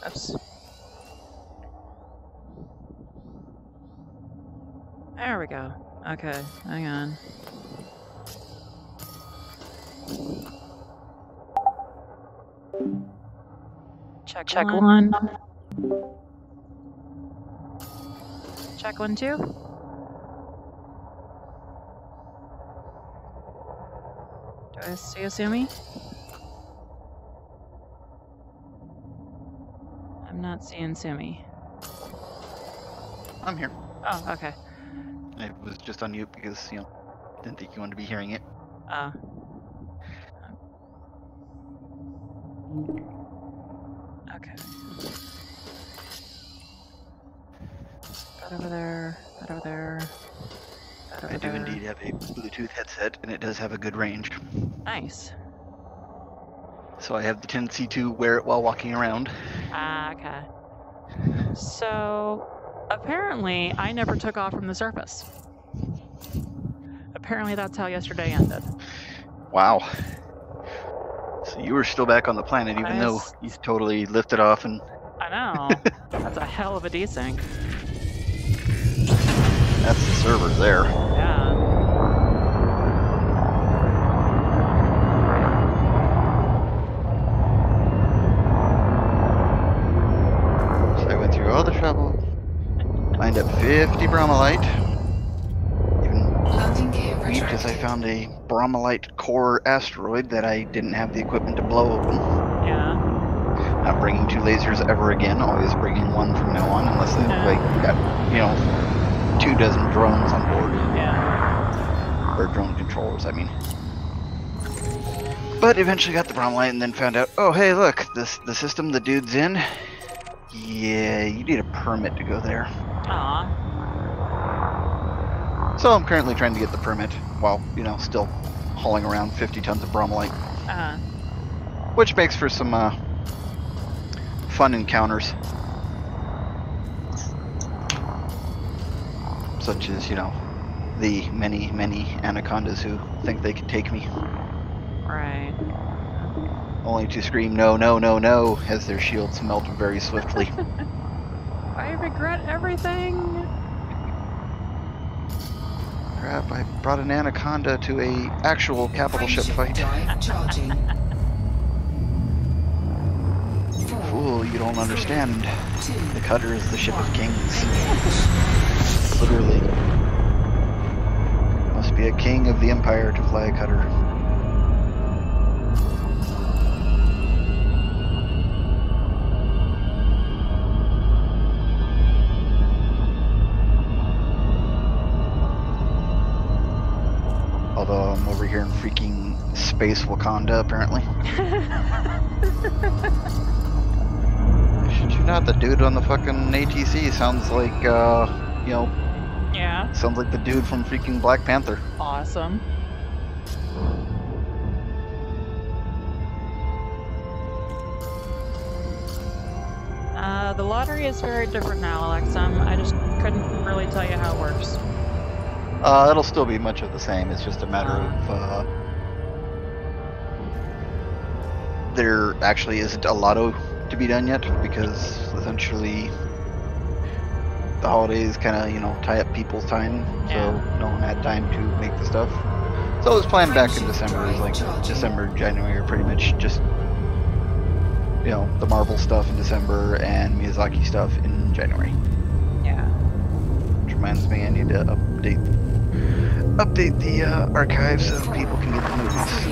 Oops. There we go. Okay, hang on. Check one. Check 1, 2. Do I see Asumi? I'm not seeing Sumi. I'm here. Oh, okay. I was just on mute because, you know, didn't think you wanted to be hearing it. Okay. That over there, that over there, that over I do there. indeed have a Bluetooth headset, and it does have a good range. Nice. So I have the tendency to wear it while walking around. Ah, okay. So, apparently, I never took off from the surface. Apparently, that's how yesterday ended. Wow. So you were still back on the planet, even though you totally lifted off and... I know. That's a hell of a desync. That's the server there. Yeah. So I went through all the trouble, lined up 50 bromelite, even weeped as I found a bromelite core asteroid that I didn't have the equipment to blow open. Yeah. Not bringing 2 lasers ever again, always bringing 1 from now on, unless I got, you know, 2 dozen drones on board. Yeah. Or drone controllers, I mean. But eventually got the bromelite and then found out, oh hey look, the system the dude's in, yeah, you need a permit to go there. Aw. So I'm currently trying to get the permit while, you know, still hauling around 50 tons of bromelite. Which makes for some fun encounters. Such as, you know, the many, many anacondas who think they can take me. Right. Only to scream no, no, no, no as their shields melt very swiftly. I regret everything. Crap, I brought an anaconda to a actual capital ship fight. Fool, you don't understand. The cutter is the ship of kings. Literally. Must be a king of the empire to fly a cutter. Although I'm over here in freaking space Wakanda, apparently. Shit you not, the dude on the fucking ATC sounds like, you know... Yeah. Sounds like the dude from freaking Black Panther. Awesome. The lottery is very different now, Alexum. I just couldn't really tell you how it works. It'll still be much of the same. It's just a matter of, there actually isn't a lotto to be done yet, because essentially the holidays kind of, you know, tie up people's time, so no one had time to make the stuff. So it was planned back in December. It was like December, January are pretty much just, you know, the Marvel stuff in December and Miyazaki stuff in January. Yeah. Which reminds me, I need to update the archive so people can get the movies.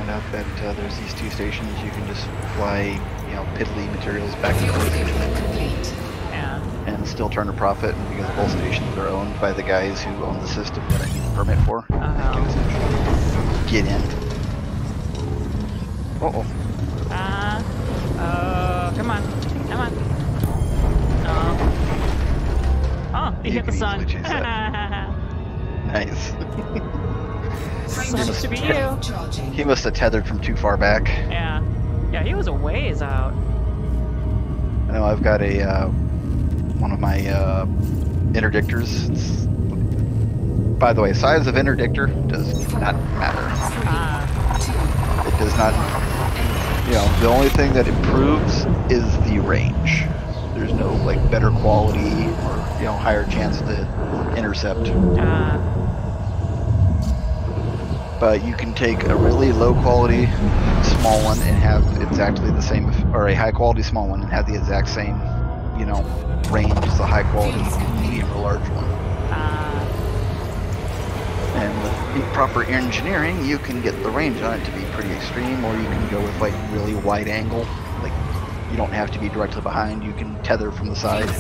out that there's these 2 stations. You can just fly, you know, piddly materials back and forth between them. Yeah. And still turn a profit, and because both stations are owned by the guys who own the system that I need a permit for, I can essentially get in. Uh-oh. Come on. Come on. Oh, he hit the sun. Nice. Sucks to be you. He must have tethered from too far back. Yeah. Yeah, he was a ways out. I know I've got a, one of my, interdictors. It's, by the way, size of interdictor does not matter. It does not, you know, the only thing that improves is the range. There's no, like, better quality or, you know, higher chance to intercept. But you can take a really low quality small one and have exactly the same, or a high quality small one and have the exact same, you know, range as the high quality medium or large one. And with proper engineering, you can get the range on it to be pretty extreme, or you can go with like really wide angle. Like, you don't have to be directly behind, you can tether from the side.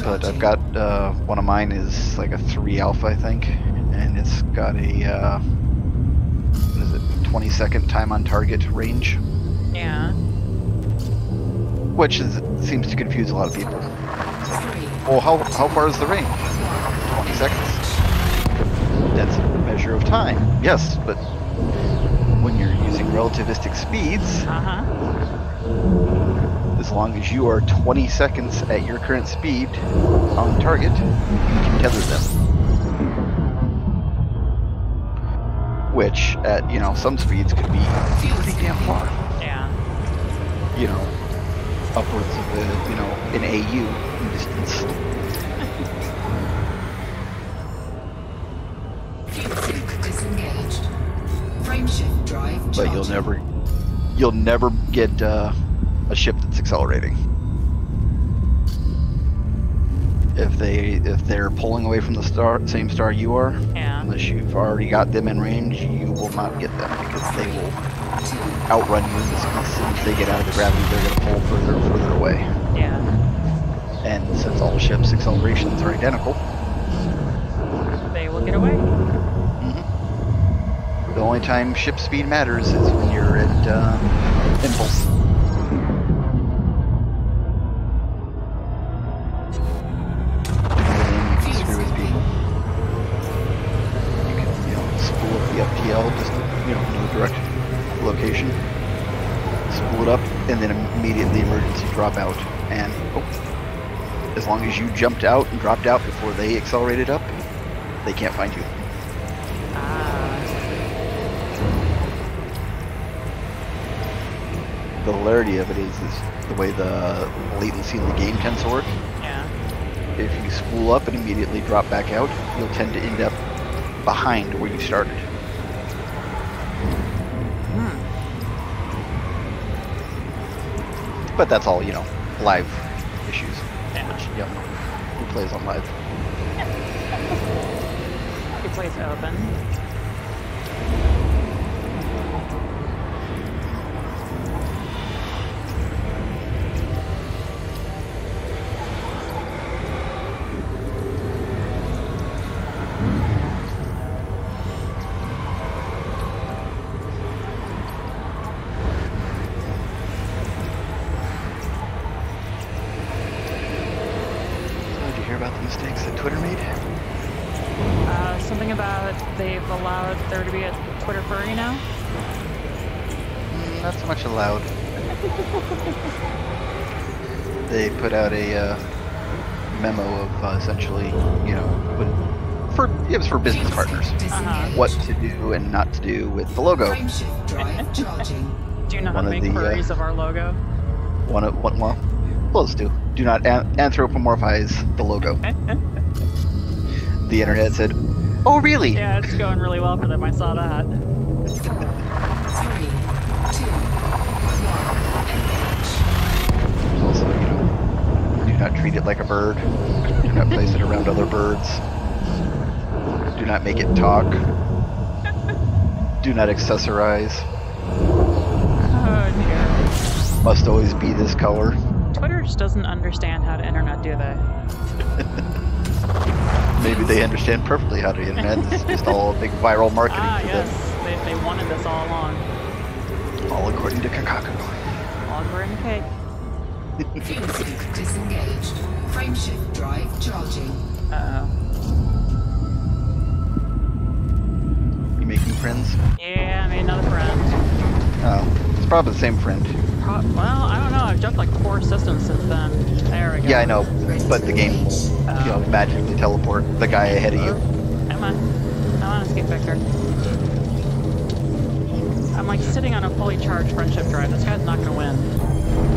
But I've got, one of mine is like a 3 alpha, I think, and it's got a, what is it, 20-second time on target range. Yeah. Which seems to confuse a lot of people. Well, how far is the range? 20 seconds. That's a measure of time. Yes, but when you're using relativistic speeds, as long as you are 20 seconds at your current speed on target, you can tether them. Which, at, you know, some speeds could be pretty damn far. Yeah. You know, upwards of, you know, an AU in distance. Disengaged. Frameshift drive But you'll never get a ship that's accelerating. If they're pulling away from the same star you are, unless you've already got them in range, you will not get them because they will outrun you as soon as they get out of the gravity. They're going to pull further and further away. Yeah. And since all ships' accelerations are identical, they will get away. The only time ship speed matters is when you're at impulse. You can screw with people. You can, you know, spool up the FTL just to, you know, no direct location. Spool it up, and then immediately emergency drop out. And as long as you jumped out and dropped out before they accelerated up, they can't find you. The hilarity of it is the way the latency in the game tends to work. Yeah. If you spool up and immediately drop back out, you'll tend to end up behind where you started. But that's all, you know, live issues. Yeah. Which, you know, who plays on live? It plays open. Something about they've allowed there to be a Twitter furry now? Not so much allowed. They put out a memo of essentially, you know, it was for business partners. What to do and not to do with the logo. Do you know how to make furries of our logo? Well, close to. Do not anthropomorphize the logo. The internet said, "Oh, really?" Yeah, it's going really well for them. I saw that. 3, 2, 1. There's also, you know, do not treat it like a bird. Do not place it around other birds. Do not make it talk. Do not accessorize. Oh dear. Must always be this color. Twitter just doesn't understand how to internet, do they? Maybe they understand perfectly how to internet. It's just all a big viral marketing for yes. They wanted this all along. them. All according to Kakaku. All according to Kate. Fuel sync disengaged. Frameshift drive charging. Uh-oh. You making friends? Yeah, I made another friend. Oh, it's probably the same friend. Well, I don't know. I've jumped like 4 systems since then. There we go. Yeah, I know, but the game will, magically teleport the guy ahead of you. I'm on escape vector. I'm like sitting on a fully charged friendship drive. This guy's not gonna win.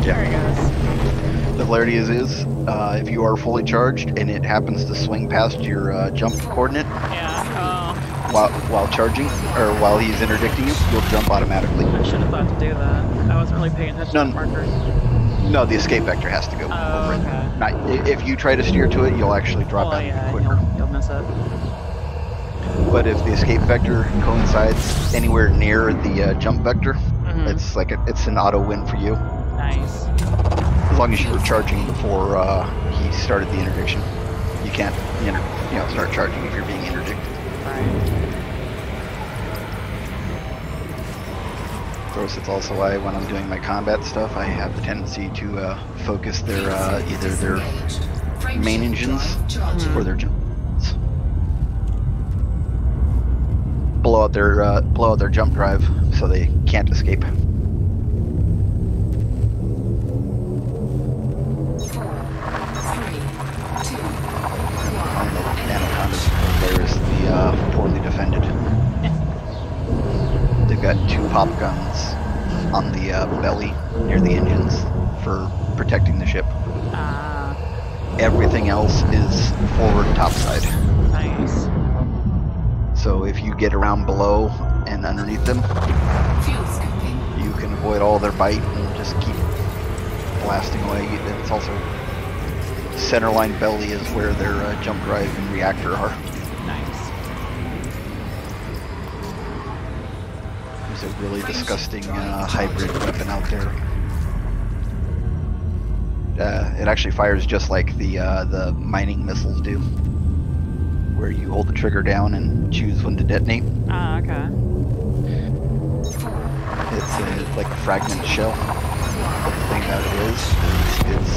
Yeah. There he goes. The hilarity is if you are fully charged and it happens to swing past your jump coordinate while charging, or while he's interdicting you, you'll jump automatically. I should have thought to do that. I wasn't really paying attention to the markers. No, the escape vector has to go over okay. it. Not, if you try to steer to it, you'll actually drop out quicker. You'll miss it. But if the escape vector coincides anywhere near the jump vector, it's like it's an auto win for you. Nice. As long as you were charging before he started the interdiction. You can't, start charging if you're being interdicted. Right. Of course, it's also why when I'm doing my combat stuff, I have the tendency to focus their either their main engines or their jumps. Blow out their jump drive so they can't escape. 4, 3, 2, 1. Anaconda's there is the poorly defended. They've got 2 pop guns on the belly near the engines for protecting the ship. Everything else is forward topside. Nice. So if you get around below and underneath them, Fuel scooping. you can avoid all their bite and just keep blasting away. It's also centerline belly is where their jump drive and reactor are. Nice. There's a really disgusting hybrid weapon out there. It actually fires just like the mining missiles do, where you hold the trigger down and choose when to detonate. Okay. It's like a fragment shell. But the thing about it is it's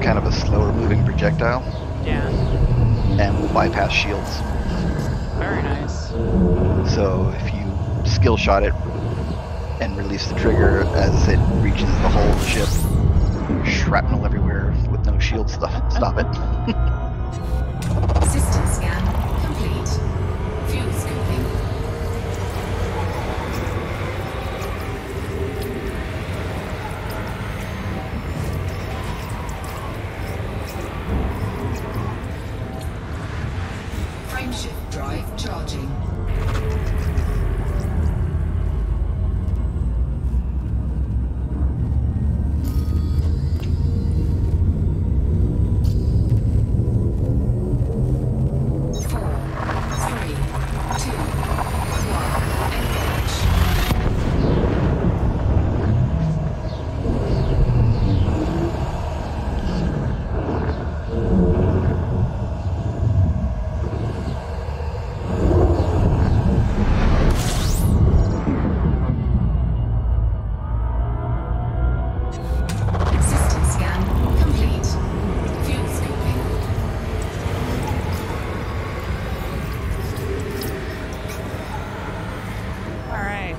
kind of a slower moving projectile. Yeah. And will bypass shields. Very nice. So if you skill shot it and release the trigger as it reaches the hull of the ship, shrapnel everywhere with no shield stop it. System scan complete. Fuel scooping. Frameshift drive charging.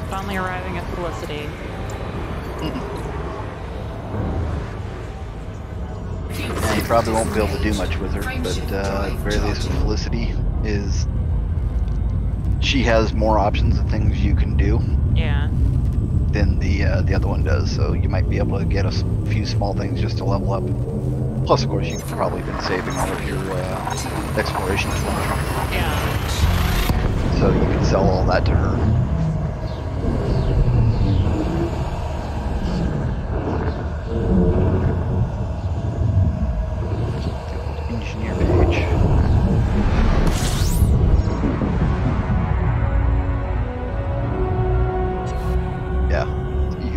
Finally arriving at Felicity. Yeah, you probably won't be able to do much with her, but at the very least with Felicity is she has more options of things you can do Yeah. than the other one does, so you might be able to get a few small things just to level up. Plus, of course, you've probably been saving all of your exploration telemetry. Yeah. So you can sell all that to her. Engineer page.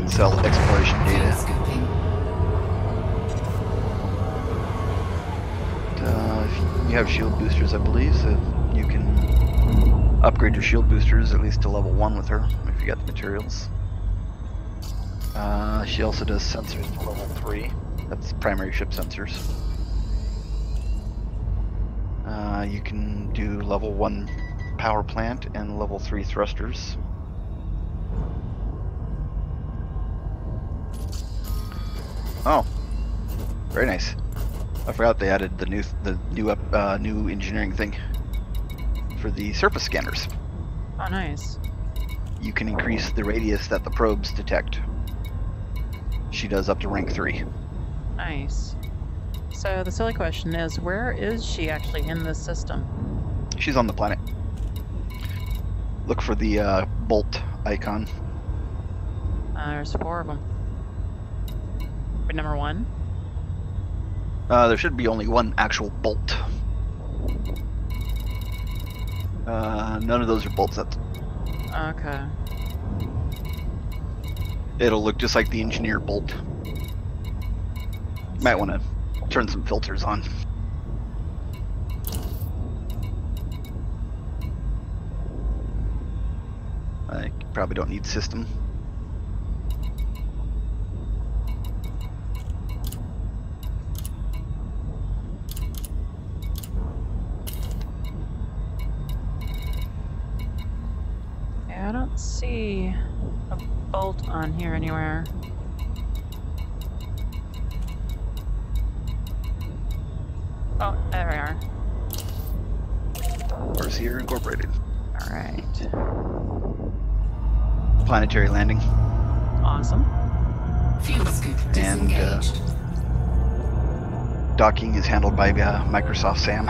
sell exploration Fuel data. scooping. You have shield boosters, I believe, so you can upgrade your shield boosters at least to level 1 with her if you got the materials. She also does sensors to level 3. That's primary ship sensors. You can do level 1 power plant and level 3 thrusters. Oh, very nice. I forgot they added the new engineering thing for the surface scanners. Oh, nice. You can increase the radius that the probes detect. She does up to rank 3. Nice. So the silly question is, where is she actually in this system? She's on the planet. Look for the bolt icon. There's 4 of them. But number 1? There should be only one actual bolt. None of those are bolt sets. Okay. It'll look just like the engineer bolt. Might want to turn some filters on. I probably don't need system. Yeah, I don't see a bolt on here anywhere. Oh, there we are. Overseer Incorporated. Alright. Planetary landing. Awesome. Fuel scoop And disengaged. docking is handled by Microsoft SAM.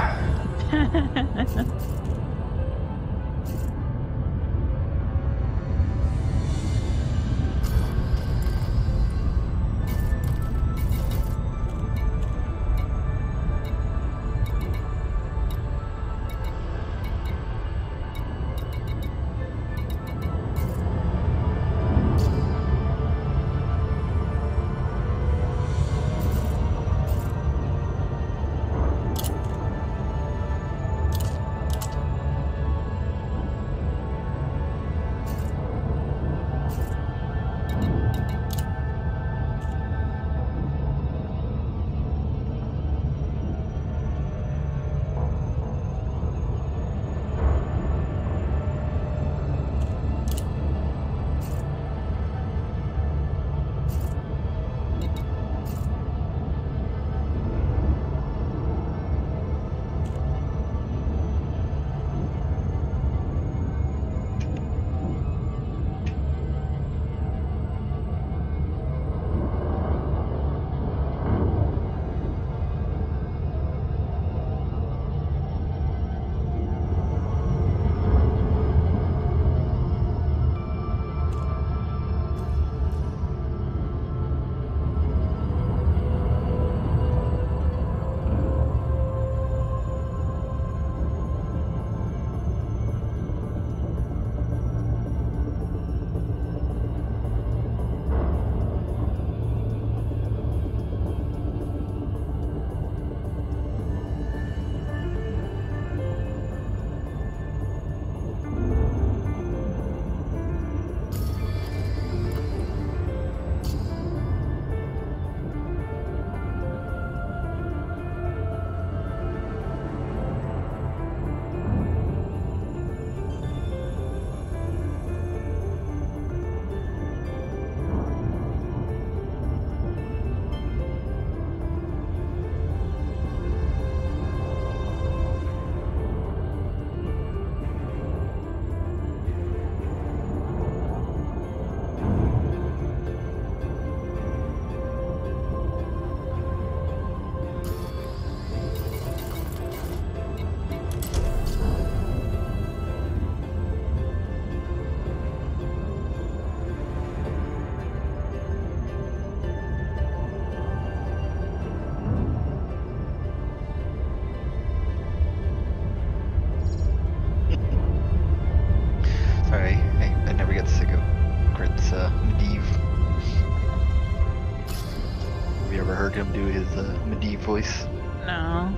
him do his Medivh voice? No.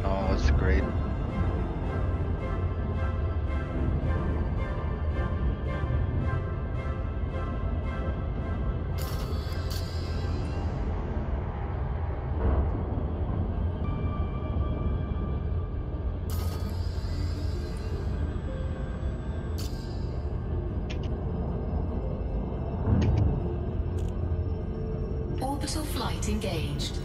Oh, it's great. Orbital flight engaged.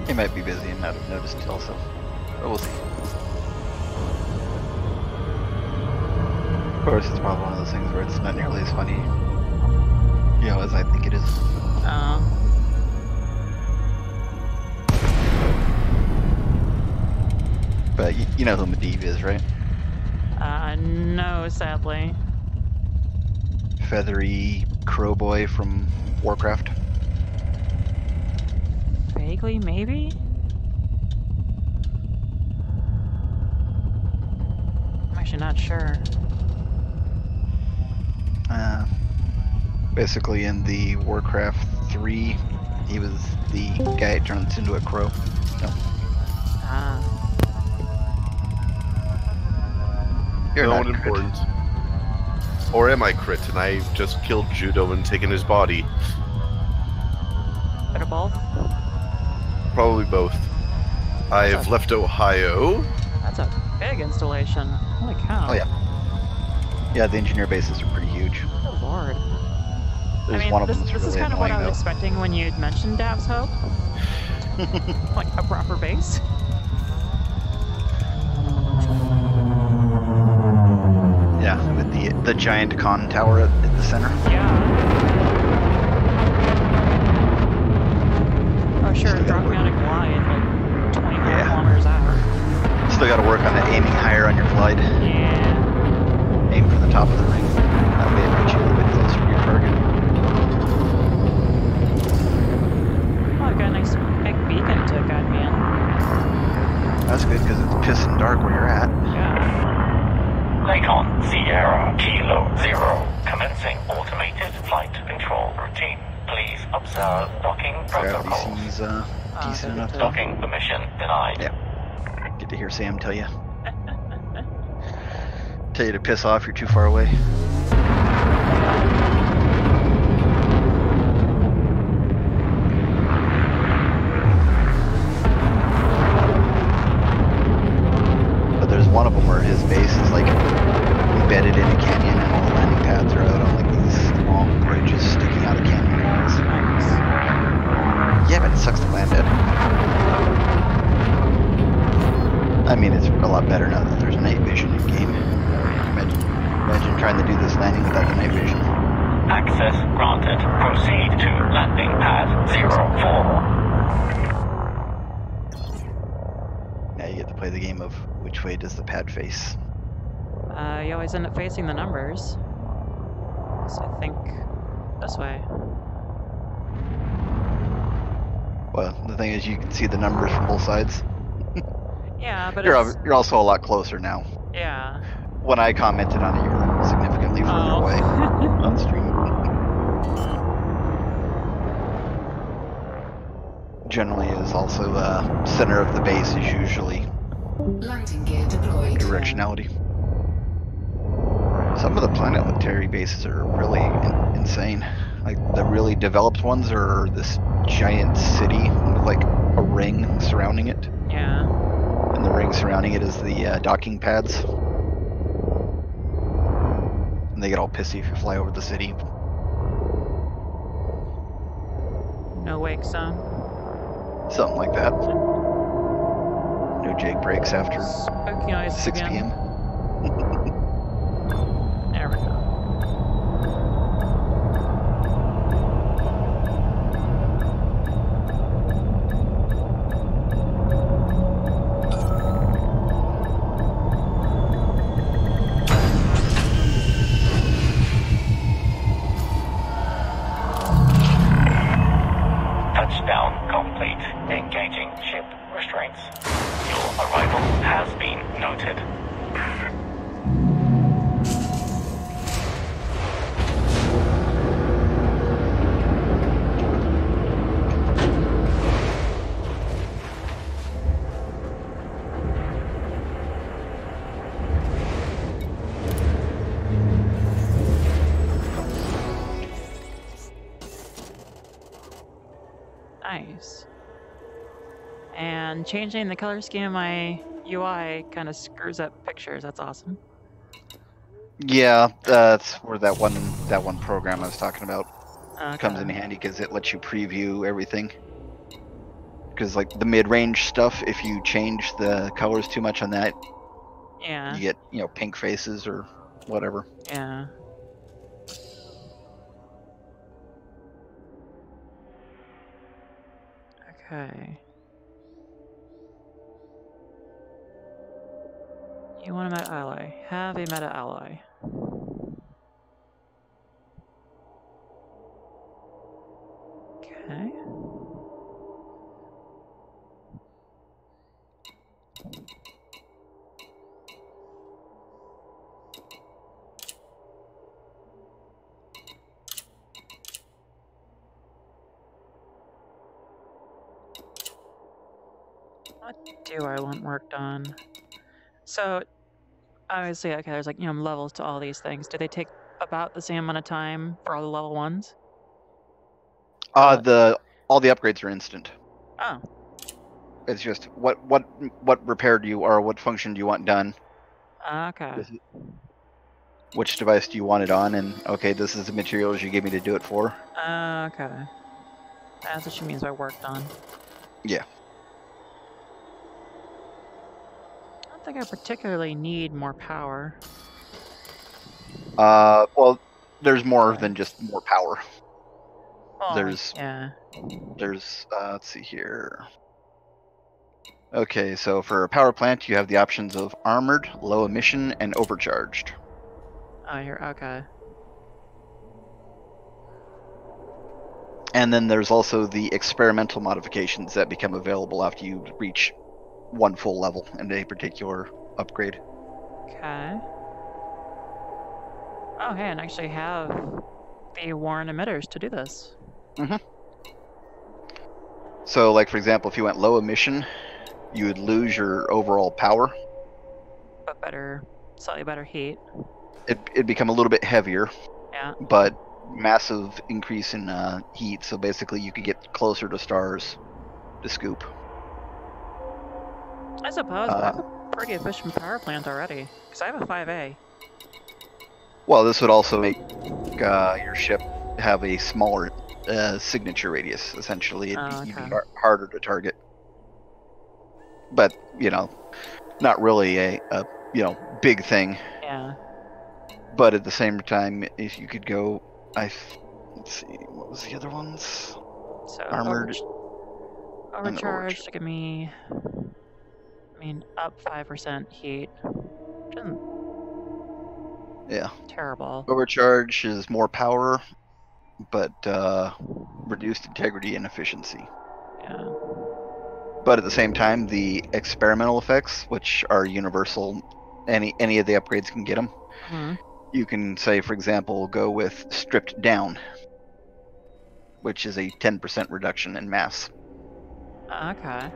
He might be busy and not have noticed it also. But we'll see. Of course, it's probably one of those things where it's not nearly as funny, you know, as I think it is. But you know who Medivh is, right? No, sadly. Feathery crow boy from Warcraft. Vaguely, maybe? I'm actually not sure. Basically in the Warcraft 3, he was the guy that turns into a crow. So. You're not not important. Or am I crit and I've just killed Judo and taken his body? Bit of both? Probably both. I have left Ohio. That's a big installation. Holy cow. Oh yeah. Yeah, the engineer bases are pretty huge. Good lord. There's I mean, one of this them that's is really kind of what annoying, I was expecting when you'd mentioned Dav's Hope. Like a proper base. Yeah, with the giant con tower at the center. Yeah. Oh sure, drop me on a glide like 25 kilometers out. Still got to work on aiming higher on your glide. Yeah. Aim for the top of the ring. That way it gets you a little bit closer to your target. Oh, I got a nice big beacon to guide me in. That's good because it's pissing dark where you're at. Yeah. Lakon Sierra Kilo 0, commencing automated flight control routine. Please observe docking Gravity protocols. seems decent enough. Docking permission denied. Yeah. Get to hear Sam tell you. Tell you to piss off, you're too far away. But there's one of them where his base is like embedded in a canyon and all the landing pads are out on like these long bridges sticking out of canyon walls. Nice. Yeah, but it sucks to land at. I mean, it's a lot better now that there's night vision in game. Imagine trying to do this landing without the night vision. Access granted. Proceed to landing pad 04. Now you get to play the game of which way does the pad face. You always end up facing the numbers. So I think this way. Well, the thing is you can see the numbers from both sides. Yeah, but You're also a lot closer now. Yeah. When I commented on it, you were significantly further away on stream. Generally, is also center of the base is usually Landing gear deployed. directionality. Some of the planetary bases are really insane. Like the really developed ones are this giant city with like a ring surrounding it, Yeah. and the ring surrounding it is the docking pads. And they get all pissy if you fly over the city. No wake zone. Something like that. No Jake breaks after Spooky noises 6 again. p.m. There we go. Touchdown complete. Engaging ship restraints. Your arrival has been noted. Nice. And changing the color scheme of my UI kind of screws up pictures. That's awesome. Yeah, that's where that one program I was talking about comes in Okay. handy, because it lets you preview everything. Because like the mid-range stuff, if you change the colors too much on that, Yeah. you get pink faces or whatever. Yeah. Okay. You want a meta ally. Have a meta ally. Okay. What do I want worked on? So, obviously, okay, there's like, levels to all these things. Do they take about the same amount of time for all the level ones? All the upgrades are instant. Oh, It's just what repair do you, or what function do you want done? okay. Which device do you want it on? And okay, this is the materials you gave me to do it for. Okay. That's what she means by worked on. Yeah. I don't think I particularly need more power. Well, there's more than just more power. Oh, There's let's see here. Okay, so for a power plant, you have the options of armored, low emission, and overcharged. Oh, here, okay. And then there's also the experimental modifications that become available after you reach one full level in a particular upgrade. Okay. Oh, hey, and I actually have the Warren emitters to do this. Mm-hmm. So, like, for example, if you went low emission, you would lose your overall power. But better, slightly better heat. It'd become a little bit heavier. Yeah. But massive increase in heat, so basically you could get closer to stars to scoop. I suppose, but I have a pretty efficient power plant already, because I have a 5A. Well, this would also make your ship have a smaller signature radius, essentially. You'd be harder to target. But, not really a big thing. Yeah. But at the same time, if you could go, let's see, what was the other ones? So Armored. overcharged to give me, up 5% heat. Which isn't terrible. Overcharge is more power, but reduced integrity and efficiency. Yeah. But at the same time, the experimental effects, which are universal, any of the upgrades can get them. Mm-hmm. You can say, for example, go with stripped down, which is a 10% reduction in mass. Okay.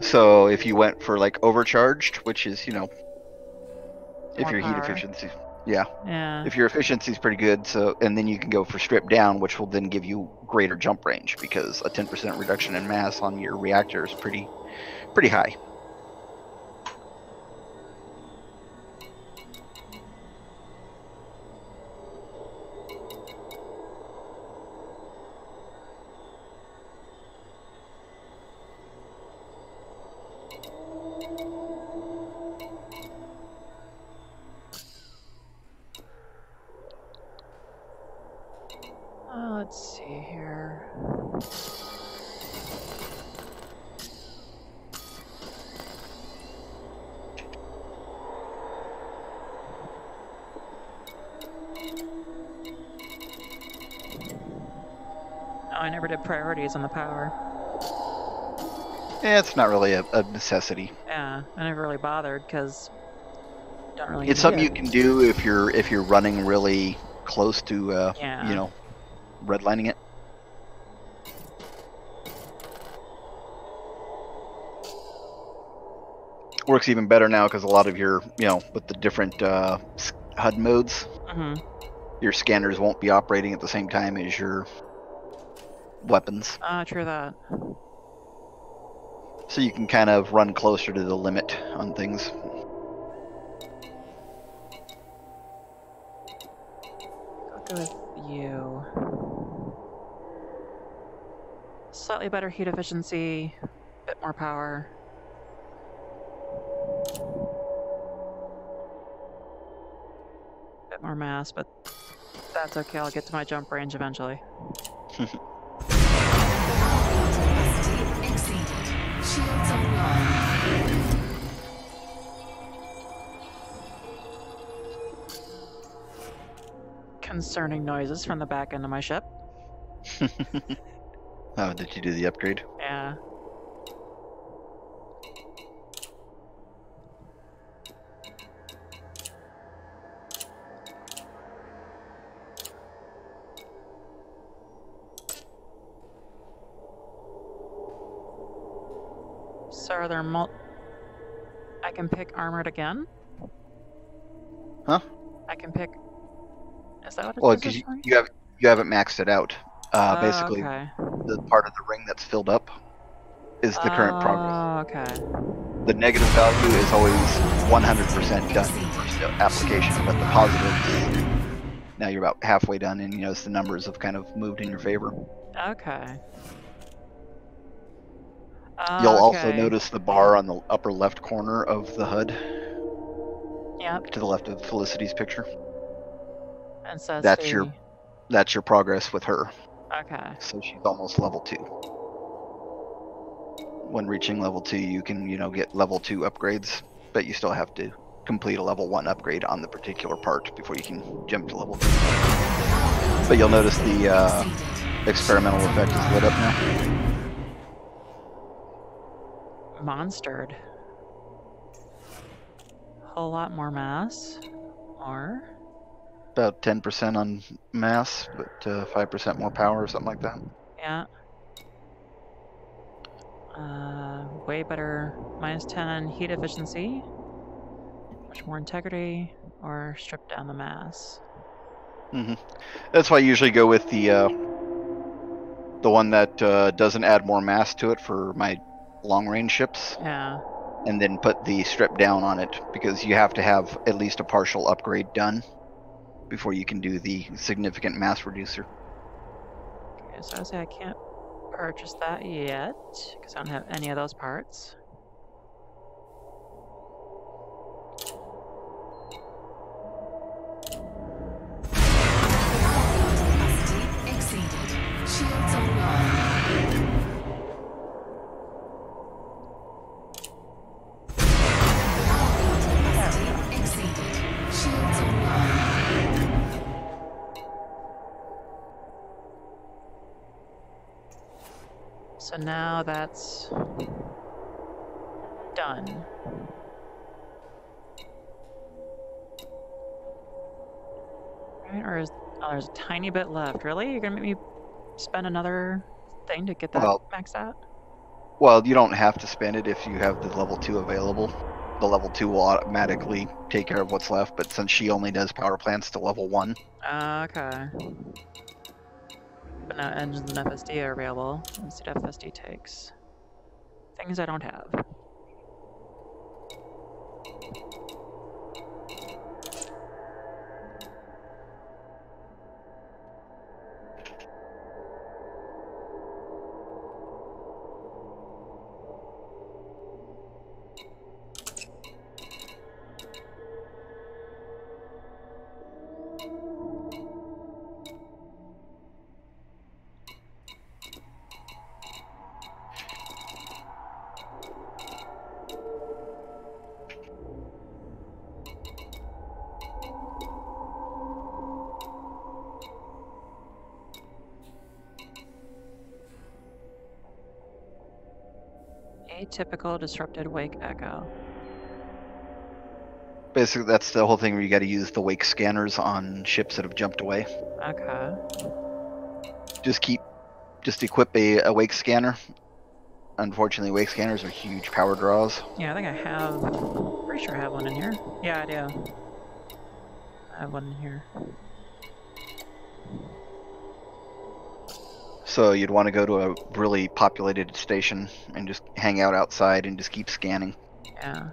So if you went for like overcharged, which is, If more your heat power. efficiency, yeah. Yeah. If your efficiency is pretty good, so and then you can go for strip down, which will then give you greater jump range because a 10% reduction in mass on your reactor is pretty high. Let's see here. Oh, I never did priorities on the power. Yeah, it's not really a necessity. Yeah, I never really bothered because don't really. It's something you can do if you're running really close to Yeah. you know, redlining it. Works even better now because a lot of your, you know, with the different HUD modes, your scanners won't be operating at the same time as your weapons. True that. So you can kind of run closer to the limit on things. I'll go with you. Slightly better heat efficiency, bit more power. Bit more mass, but that's okay. I'll get to my jump range eventually. Shields online. Concerning noises from the back end of my ship. Oh, did you do the upgrade? Yeah. So are there I can pick armored again? Huh? I can pick... Is that what it Well, says? because you haven't maxed it out. Basically, okay. the part of the ring that's filled up is the current progress. Oh, okay. The negative value is always 100% done in the first application, but the positives, now you're about halfway done, and you notice the numbers have kind of moved in your favor. Okay. You'll also notice the bar on the upper left corner of the HUD. Yep. To the left of Felicity's picture. And says that's your progress with her. Okay. So she's almost level 2. When reaching level 2, you can, you know, get level 2 upgrades, but you still have to complete a level 1 upgrade on the particular part before you can jump to level 2. But you'll notice the experimental effect is lit up now. Monstered. Whole lot more mass. Or about 10% on mass, but 5% more power or something like that. Yeah. Way better -10 heat efficiency. Much more integrity, or strip down the mass. That's why I usually go with the one that doesn't add more mass to it for my long range ships. Yeah. And then put the strip down on it, because you have to have at least a partial upgrade done before you can do the significant mass reducer. Okay, so I say I can't purchase that yet, because I don't have any of those parts. Exceeded. Shields online. Exceeded. Shields online. So now that's done. Right, or is there's a tiny bit left. Really? You're gonna make me spend another thing to get that maxed out? Well, you don't have to spend it if you have the level 2 available. the level 2 will automatically take care of what's left, but since she only does power plants to level 1. Okay. But now engines and FSD are available. Let's see what FSD takes. Things I don't have. Atypical disrupted wake echo. Basically, that's the whole thing where you got to use the wake scanners on ships that have jumped away. Okay. Just equip a wake scanner. Unfortunately, wake scanners are huge power draws. Yeah, I think I have. Pretty sure I have one in here. Yeah, I do. I have one in here. So you'd want to go to a really populated station and just hang out outside and just keep scanning. Yeah.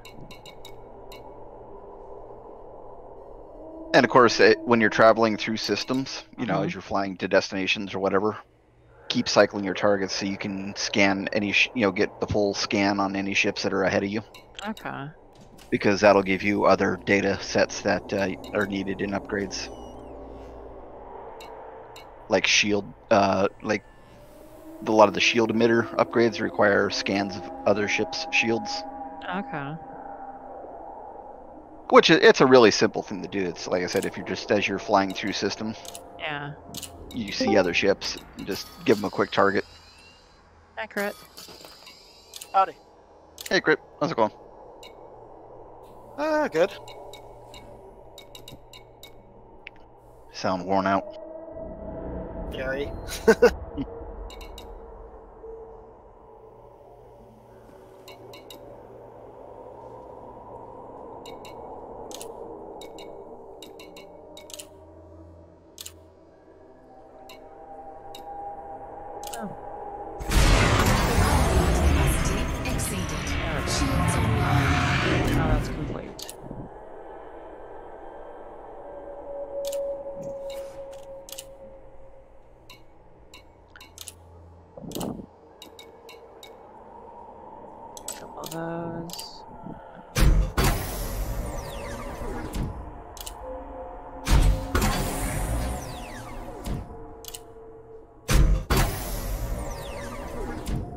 And of course, when you're traveling through systems, you know, as you're flying to destinations or whatever, keep cycling your targets so you can scan any, get the full scan on any ships that are ahead of you. Okay. Because that'll give you other data sets that are needed in upgrades. Like shield, like a lot of the shield emitter upgrades require scans of other ships' shields. Okay. Which it's a really simple thing to do. It's like I said, if you're just as you're flying through system, Yeah. you see other ships, just give them a quick target. Accurate. Howdy. Hey, Crit, how's it going? Good. Sound worn out. Yay. Now that's complete. Couple of those.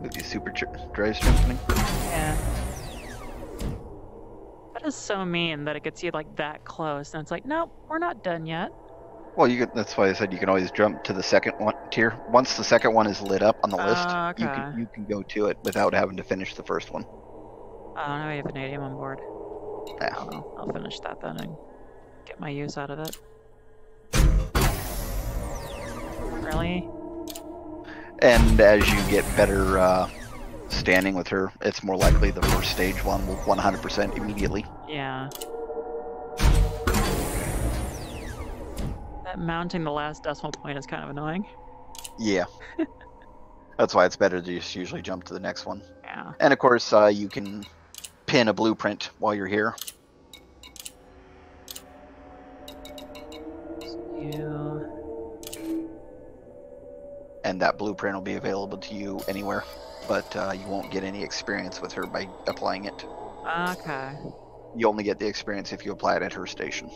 With the super drive strengthening. Yeah. That is so mean that it gets you like that close, and it's like, nope, we're not done yet. Well, that's why I said you can always jump to the second one tier. Once the second one is lit up on the list, Okay. you can go to it without having to finish the first one. Oh, now we have vanadium on board. Yeah. Oh, well, I'll finish that then and get my use out of it. Really? And as you get better standing with her, it's more likely the first stage one will 100% immediately. Yeah. That mounting the last decimal point is kind of annoying. Yeah. That's why it's better to just usually jump to the next one. Yeah. And of course, you can pin a blueprint while you're here. And that blueprint will be available to you anywhere, but you won't get any experience with her by applying it. Okay. You only get the experience if you apply it at her station.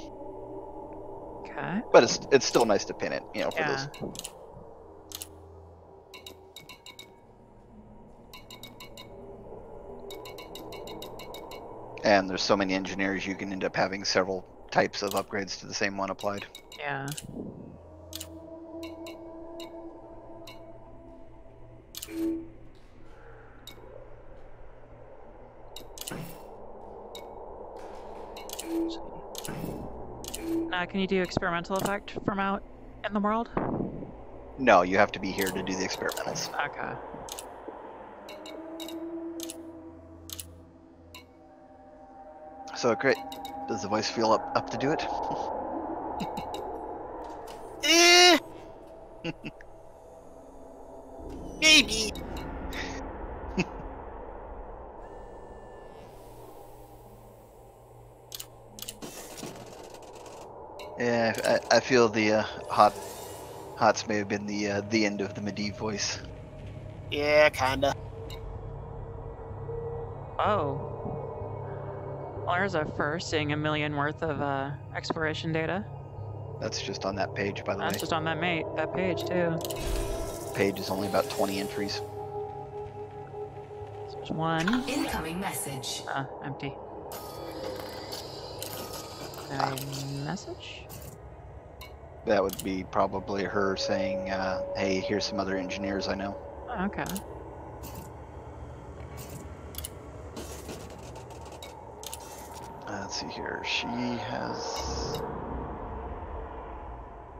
Okay. But it's still nice to pin it, for Yeah. those. And there's so many engineers, you can end up having several types of upgrades to the same one applied. Yeah. Now, can you do experimental effect from out in the world? No, you have to be here to do the experimentals. Okay. So great. Does the voice feel up to do it? Eh. Maybe. Yeah, I feel the hots may have been the end of the Medivh voice. Yeah, kinda. Oh. Well, there's a first, seeing 1 million worth of exploration data. That's just on that page, by the That's way. just on that page too. Page is only about 20 entries. So there's one. Incoming message. Empty. A message? That would be probably her saying, hey, here's some other engineers I know. Oh, okay. Let's see here. She has...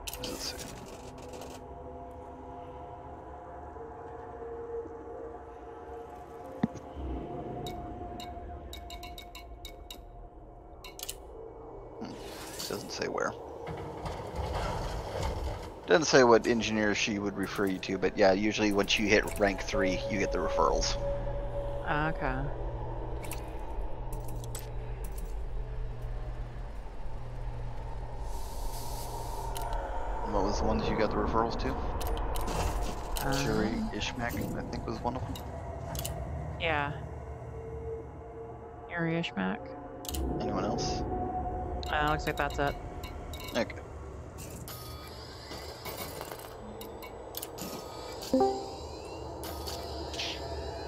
What does it say? It doesn't say where. Doesn't say what engineer she would refer you to, but yeah, usually once you hit rank 3, you get the referrals. Okay. What was the ones you got the referrals to? Jerry Um, Ishmak, I think was one of them. Yeah. Yuri Ishmak. Anyone else? Looks like that's it. Okay.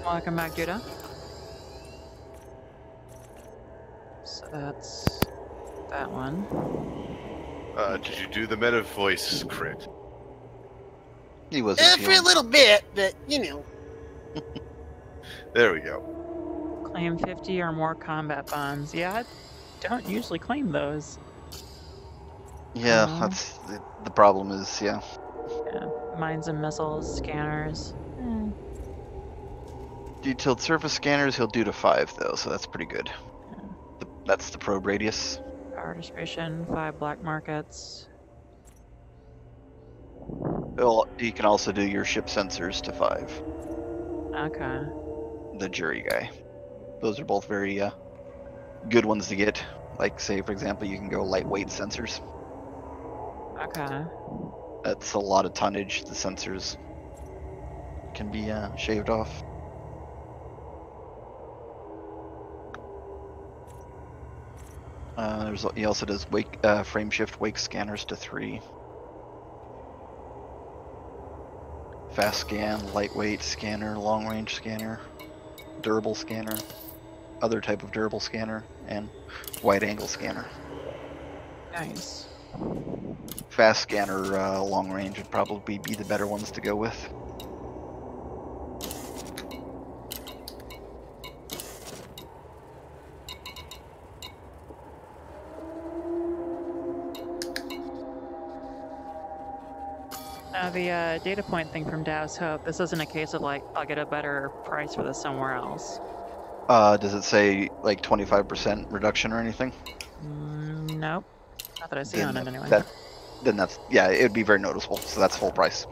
Welcome back, Judah. So that's that one. Did you do the meta voice crit? He wasn't For a feeling. little bit, but you know. There we go. Claim 50 or more combat bonds. Yeah, I don't usually claim those. Yeah, that's the problem is, yeah. Yeah. Mines and missiles, scanners. Detailed surface scanners he'll do to 5 though, so that's pretty good. That's the probe radius. Power distribution, 5 black markets. He can also do your ship sensors to 5. Okay. The jury guy. Those are both very good ones to get. Like, say, for example, you can go lightweight sensors. Okay. That's a lot of tonnage. The sensors can be shaved off. He also does frame shift wake scanners to 3. Fast scan, lightweight scanner, long range scanner, durable scanner, other type of durable scanner, and wide angle scanner. Nice. Fast scanner, long range would probably be the better ones to go with. The data point thing from Dow's Hope, this isn't a case of like, I'll get a better price for this somewhere else. Does it say like 25% reduction or anything? Nope. Not that I see on it anyway. Then that's, yeah, it would be very noticeable, so that's full price.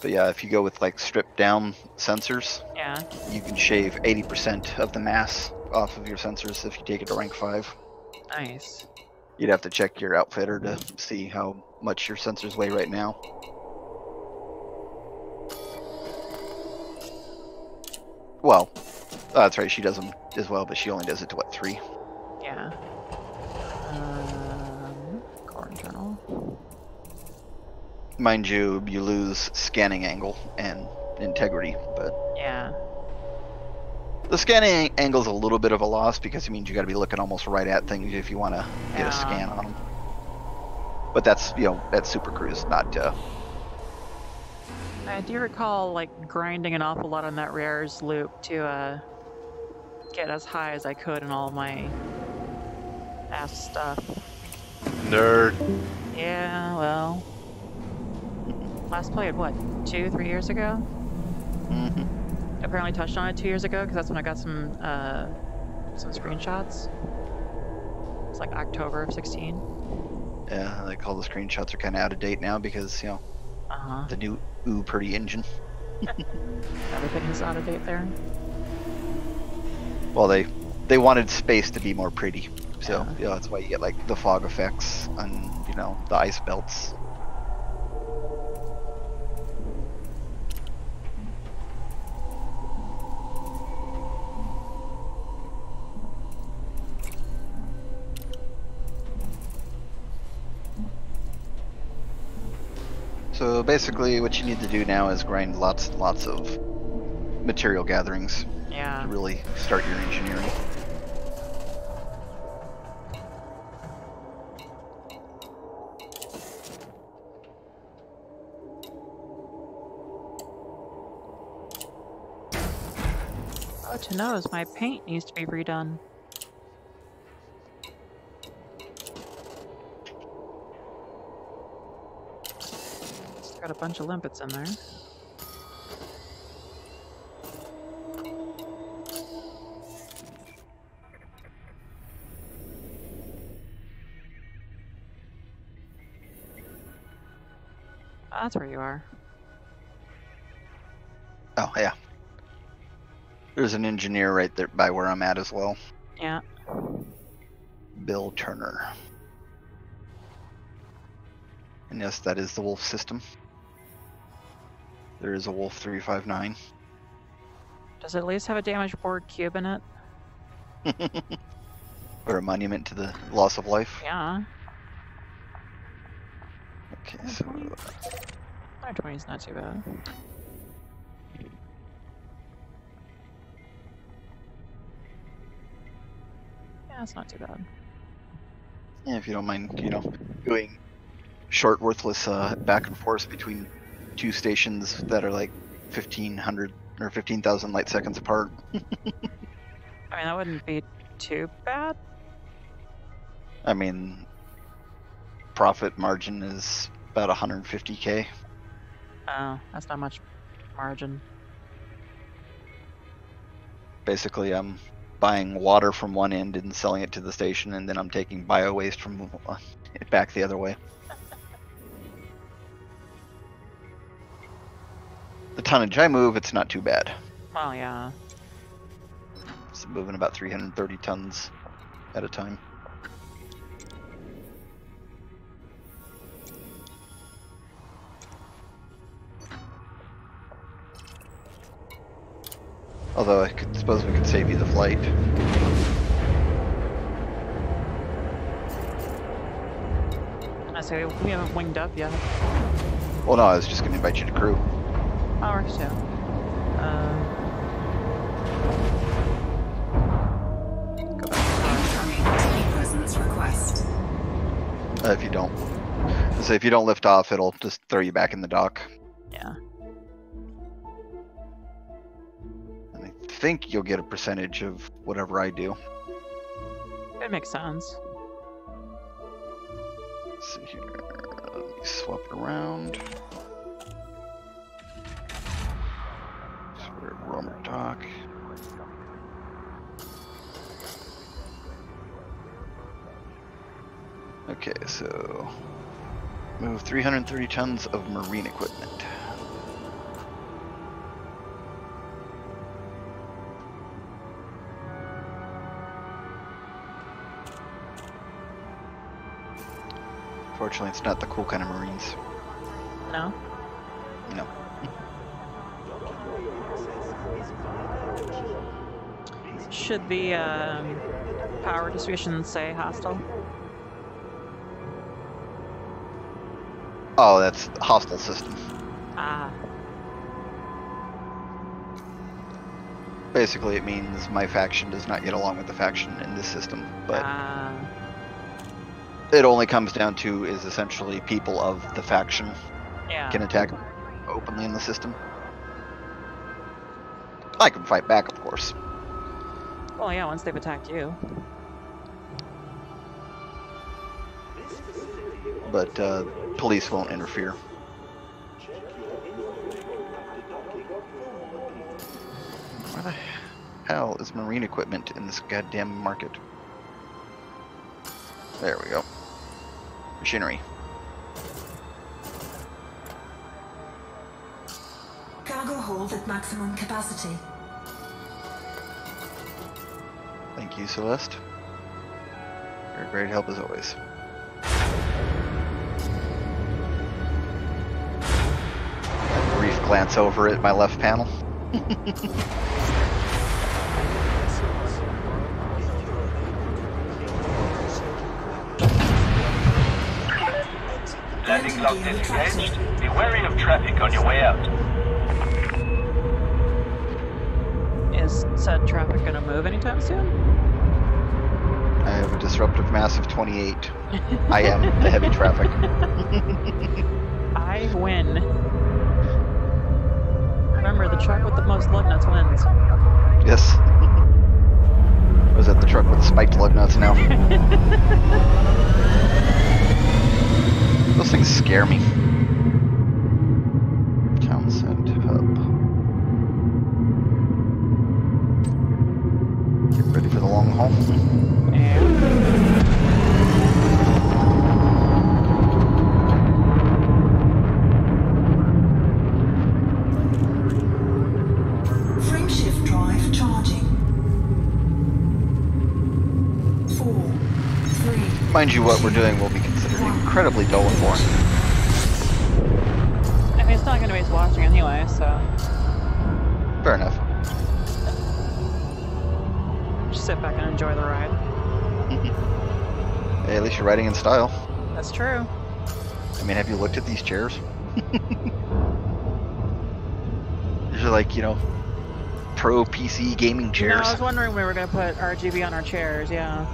But yeah, if you go with like stripped down sensors, Yeah. you can shave 80% of the mass off of your sensors if you take it to rank 5. Nice. You'd have to check your outfitter to see how much your sensors weigh right now. Well, that's right, she does them as well, but she only does it to what, 3? Yeah. Core internal. Mind you, you lose scanning angle and integrity, but Yeah. the scanning angle's a little bit of a loss because it means you got to be looking almost right at things if you want to get a scan on them. But that's, you know, that's Super Cruise, not I do recall like grinding an awful lot on that rares loop to get as high as I could in all of my ass stuff. Nerd. Yeah, well, last played what, 2-3 years ago? Mm-hmm. apparently touched on it 2 years ago because that's when I got some screenshots. It's like October of 16. Yeah, like all the screenshots are kind of out of date now because, you know, the new pretty engine. Everything is out of date there. Well, they wanted space to be more pretty, so you know, that's why you get like the fog effects on, you know, the ice belts. So basically what you need to do now is grind lots and lots of material gatherings to really start your engineering. Oh, to know is my paint needs to be redone. Got a bunch of limpets in there. Oh, that's where you are. Oh, yeah. There's an engineer right there by where I'm at as well. Yeah. Bill Turner. And yes, that is the Wolf system. There is a Wolf 359. Does it at least have a damaged board cube in it? Or a monument to the loss of life. Yeah. Okay, so 120 is not too bad. Yeah, it's not too bad. yeah, if you don't mind, you know, doing short, worthless back and forth between two stations that are like 1,500 or 15,000 light seconds apart. I mean, that wouldn't be too bad. I mean, profit margin is about 150K. Oh, that's not much margin. Basically, I'm buying water from one end and selling it to the station, and then I'm taking bio waste from it back the other way. The tonnage I move, it's not too bad. Well, yeah. It's moving about 330 tons at a time. Although I suppose we could save you the flight. I say we haven't winged up yet. Well, no, I was just going to invite you to crew. Oh, works too. Go back. Presence request. If you don't. So if you don't lift off, it'll just throw you back in the dock. Yeah. And I think you'll get a percentage of whatever I do. It makes sense. Let's see here. Let me swap it around. Roamer dock. Okay, so move 330 tons of marine equipment. Fortunately, it's not the cool kind of marines. No? No. Should the power distribution say hostile? Oh, that's hostile system. Ah. Basically, it means my faction does not get along with the faction in this system, but it only comes down to is essentially people of the faction can attack openly in the system. I can fight back, of course. Well, yeah, once they've attacked you. But police won't interfere. Where the hell is marine equipment in this goddamn market? There we go. Machinery. Cargo hold at maximum capacity. Thank you, Celeste. You're a great help as always. A brief glance over at my left panel. Landing log disengaged. Be wary of traffic on your way out. Is said traffic gonna move anytime soon? I have a disruptive mass of 28. I am the heavy traffic. I win. Remember, the truck with the most lug nuts wins. Yes. Was that the truck with spiked lug nuts now? Those things scare me. Townsend Hub. Get ready for the long haul. Frameshift drive charging. 4, 3. Mind you, what we're doing will be considered incredibly dull and boring. I mean, it's not gonna waste watching anyway, so Fair enough. just sit back and enjoy the ride. Hey, at least you're riding in style. That's true. I mean, have you looked at these chairs? These are like, you know, pro PC gaming No, chairs. I was wondering when we were gonna put RGB on our chairs, yeah.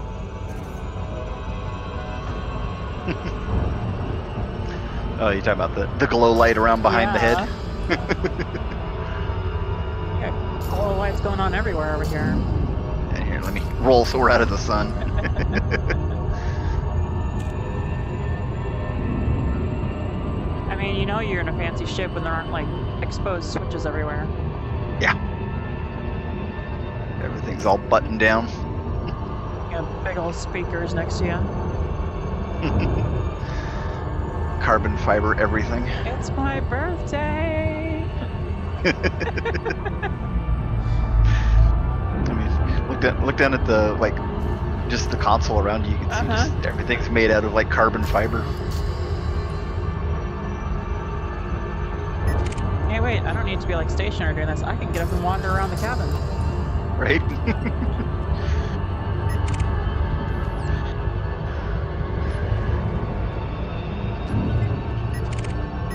Oh, you're talking about the glow light around behind the head? Got glow lights going on everywhere over here. Yeah, here, let me roll so we're out of the sun. I mean, you know you're in a fancy ship when there aren't, like, exposed switches everywhere. Yeah. Everything's all buttoned down. You got big old speakers next to you. Carbon fiber everything. It's my birthday! I mean, look down at the, like, just the console around you. You can see just everything's made out of, like, carbon fiber. Hey, wait, I don't need to be, like, stationary doing this. I can get up and wander around the cabin. Right?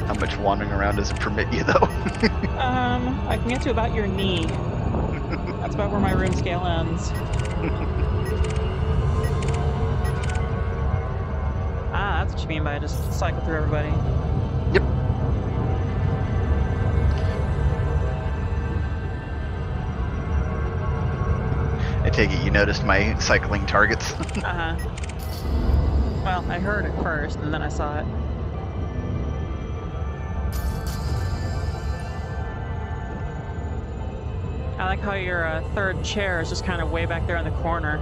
How much wandering around does it permit you, though? I can get to about your knee. That's about where my room scale ends. Ah, that's what you mean by just cycle through everybody. Yep. I take it you noticed my cycling targets. Uh-huh. Well, I heard it first, and then I saw it. I like how your third chair is just kind of way back there in the corner.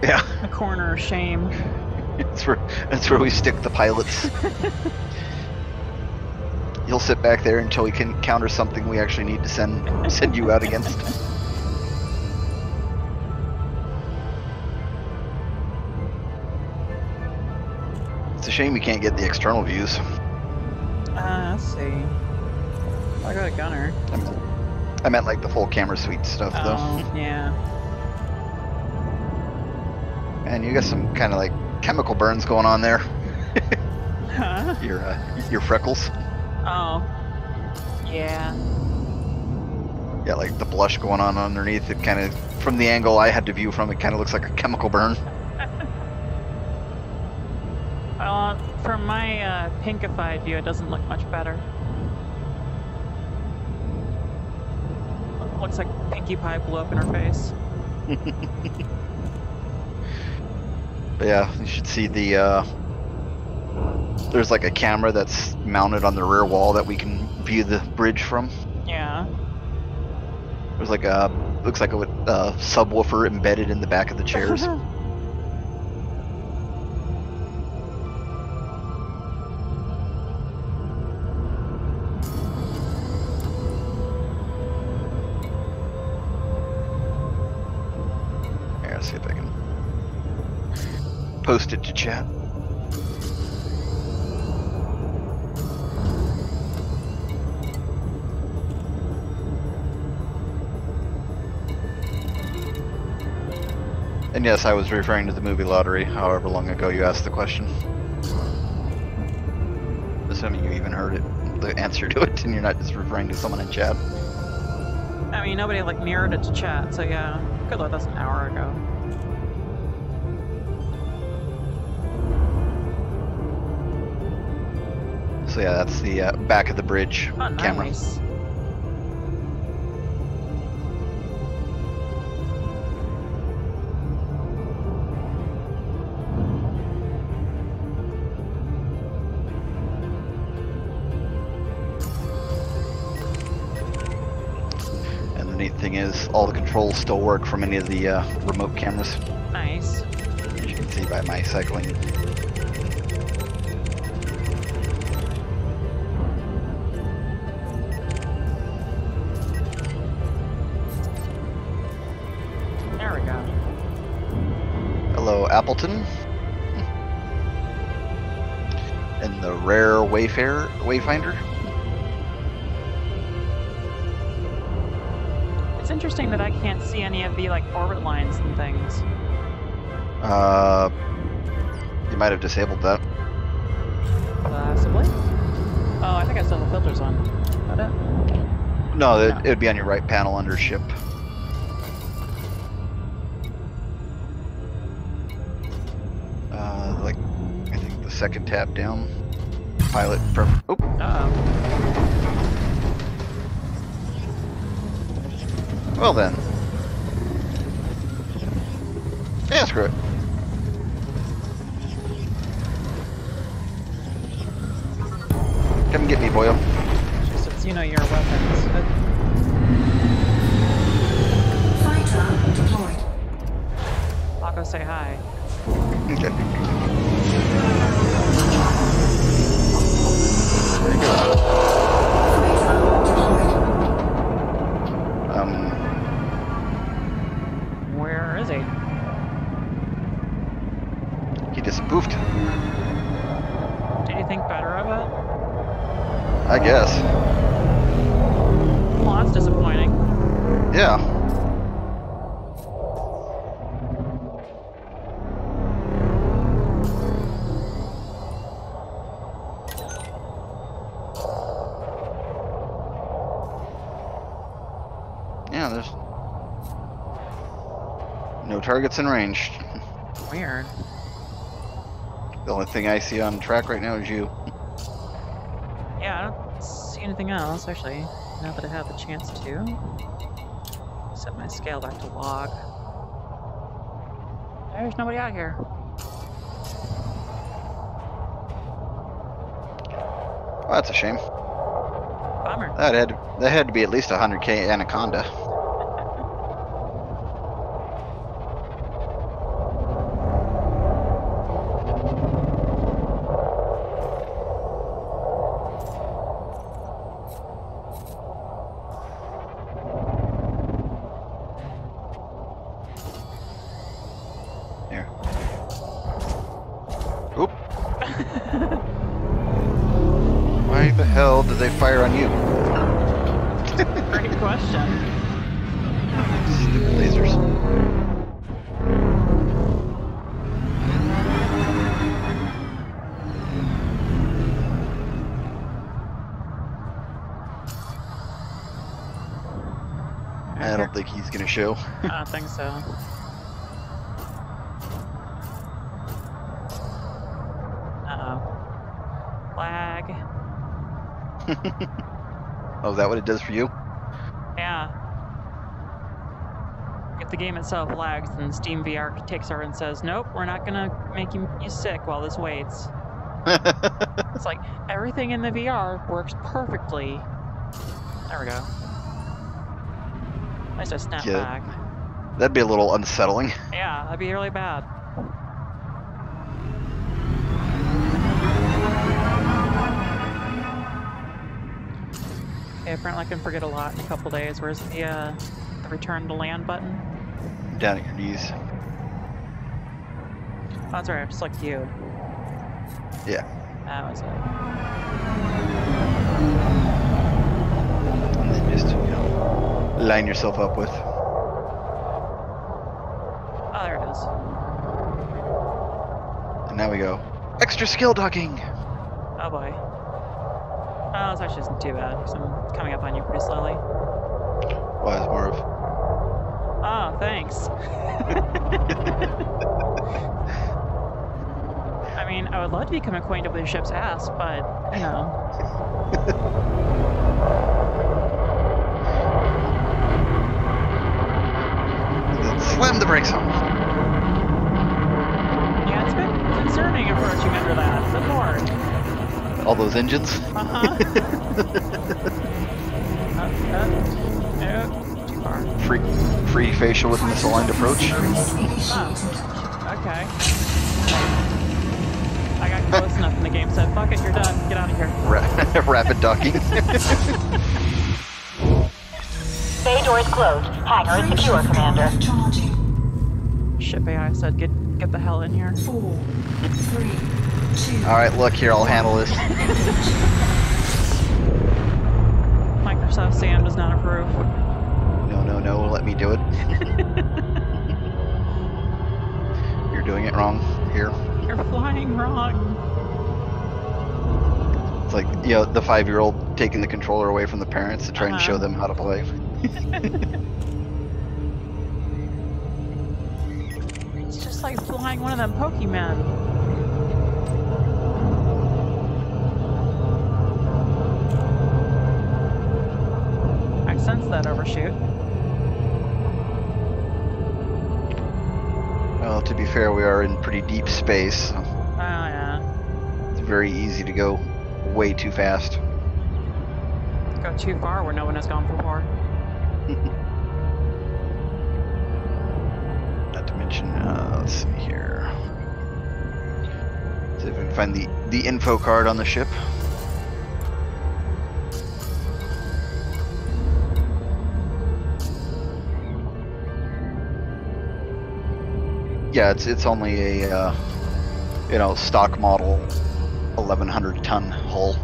Yeah. The corner of shame. That's where we stick the pilots. You'll sit back there until we can counter something we actually need to send you out against. It's a shame you can't get the external views. Let's see. I got a gunner. I meant like the full camera suite stuff, though. Oh, yeah. Man, you got some kind of like chemical burns going on there. Huh? Your freckles. Oh. Yeah. Yeah, like the blush going on underneath. It kind of, from the angle I had to view from, it kind of looks like a chemical burn. From my pinkified view, it doesn't look much better. Looks like Pinkie Pie blew up in her face. But yeah, you should see the, there's like a camera that's mounted on the rear wall that we can view the bridge from. Yeah. There's like a looks like a subwoofer embedded in the back of the chairs. Here, let's see if I can post it to chat. And yes, I was referring to the movie Lottery, however long ago you asked the question. Assuming you even heard it, the answer to it, and you're not just referring to someone in chat. I mean, nobody like mirrored it to chat, so yeah. Good luck, that's an hour ago. So yeah, that's the back of the bridge camera. Nice. And the neat thing is, all the controls still work from any of the remote cameras. Nice. As you can see by my cycling. There we go. Hello, Appleton. And the rare Wayfinder. It's interesting that I can't see any of the like orbit lines and things. You might have disabled that. Possibly. Oh, I think I still have the filters on. Is that it? No, it would be on your right panel under ship. Like, I think the second tab down. Pilot prefer. Oh, Uh-oh. well then. Yeah, screw it. Come get me, boyo. Just since you know your weapons. Fighter deployed. I'll go say hi. Okay. There you go. Fighter deployed. Where is he? He just poofed. Did you think better of it? I guess. Well, that's disappointing. Yeah. Yeah, there's no targets in range. Weird. The only thing I see on track right now is you. Yeah, I don't see anything else, actually, now that I have the chance to. Set my scale back to log. There's nobody out here. Well, that's a shame. Bummer. That had to be at least 100K Anaconda. Here. Oop. Why the hell did they fire on you? Great question. Stupid lasers. I don't think he's gonna show. I don't think so. Uh-oh. Lag. Oh, is that what it does for you? Yeah. If the game itself lags, then Steam VR takes over and says, nope, we're not gonna make you sick while this waits. It's like, everything in the VR works perfectly. There we go. At least I snapped Yeah. back. That'd be a little unsettling. Yeah, that'd be really bad. Okay, apparently I can forget a lot in a couple days. Where's the return to land button? Down at your knees. Oh, that's right, I'm just like you. Yeah. That was it. And then just, line yourself up with. Oh, there it is. And now we go. Extra skill docking! Oh boy. Oh, this actually isn't too bad, because I'm coming up on you pretty slowly. Well, it's more of. Oh, thanks. I mean, I would love to become acquainted with the ship's ass, but, you know. And then slam the brakes on. Yeah, it's a bit concerning approaching under that. Good lord. All those engines. Uh-huh. Too far. Free facial with misaligned approach. Oh, okay. I got close enough and the game said, fuck it, you're done. Get out of here. Rapid docking. Bay doors closed. Hangar is secure, Commander. Charging. Ship AI said, get the hell in here. 4, 3, 2. Alright, look here, I'll handle this. Microsoft Sam does not approve. No, let me do it. You're doing it wrong here. You're flying wrong. It's like, the 5-year-old taking the controller away from the parents to try and show them how to play. It's just like flying one of them Pokemon. I sense that overshoot. Well, to be fair, we are in pretty deep space, so Oh, yeah. it's very easy to go way too fast. Go too far where no one has gone before. Not to mention, let's see here. See if we can find the info card on the ship. Yeah, it's only a stock model 1100 ton hull.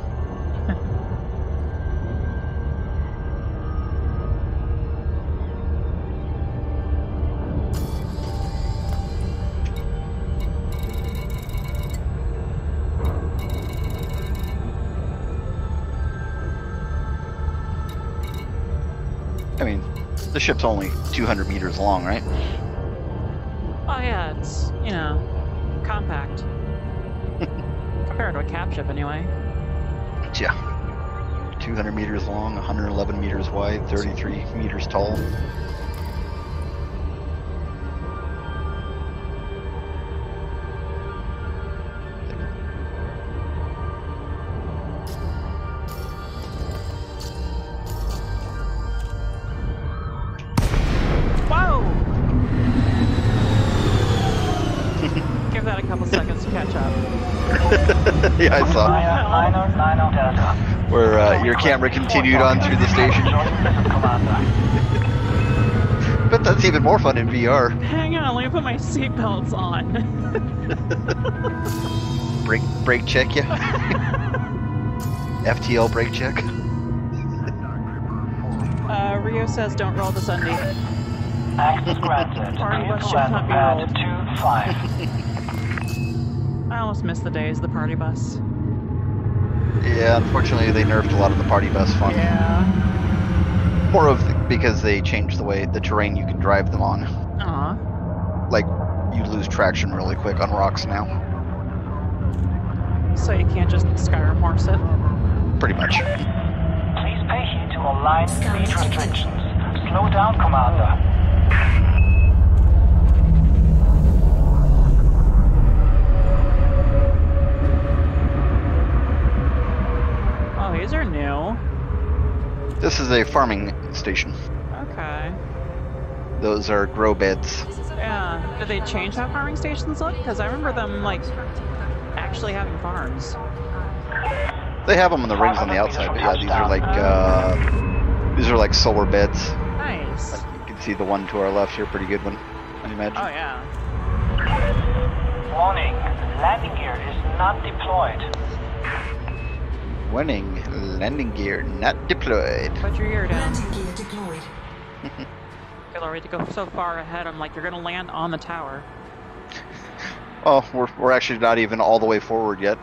I mean, the ship's only 200 meters long, right? Oh, yeah, it's, compact. Compared to a cap ship, anyway. Yeah. 200 meters long, 111 meters wide, 33 meters tall. Whoa! Give that a couple seconds to catch up. Yeah, I saw. 9090 Delta. Where your camera continued on through the station. But that's even more fun in VR. Hang on, let me put my seatbelts on. Brake check, yeah. FTL brake check. Rio says don't roll the Sunday. Access granted. Party Clear bus to should land not be pad rolled. 25. I almost missed the days of the party bus. Yeah, unfortunately they nerfed a lot of the party bus fun. Yeah. More of because they changed the terrain you can drive them on. Aw. Like, you lose traction really quick on rocks now. So you can't just Skyrim horse it? Pretty much. Please pay heed to all line speed restrictions. Slow down, Commander. Oh, these are new. This is a farming station. Okay. Those are grow beds. Yeah. Did they change how farming stations look? Because I remember them, like, actually having farms. They have them on the rings on the outside, but yeah, these are like solar beds. Nice. Like you can see the one to our left here, pretty good one, I imagine. Oh, yeah. Warning, landing gear is not deployed. Warning, landing gear not deployed. Put your ear down. Landing gear deployed. Feel already to go so far ahead. I'm like, you're gonna land on the tower. Oh, we're actually not even all the way forward yet.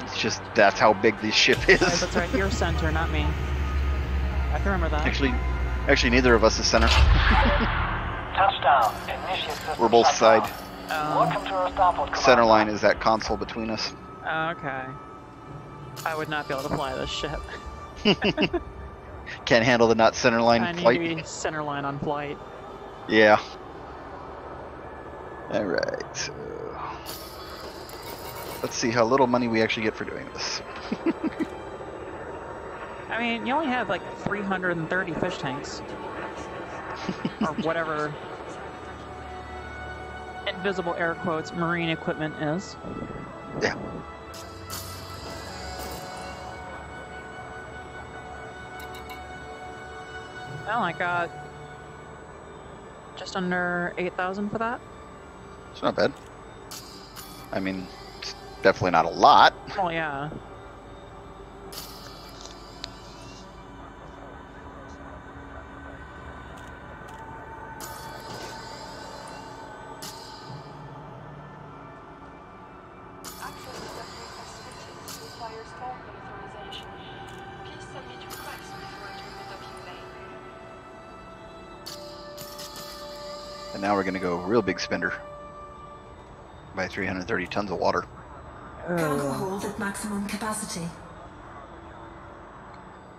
It's just that's how big this ship is. Right, that's right. You're center, not me. I can remember that. Actually, neither of us is center. Touchdown. Initiate system We're both shutdown. side. Welcome to our starport command. Center line is that console between us. Okay. I would not be able to fly this ship. Can't handle the not center line I need flight. to be center line on flight. Yeah. All right. So let's see how little money we actually get for doing this. I mean, you only have like 330 fish tanks. Or whatever invisible air quotes marine equipment is. Yeah. Well, I got just under 8,000 for that. It's not bad. I mean, it's definitely not a lot. Oh yeah. And now we're going to go real big spender. By 330 tons of water. Cargo hold at maximum capacity.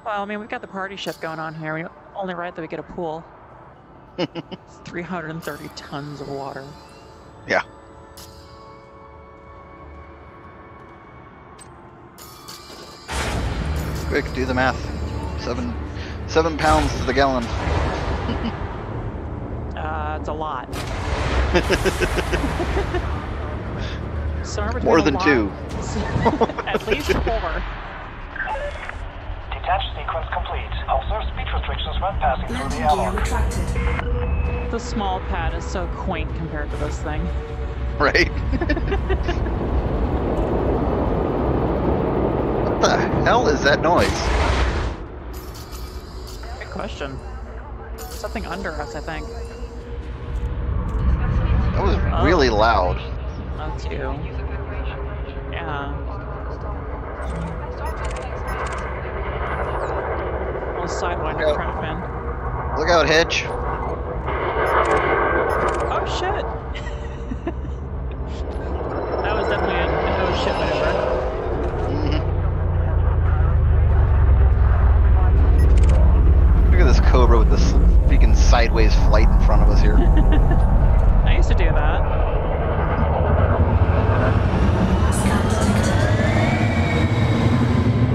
Well, I mean, we've got the party ship going on here. We only right that we get a pool. 330 tons of water. Yeah. Quick, do the math. 7 pounds to the gallon. It's a lot. Somewhere between More a than lot- 2. At least 4. Detach sequence complete. Observe speed restrictions when passing through the Landing gear airlock. retracted. The small pad is so quaint compared to this thing. Right? What the hell is that noise? Good question. Something under us, I think. That was really loud. That's you. Yeah. Little sidewinder Yep. crapman. Look out, Hedge. Oh shit! That was definitely a no shit maneuver. Look at this Cobra with this freaking sideways flight in front of us here. I used to do that. Scan detected.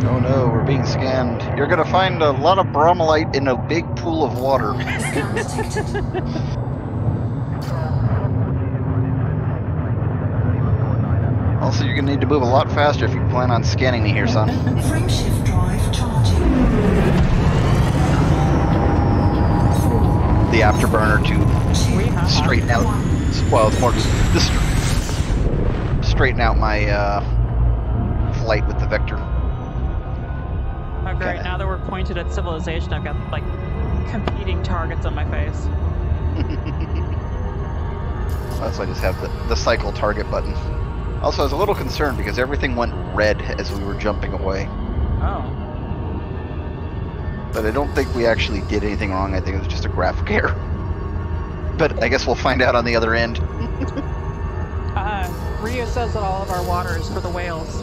Oh no, we're being scanned. You're gonna find a lot of bromelite in a big pool of water. Scan detected. Also, you're gonna need to move a lot faster if you plan on scanning me here, son. Frameshift drive charging. 4, The afterburner to 2, straighten out. Well, it's more just straighten out my flight with the vector. Oh great, Okay. now that we're pointed at civilization, I've got like competing targets on my face. So I just have the cycle target button. Also, I was a little concerned because everything went red as we were jumping away. Oh. But I don't think we actually did anything wrong. I think it was just a graphic error. But I guess we'll find out on the other end. Rio says that all of our water is for the whales.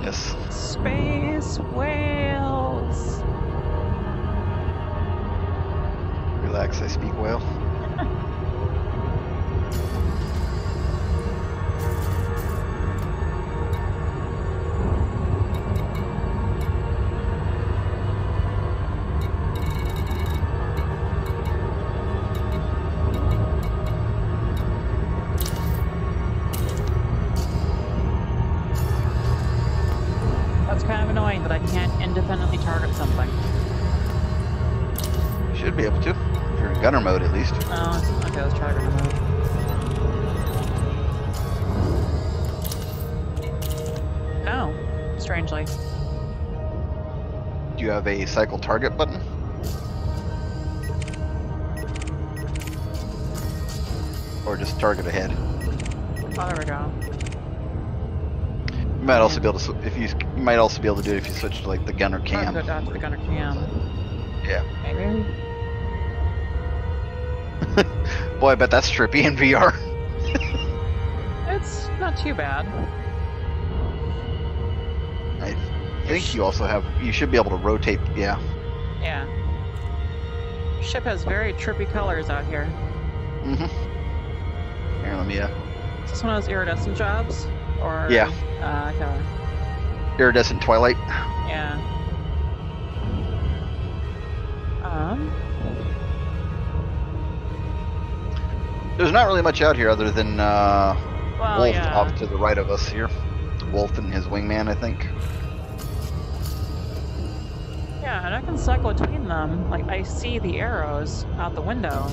Yes. Space whales! Relax, I speak whale. Should be able to. If you're in gunner mode, at least. Oh, okay, let's try gunner mode. No, strangely. Do you have a cycle target button? Or just target ahead? Oh, there we go. You might also be able to, you might also be able to do it if you switch to like the gunner cam. Go down to the gunner cam. Yeah. Maybe. Boy, I bet that's trippy in VR. It's not too bad. I think you also have, you should be able to rotate, yeah. Yeah. Ship has very trippy colors out here. Mm-hmm. Here, let me, Is this one of those iridescent jobs? Or Yeah. Okay. iridescent twilight. Yeah. There's not really much out here other than Well, Wolf yeah. off to the right of us here. Wolf and his wingman, I think. Yeah, and I can cycle between them. Like, I see the arrows out the window,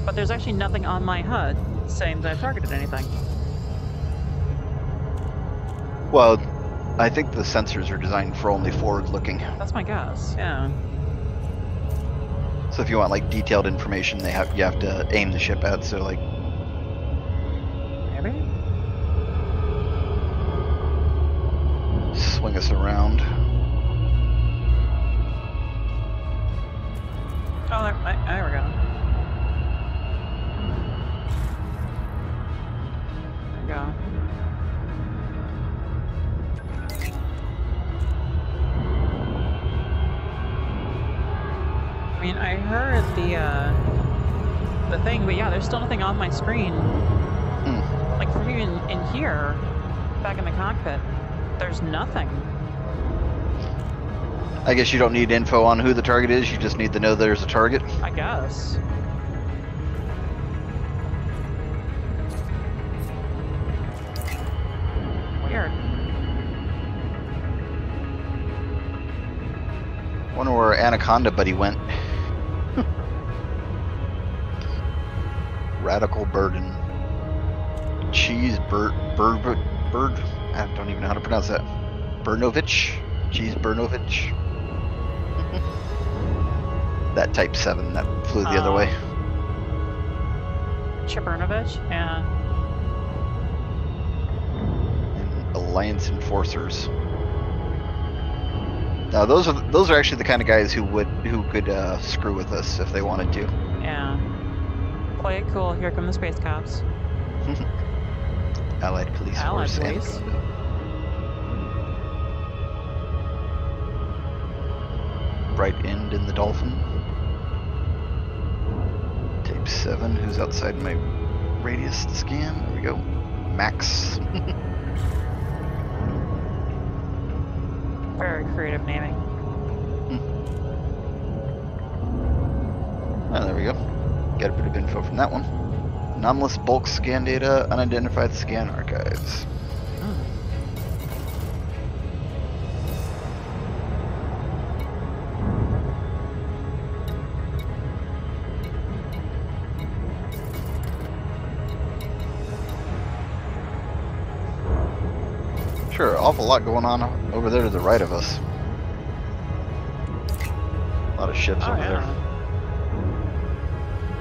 but there's actually nothing on my HUD saying that I've targeted anything. Well, I think the sensors are designed for only forward looking. That's my guess, yeah. So if you want like detailed information, you have to aim the ship at. So like, Maybe? swing us around. Oh, there we go. There we go. I mean, I heard the thing, but yeah, there's still nothing on my screen. Like, for me in here, back in the cockpit, there's nothing. I guess you don't need info on who the target is. You just need to know there's a target. I guess. Weird. Wonder where Anaconda Buddy went. Radical Burden. Cheese bird. I don't even know how to pronounce that. Bernovich. Cheese Bernovich. That Type 7 that flew the other way. Chibernovich? Yeah. And Alliance Enforcers. Now those are actually the kind of guys who could screw with us if they wanted to. Yeah. Play it cool. Here come the space cops. Allied Police Allied Force. Police. Anaconda. Bright End in the Dolphin. Tape 7, who's outside my radius to scan? There we go. Max. Very creative naming. Oh, there we go. Got a bit of info from that one. Anomalous bulk scan data, unidentified scan archives. Sure, awful lot going on over there to the right of us. A lot of ships over there.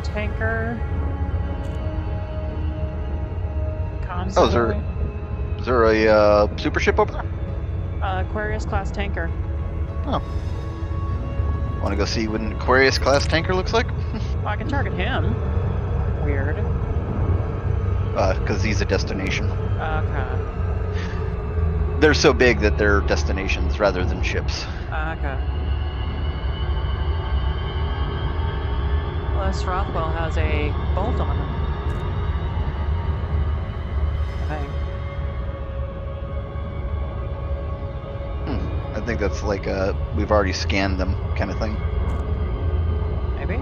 Tanker. Oh, is there a super ship over there? Aquarius class tanker. Oh. Want to go see what an Aquarius class tanker looks like? Well, I can target him. Weird. Because he's a destination. Okay. They're so big that they're destinations rather than ships. Okay. Plus, Rothwell has a bolt on him. I think. I think that's like we've already scanned them kind of thing. Maybe?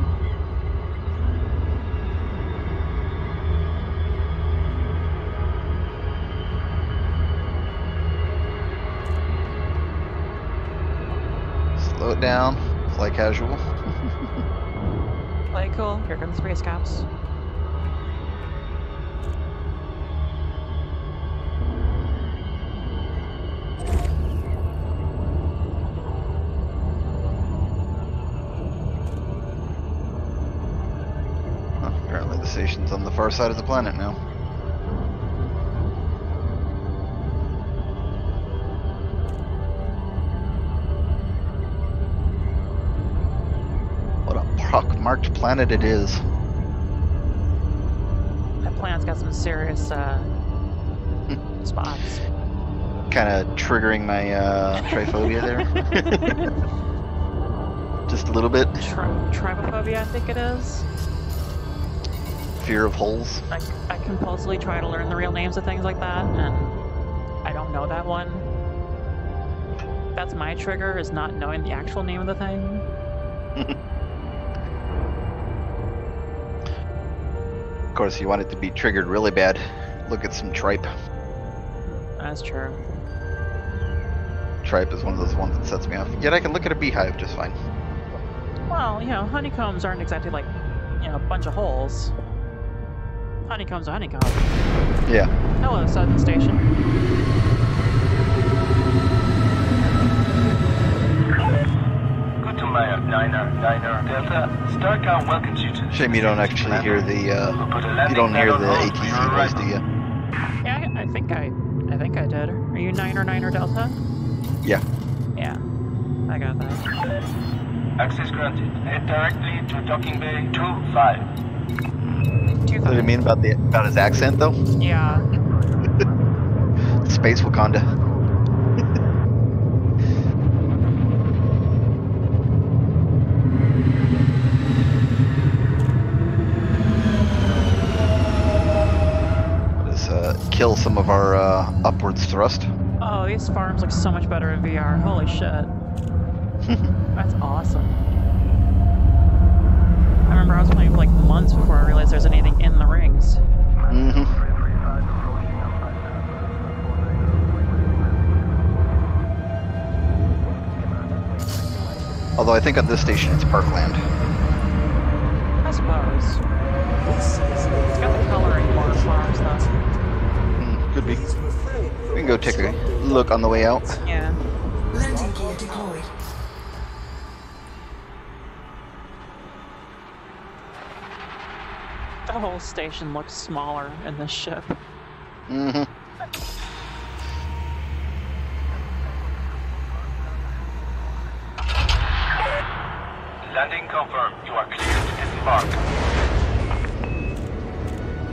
Slow it down, fly casual. Play cool. Here come the space cops. Apparently the station's on the far side of the planet now. What a pockmarked planet it is. That planet's got some serious spots. Kind of triggering my triphobia there. Just a little bit. Tribophobia, I think it is. Fear of holes. I compulsively try to learn the real names of things like that, and I don't know that one. That's my trigger, is not knowing the actual name of the thing. Of course, you want it to be triggered really bad. Look at some tripe. That's true. Tripe is one of those ones that sets me off. Yet I can look at a beehive just fine. Well, you know, honeycombs aren't exactly like, you know, a bunch of holes. Honeycomb's a honeycomb. Yeah. Hello, Southern Station. Good to Maya, Niner, Delta. Starcom welcomes you to. Shame you don't actually hear the you don't hear the ATC voice, do you? Yeah, I think I did. Are you 9 or Delta? Yeah. Yeah. I got that. Access granted. Head directly to docking bay 25. What do you mean about his accent though? Yeah. Space Wakanda. Kill some of our upwards thrust. Oh, these farms look so much better in VR. Holy shit. That's awesome. I remember I was playing for like months before I realized there's anything in the rings. Mm-hmm. Although I think on this station it's parkland. I suppose. It's got the coloring more farm stuff. Could be. We can go take a look on the way out. Yeah. Landing gear deployed. The whole station looks smaller in this ship. Mm-hmm. Landing confirmed. You are cleared to disembark.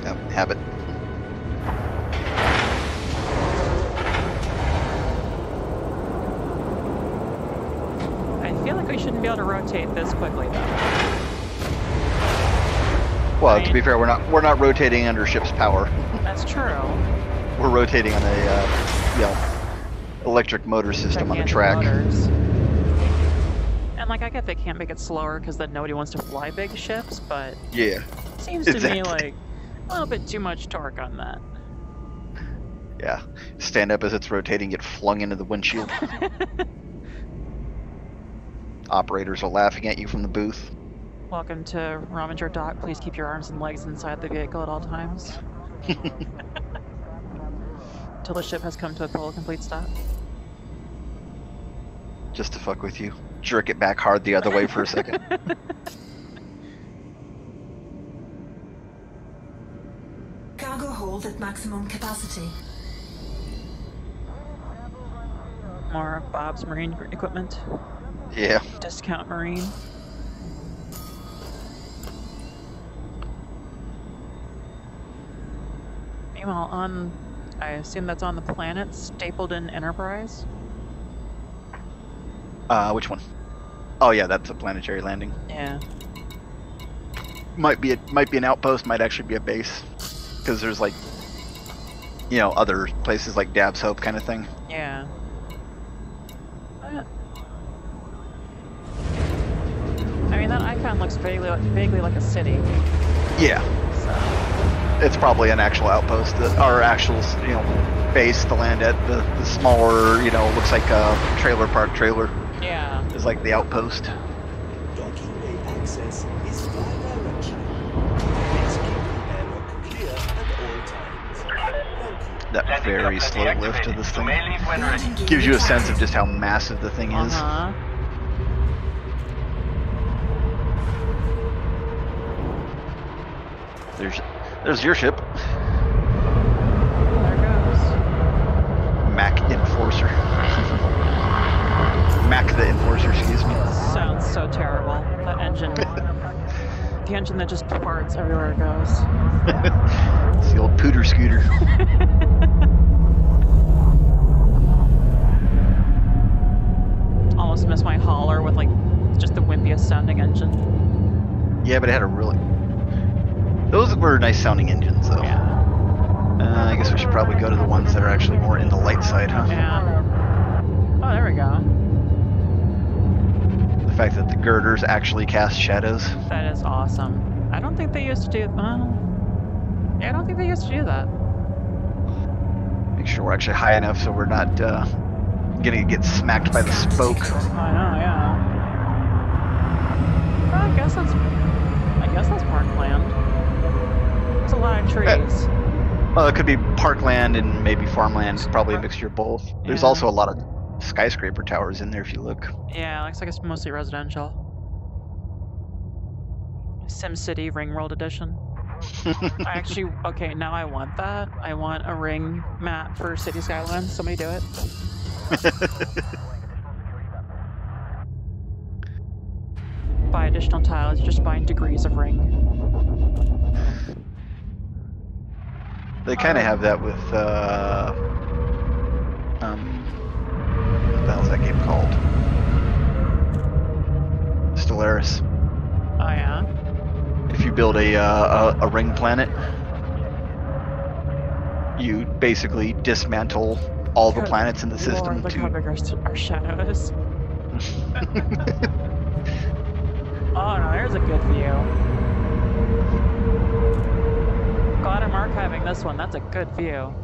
Yep, have it. I feel like we shouldn't be able to rotate this quickly though. Well, to be fair, we're not rotating under ship's power. That's true. We're rotating on a electric motor system on the track. Motors. And like, I get they can't make it slower because then nobody wants to fly big ships, but Yeah. it seems to exactly. me like a little bit too much torque on that. Yeah. Stand up as it's rotating, get flung into the windshield. Operators are laughing at you from the booth. Welcome to Rominger Dock. Please keep your arms and legs inside the vehicle at all times. Till the ship has come to a total complete stop. Just to fuck with you. Jerk it back hard the other way for a second. Cargo hold at maximum capacity. More of Bob's marine equipment. Yeah. Discount marine. Meanwhile, I assume that's on the planet, Stapleton Enterprise? Which one? Oh yeah, that's a planetary landing. Yeah. Might be an outpost, might actually be a base. Because there's like, you know, other places like Dab's Hope kind of thing. Yeah. I mean, that icon looks vaguely like a city. Yeah. So. It's probably an actual outpost, or actual, you know, base to land at. The smaller, you know, looks like a trailer park trailer Yeah. is like the outpost. Docking bay access is bi-directional. Please keep the airlock clear at all times. Thank you. That Landing very craft slow lift of deactivated. this You thing may leave when ready. gives you a sense of just how massive the thing is. Uh-huh. There's your ship, There goes. Mac Enforcer. Mac the Enforcer, excuse me. Sounds so terrible. That engine. The engine that just farts everywhere it goes. It's the old pooter scooter. Almost miss my hauler with like just the wimpiest sounding engine. Yeah, but it had a really... Those were nice sounding engines, though. Yeah. I guess we should probably go to the ones that are actually more in the light side, huh? Yeah. Oh, there we go. The fact that the girders actually cast shadows. That is awesome. I don't think they used to do. Yeah, I don't think they used to do that. Make sure we're actually high enough so we're not gonna get smacked by the spoke. I know, yeah. Well, I guess that's parkland. There's a lot of trees. Well, it could be parkland and maybe farmland, probably a mixture of both. There's Yeah. also a lot of skyscraper towers in there if you look. Yeah, looks like it's mostly residential. SimCity Ring World Edition. I actually, okay, now I want that. I want a ring map for City Skylines. Somebody do it. Buy additional tiles, you're just buying degrees of ring. They kind of have that with, what the hell's that game called? Stellaris. Oh yeah? If you build a ring planet, you basically dismantle all the planets in the system Lord, look how to... big our shadow is. Oh no, there's a good view. Glad I'm archiving this one. That's a good view.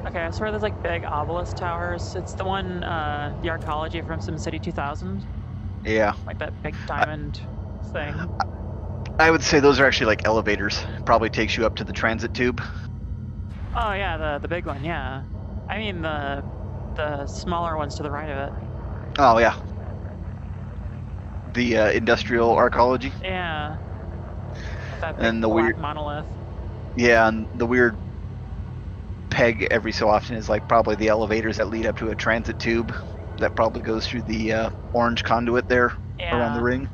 Okay, I swear there's like big obelisk towers. It's the one, the arcology from SimCity 2000. Yeah. Like that big diamond thing. I would say those are actually like elevators. Probably takes you up to the transit tube. Oh yeah, the big one, yeah. I mean the smaller ones to the right of it. Oh yeah. The industrial arcology. Yeah. That big And the black weird monolith. Yeah, and the weird peg every so often is like probably the elevators that lead up to a transit tube that probably goes through the orange conduit there around the ring.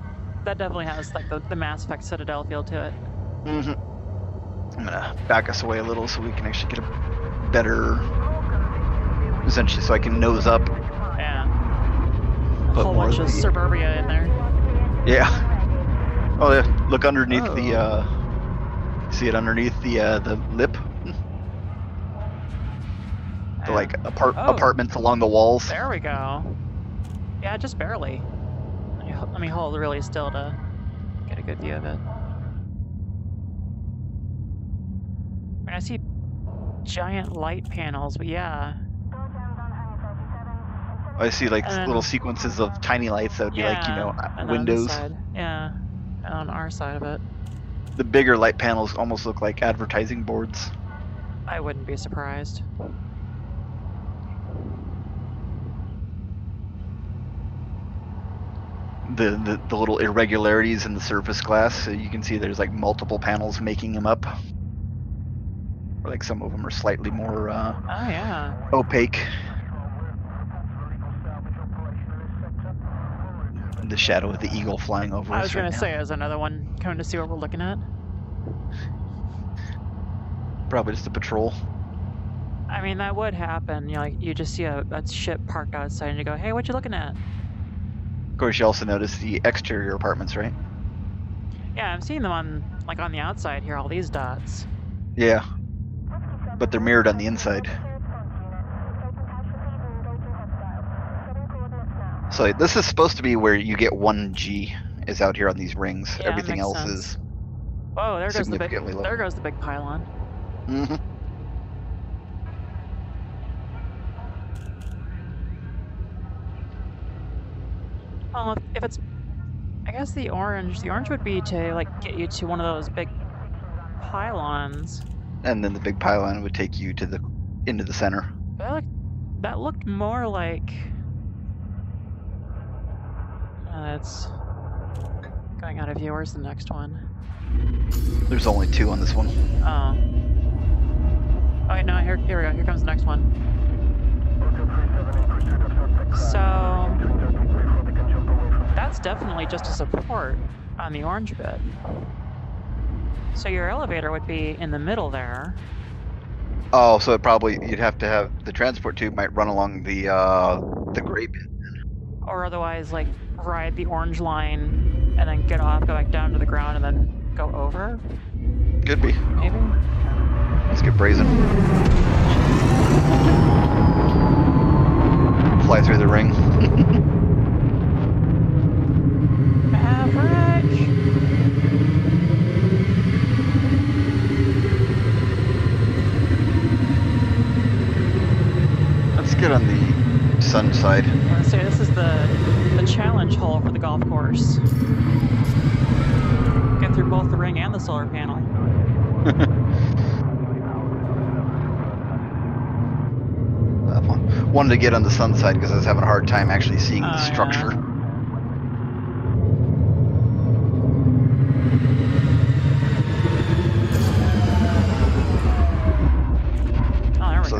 That definitely has like the Mass Effect Citadel feel to it. Mm-hmm. I'm gonna back us away a little so we can actually get a better, essentially, so I can nose up. Yeah. A Put whole more bunch of of the- suburbia in there. Yeah. Oh yeah. Look underneath the. See it underneath the lip. The like apartments along the walls. There we go. Yeah, just barely. Let me hold really still to get a good view of it. I mean, I see giant light panels, but yeah. I see like And then- little sequences of tiny lights that would be like, you know, and on this windows. side. Yeah, and on our side of it. The bigger light panels almost look like advertising boards. I wouldn't be surprised. The little irregularities in the surface glass, so you can see there's like multiple panels making them up. Or like some of them are slightly more Oh yeah. opaque. The shadow of the eagle flying over us. I was gonna right say, there's another one coming to see what we're looking at. now. Probably just a patrol. I mean, that would happen. You know, like you just see a ship parked outside, and you go, "Hey, what you looking at?" Of course, you also notice the exterior apartments, right? Yeah, I'm seeing them on the outside here. All these dots. Yeah. But they're mirrored on the inside. So this is supposed to be where you get 1G is out here on these rings. Yeah, Everything makes else sense. is Oh, there goes the big. significantly lower. There goes the big pylon. Mm-hmm. Well, if it's, I guess the orange would be to like get you to one of those big pylons. And then the big pylon would take you to into the center. That looked more like. That's going out of view. Where's the next one? There's only 2 on this one. Oh. Oh wait, no, here we go. Here comes the next one. So that's definitely just a support on the orange bit. So your elevator would be in the middle there. Oh, so you'd have to have the transport tube might run along the gray bit. Or otherwise, like ride the orange line and then get off, go back down to the ground, and then go over. Could be. Maybe. Let's get brazen. Fly through the ring. Average. Let's get on the sun side. Let's say this is the challenge hole for the golf course. Get through both the ring and the solar panel. Wanted to get on the sun side because I was having a hard time actually seeing the structure. Yeah. Oh, there we go.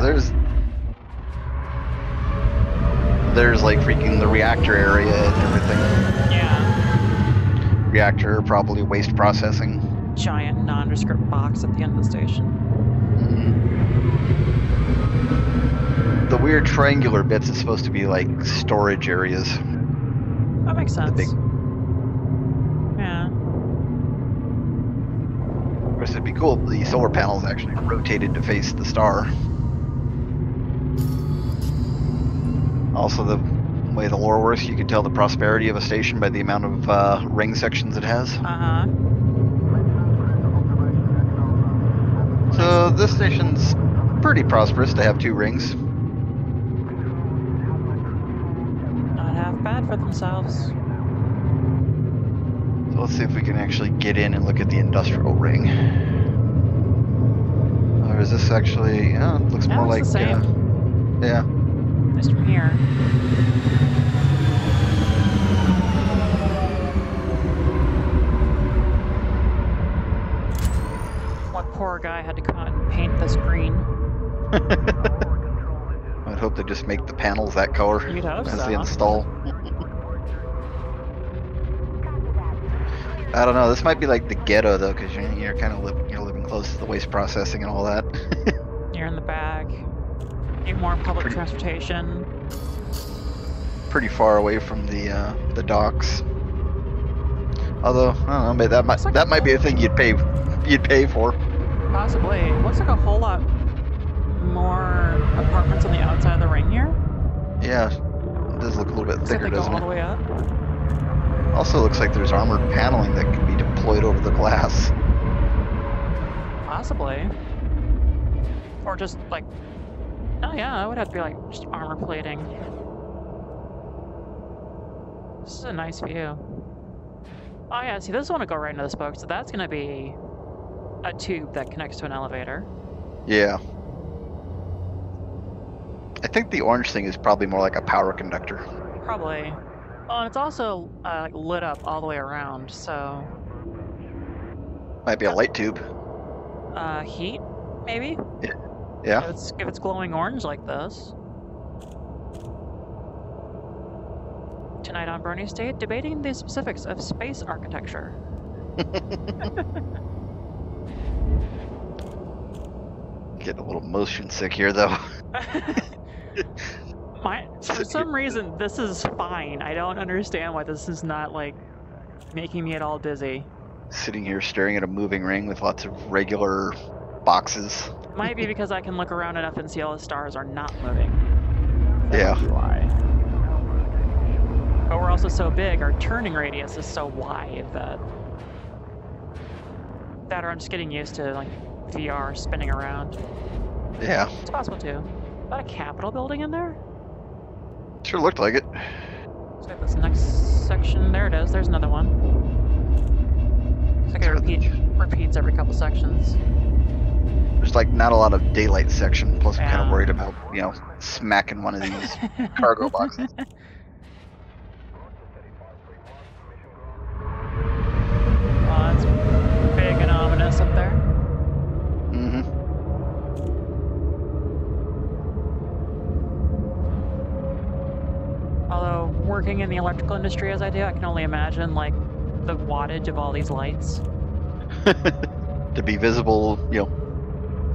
There's like freaking the reactor area and everything. Yeah. Reactor, probably waste processing. Giant nondescript box at the end of the station. The weird triangular bits is supposed to be like storage areas. That makes sense. Big... Yeah. Of course, it'd be cool if the solar panels actually rotated to face the star. Also, the way the lore works, you can tell the prosperity of a station by the amount of ring sections it has. Uh-huh. So this station's pretty prosperous to have 2 rings. Not half bad for themselves. So let's see if we can actually get in and look at the industrial ring. Or is this actually... Oh, it looks more like... the same. Yeah. Just from here. One poor guy had to come out and paint this green. I'd hope they just make the panels that color You'd hope as so. they install. I don't know. This might be like the ghetto though, because you're kind of living close to the waste processing and all that. You're in the back. Need more public transportation. Pretty far away from the docks. Although I don't know, maybe that might be a thing you'd pay for. Possibly. Looks like a whole lot more apartments on the outside of the ring here. Yeah, it does look a little bit Looks like thicker, they go doesn't all the it? way up. Also looks like there's armored paneling that can be deployed over the glass. Possibly. Or just like, oh yeah, it would have to be like just armor plating. This is a nice view. Oh yeah, see, this one will go right into the spoke, so that's gonna be a tube that connects to an elevator. Yeah. I think the orange thing is probably more like a power conductor. Probably. Oh, and it's also like lit up all the way around, so... Might be a light tube. Heat, maybe? Yeah. If it's glowing orange like this. Tonight on Bernie State, debating the specifics of space architecture. Getting a little motion sick here, though. For some reason, this is fine. I don't understand why this is not, like, making me at all dizzy. Sitting here staring at a moving ring with lots of regular boxes. Might be because I can look around enough and see all the stars are not moving. Yeah. That's why. But we're also so big, our turning radius is so wide that or I'm just getting used to, like, VR spinning around. Yeah. It's possible too. Is that a Capitol building in there? Sure looked like it. Let's get this next section. There it is. There's another one. It's like it repeats every couple sections. There's like not a lot of daylight section. Plus, I'm kind of Yeah. worried about smacking one of these cargo boxes. Oh, it's big and ominous up there. Mm-hmm. Although, working in the electrical industry as I do, I can only imagine, like, the wattage of all these lights. To be visible,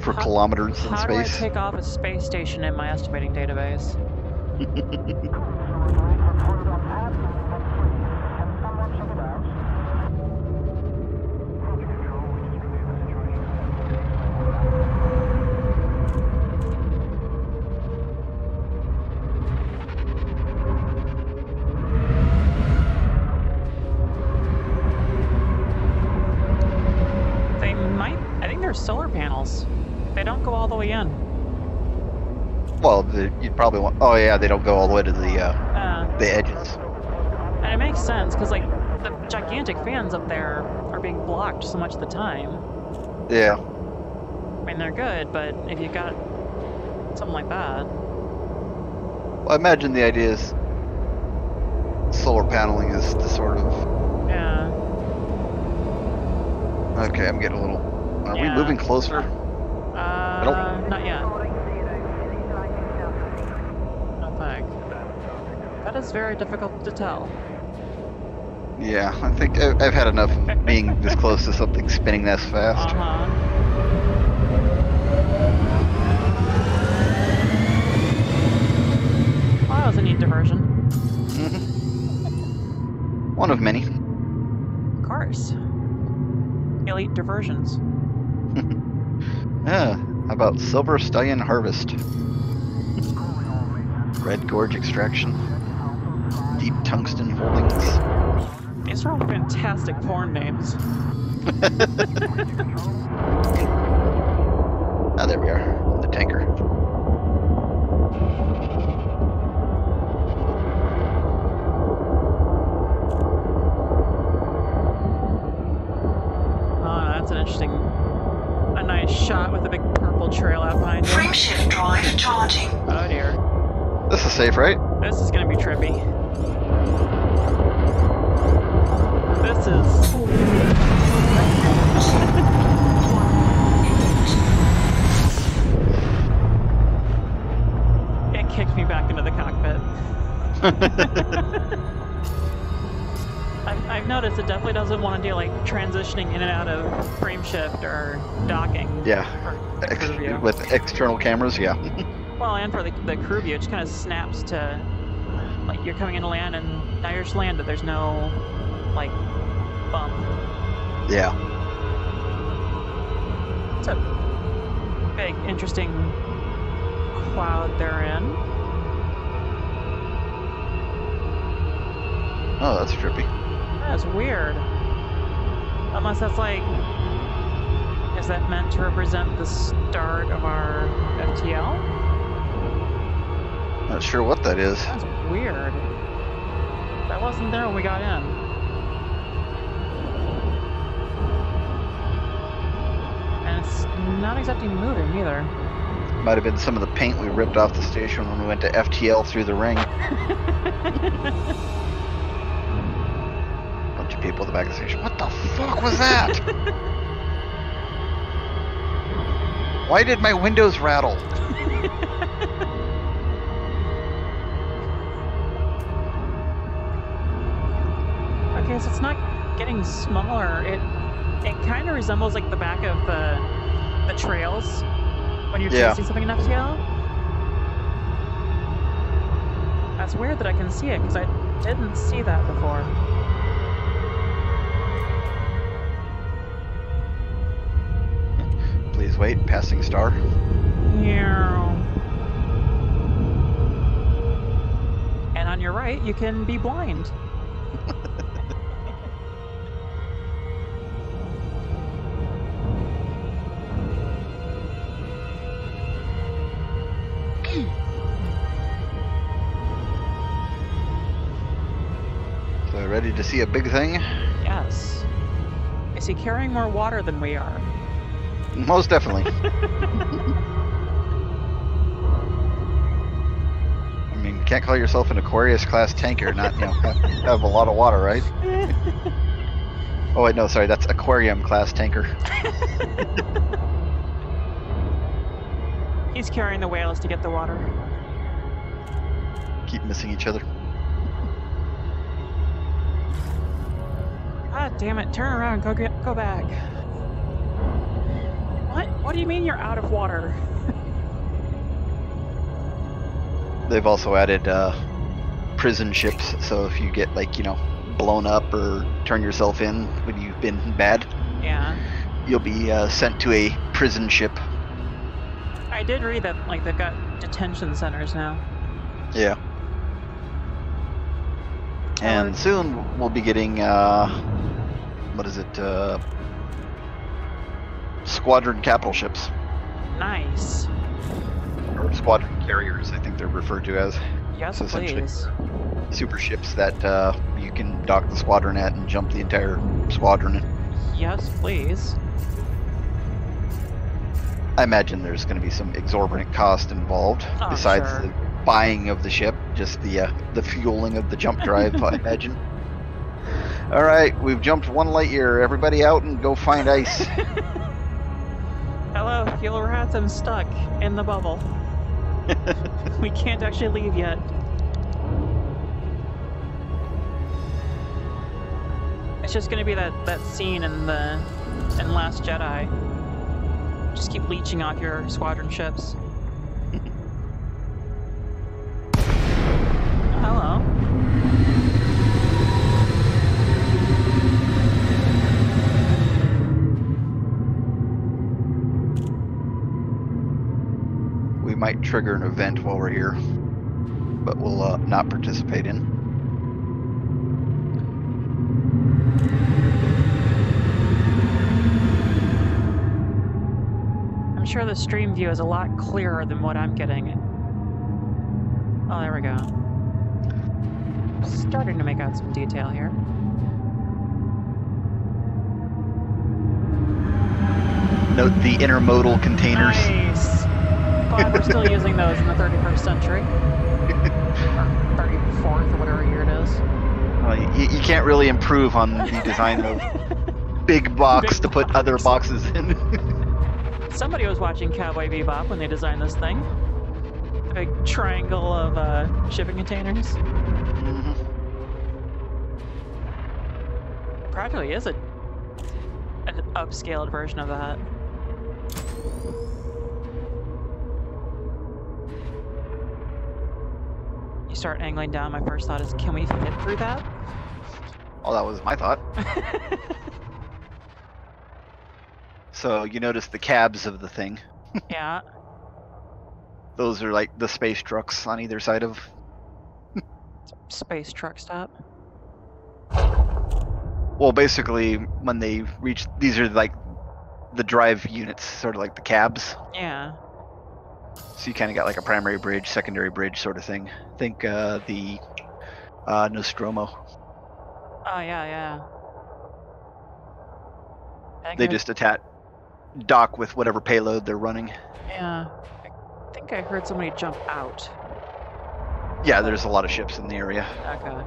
for kilometers in How do I space. take off a space station in my estimating database? I think they're solar panels. They don't go all the way in. Well, you'd probably want. Oh yeah, they don't go all the way to the edges. And it makes sense because like the gigantic fans up there are being blocked so much of the time. Yeah. I mean they're good, but if you got something like that. Well, I imagine the idea is solar paneling is the sort of. Yeah. Okay, I'm getting a little. Are we Yeah. moving closer? Not yet. No thanks. That is very difficult to tell. Yeah, I think I've had enough of being this close to something spinning this fast. Well, that was a neat diversion. Mm-hmm. One of many. Of course. Elite diversions. Yeah, how about Silver Stallion Harvest? Red Gorge Extraction. Deep Tungsten Holdings. These are all fantastic porn names. Ah, there we are. The tanker. Oh, that's an interesting... A nice shot with a big purple trail out behind you. Frameshift drive charging. Oh dear. This is safe, right? This is gonna be trippy. This is... It kicked me back into the cockpit. I've noticed it definitely doesn't want to do like transitioning in and out of frame shift or docking. Yeah. For the crew view. With external cameras, yeah. Well, and for the crew view, it just kind of snaps to like you're coming in to land and now you're just landed. There's no like bump. Yeah. It's a big, interesting cloud they're in. Oh, that's trippy. That's weird. Unless that's like, is that meant to represent the start of our FTL? Not sure what that is. That's weird. That wasn't there when we got in. And it's not exactly moving either. Might have been some of the paint we ripped off the station when we went to FTL through the ring. Bunch of people at the back of the station. What the fuck was that? Why did my windows rattle? Okay, so it's not getting smaller. It kind of resembles like the back of the trails when you're chasing something in FTL. That's weird that I can see it because I didn't see that before. Please wait, passing star. Yeah. And on your right, you can be blind. So ready to see a big thing? Yes. Is he carrying more water than we are? Most definitely. I mean, can't call yourself an Aquarius class tanker, not have a lot of water, right? Oh wait, no, sorry, that's aquarium class tanker. He's carrying the whales to get the water. Keep missing each other. God damn it! Turn around. Go back. What do you mean you're out of water? They've also added prison ships, so if you get blown up or turn yourself in when you've been bad, Yeah. you'll be sent to a prison ship. I did read that they've got detention centers now. Yeah. And soon we'll be getting what is it? Squadron capital ships. Nice. Or squadron carriers, I think they're referred to as. Yes, So essentially, please. super ships that you can dock the squadron at and jump the entire squadron in. Yes, please. I imagine there's going to be some exorbitant cost involved, Oh, besides sure. the buying of the ship, just the fueling of the jump drive, I imagine. All right, we've jumped 1 light year. Everybody out and go find ice. Hello, fuel rats. I'm stuck in the bubble. We can't actually leave yet. It's just gonna be that scene in Last Jedi. Just keep leeching off your squadron ships. Hello. We might trigger an event while we're here, but we'll not participate in. I'm sure the stream view is a lot clearer than what I'm getting. Oh, there we go. Starting to make out some detail here. Note the intermodal containers. Nice. Glad we're still using those in the 31st century. Or 34th, or whatever year it is. You can't really improve on the design of big box Big to put other boxes in. Somebody was watching Cowboy Bebop when they designed this thing. The big triangle of shipping containers. Mhm. Practically is an upscaled version of that. You start angling down, my first thought is, can we fit through that? Oh, that was my thought. So you notice the cabs of the thing. Yeah. Those are like the space trucks on either side of. Space truck stop. Well, basically, when they reach, these are like the drive units, sort of like the cabs. Yeah. So you kind of got like a primary bridge, secondary bridge sort of thing. Think the Nostromo. Oh, yeah. They just dock with whatever payload they're running. Yeah. I think I heard somebody jump out. Yeah, there's a lot of ships in the area. Okay.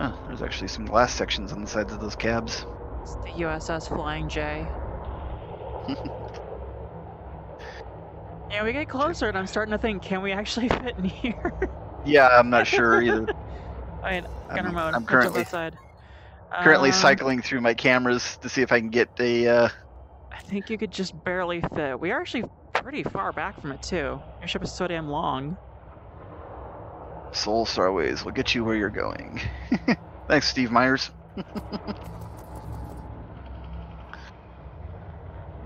Oh, there's actually some glass sections on the sides of those cabs. It's the USS Flying J. Yeah, we get closer and I'm starting to think, can we actually fit in here? Yeah, I'm not sure either. Alright, gunner mode. I'm Let's jump outside. currently cycling through my cameras to see if I can get a. I think you could just barely fit. We are actually pretty far back from it too. Your ship is so damn long. Soul Starways will get you where you're going. Thanks, Steve Myers.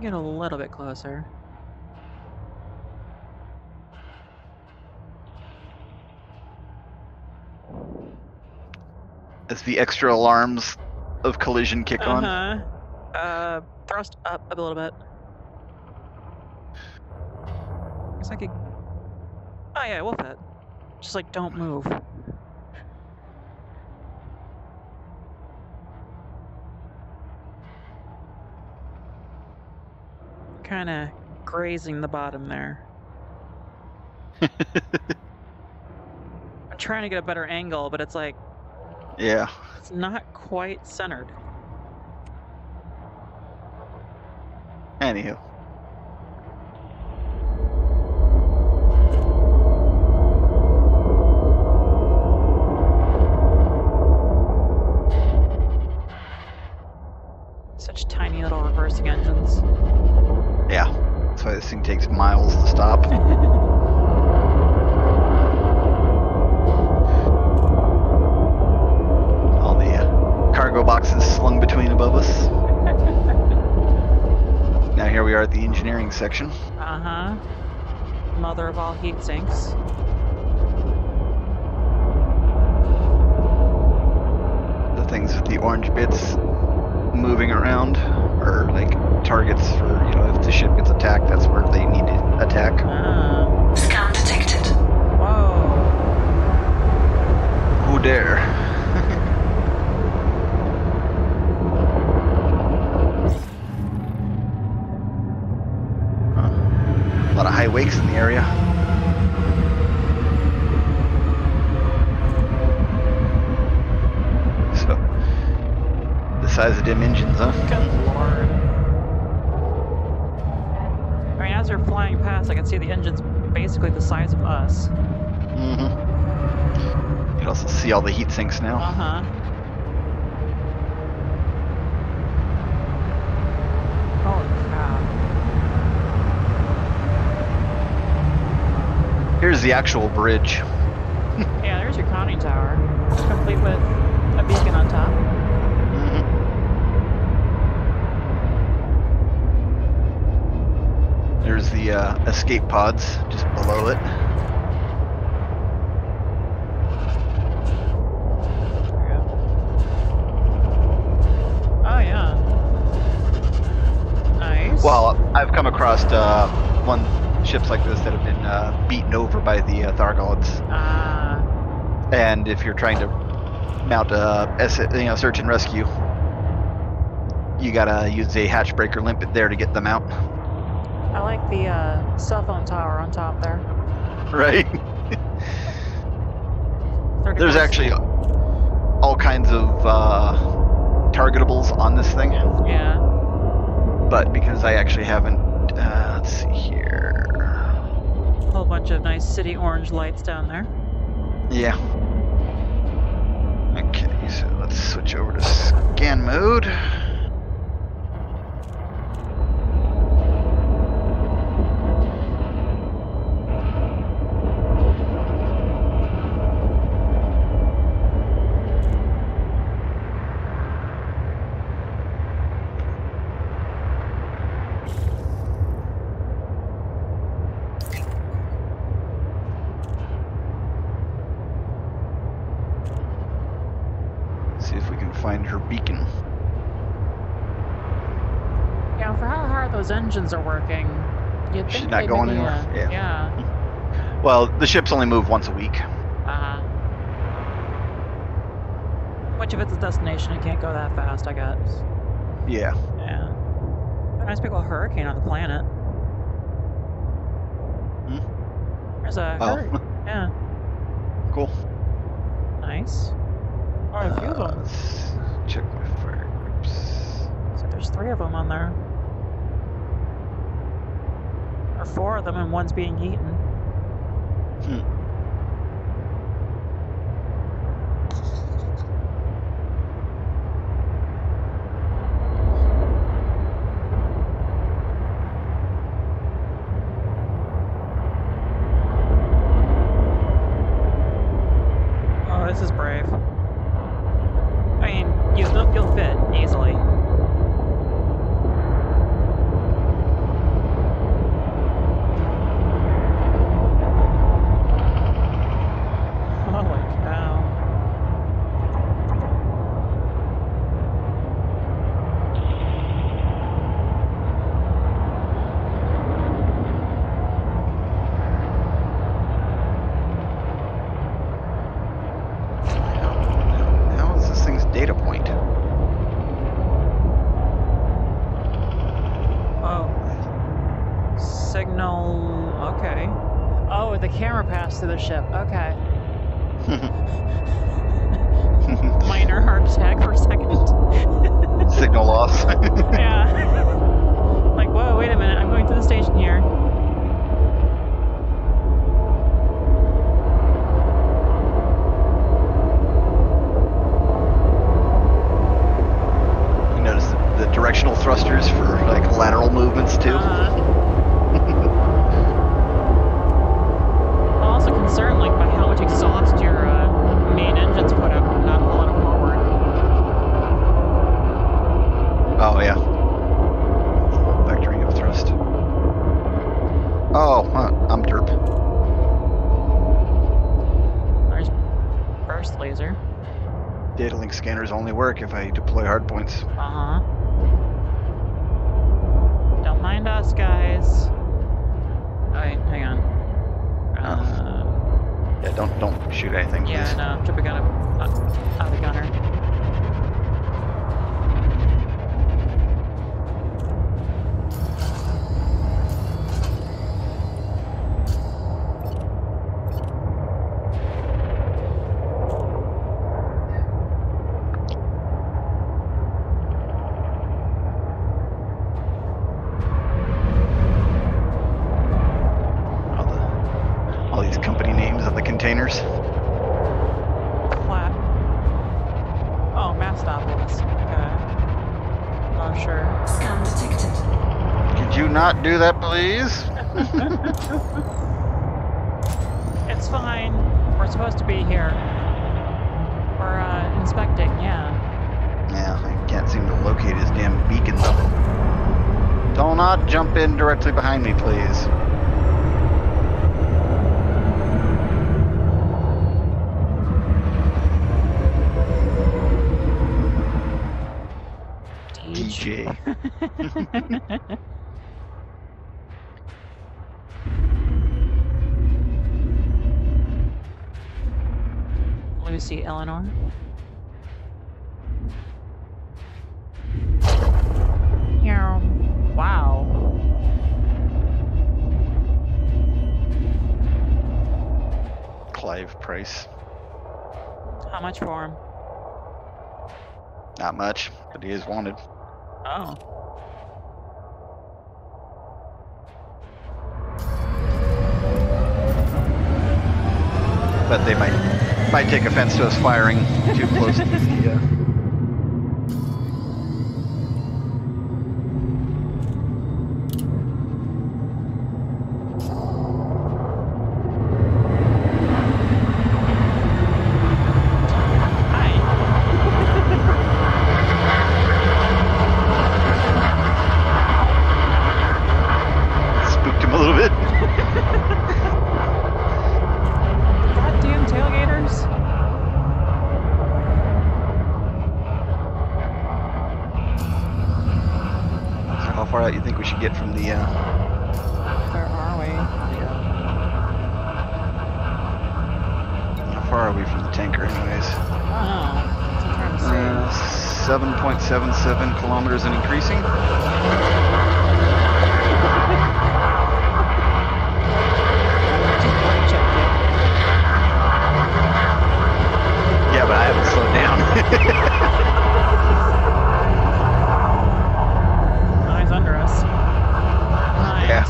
Get a little bit closer. As the extra alarms of collision kick on. Thrust up a little bit. Guess I could. Oh Oh yeah, we'll fit. Just like don't move. Kind of grazing the bottom there. I'm trying to get a better angle, but it's like, Yeah. it's not quite centered. Anywho. Such tiny little reversing engines. Yeah. That's why this thing takes miles to stop. All the cargo boxes slung between above us. Now here we are at the engineering section. Uh-huh. Mother of all heat sinks. The things with the orange bits moving around are like targets for, you know, if the ship gets attacked, that's where they need to attack. Ah. Scan detected. Whoa. Who dare? A lot of high wakes in the area. So, the size of them engines, huh? Good lord. I mean, as they're flying past, I can see the engine's basically the size of us. Mm-hmm. You can also see all the heat sinks now. Uh-huh. Holy cow. Here's the actual bridge. Yeah, there's your conning tower. Complete with a beacon on top. Mm-hmm. There's the escape pods just below it. Oh, yeah. Nice. Well, I've come across ships like this that have been beaten over by the Thargoids. Ah. And if you're trying to mount a search and rescue, you gotta use a hatch breaker limpet there to get them out. I like the cell phone tower on top there. Right. 30 There's minutes. actually all kinds of targetables on this thing. Yeah. But because I actually haven't, let's see here. A whole bunch of nice city orange lights down there. Yeah. Okay, so let's switch over to scan mode. See if we can find her beacon. Yeah, for how hard those engines are working, you'd think She's not they'd going maybe, anywhere? Yeah. Yeah. Well, the ships only move once a week. Uh-huh. Which if it's a destination, it can't go that fast, I guess. Yeah. Yeah. A nice big old hurricane on the planet. Hmm? There's a Oh. Yeah. Cool. Nice. Oh, a few of them. Let's check my fire groups. So there's 3 of them on there. Or 4 of them, and one's being eaten. Oh, this is brave. I mean, you'll fit easily. of the ship. Okay. Minor heart attack for a second. Signal loss. Yeah. Like, whoa, wait a minute. I'm going to the station here. You notice the directional thrusters for like lateral movements too. I'm also concerned, like, by how much exhaust your main engines put out, not pulling it forward. Oh yeah. Vectoring of thrust. Oh, I'm derp. There's burst laser. Data link scanners only work if I deploy hardpoints. Uh-huh. Don't mind us, guys. Alright, hang on. Yeah, don't shoot anything, Yeah, please. no, triple gunner. Out the gunner. All these company names on the containers. Flat. Oh, Mastopolis. Okay. Oh, sure. Scan detected. Could you not do that, please? It's fine. We're supposed to be here. We're, inspecting, yeah. Yeah, I can't seem to locate his damn beacon though. Do not jump in directly behind me, please. DJ. Lucy Eleanor. Yeah. Wow. Clive Price. How much for him? Not much, but he is wanted. Oh. But they might take offense to us firing too close to the spooked him a little bit. Goddamn tailgaters. So how far out you think we should get from the Where are we? how far are we from the tanker anyways? I don't know. That's what I'm trying to say. 7.77 kilometers and increasing. Yeah, but I haven't slowed down. Eyes under us. Nice. Yeah.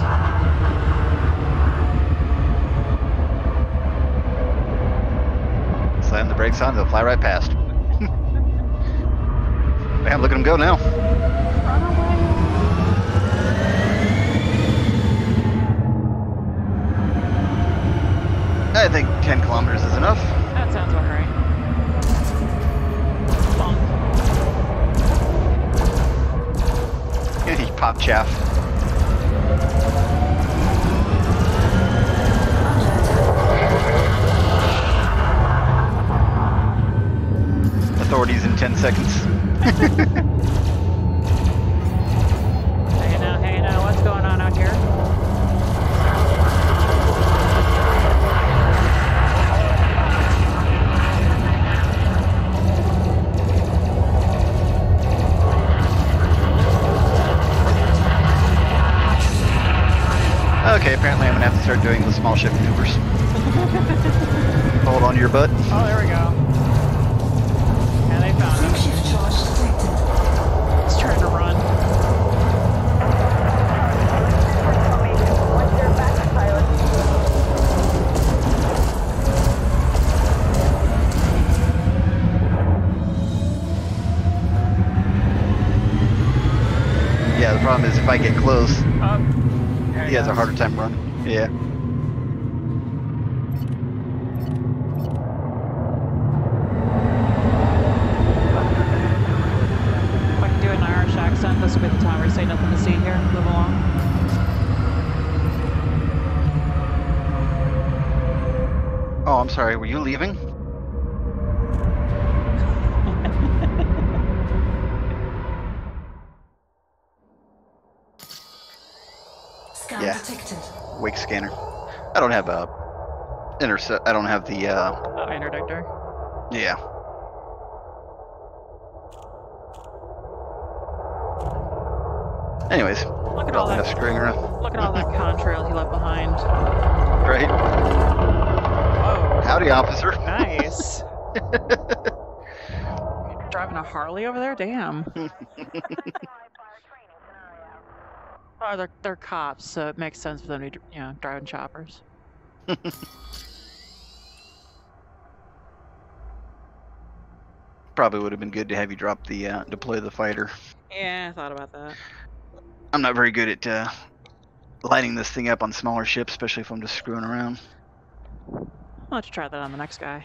Slam the brakes on, they'll fly right past. Man, look at them go now. Run away. I think 10 kilometers is enough. That sounds about right. Bonk. He pop chaff. Authorities in 10 seconds. Hey now, what's going on out here? Okay, apparently I'm gonna have to start doing the small ship maneuvers. your butt. Oh, there we go. Yeah, they found him. Shift charge detected. He's trying to run. Yeah, the problem is if I get close, There he has a goes. harder time running. Yeah. If I can do an Irish accent, this will be the time where I say nothing to see here. Move along. Oh, I'm sorry. Were you leaving? Scan Yeah. detected. Wake scanner. I don't have a intercept. I don't have the. Interdictor. Yeah. Anyways, Look at all probably enough that. screwing around. Look at all that contrail he left behind. Right. Whoa. Howdy, officer. Nice. Driving a Harley over there? Damn. Oh, they're cops, so it makes sense for them to be, driving choppers. Probably would have been good to have you drop the deploy the fighter. Yeah, I thought about that. I'm not very good at lining this thing up on smaller ships, especially if I'm just screwing around. I'll let you try that on the next guy.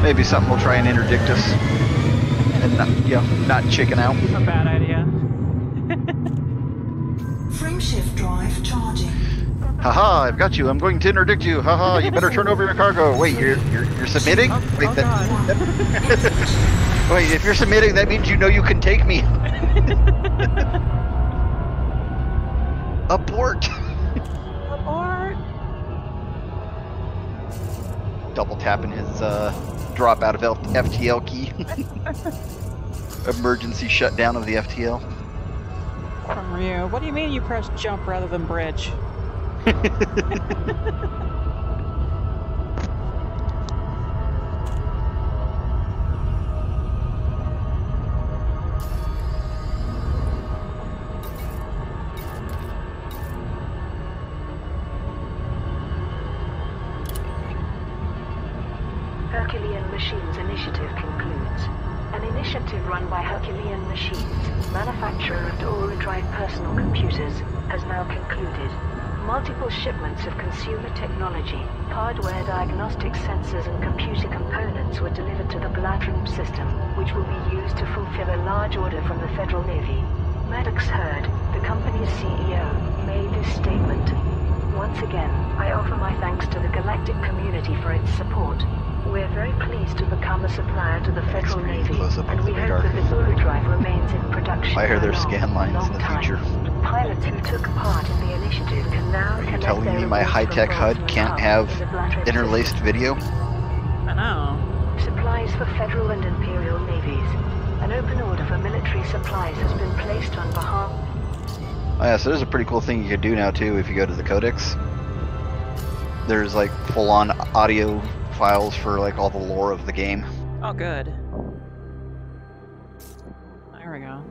Maybe something will try and interdict us, and not chicken out. A bad idea. Frameshift drive charging. Haha, I've got you. I'm going to interdict you. Haha, you better turn over your cargo. Wait, you're submitting? Wait, God. wait, if you're submitting, that means you know you can take me. Abort. Abort. Double tapping his drop out of FTL key. Emergency shutdown of the FTL. From Ryu. What do you mean you press jump rather than bridge? Herculean Machines initiative concludes. An initiative run by Herculean Machines, manufacturer of Aura-Drive personal computers, has now concluded. Multiple shipments of consumer technology, hardware diagnostic sensors and computer components were delivered to the Bladrum system, which will be used to fulfill a large order from the Federal Navy. Maddox Heard, the company's CEO, made this statement. Once again, I offer my thanks to the galactic community for its support. We're very pleased to become a supplier to the Federal Navy, and we hope that the Aura-Drive remains in production I hear for their a scan lines long in the time. future. Pilots who took part in the initiative can now Are you collect telling their me my rewards high-tech from HUD Bronze can't Hub have in the Bladrum interlaced system. video? I know. Supplies for Federal and Imperial navies. An open order for military supplies has been placed on behalf. Oh yeah, so there's a pretty cool thing you could do now too if you go to the codex. There's like full-on audio files for like all the lore of the game. Oh, good. There we go.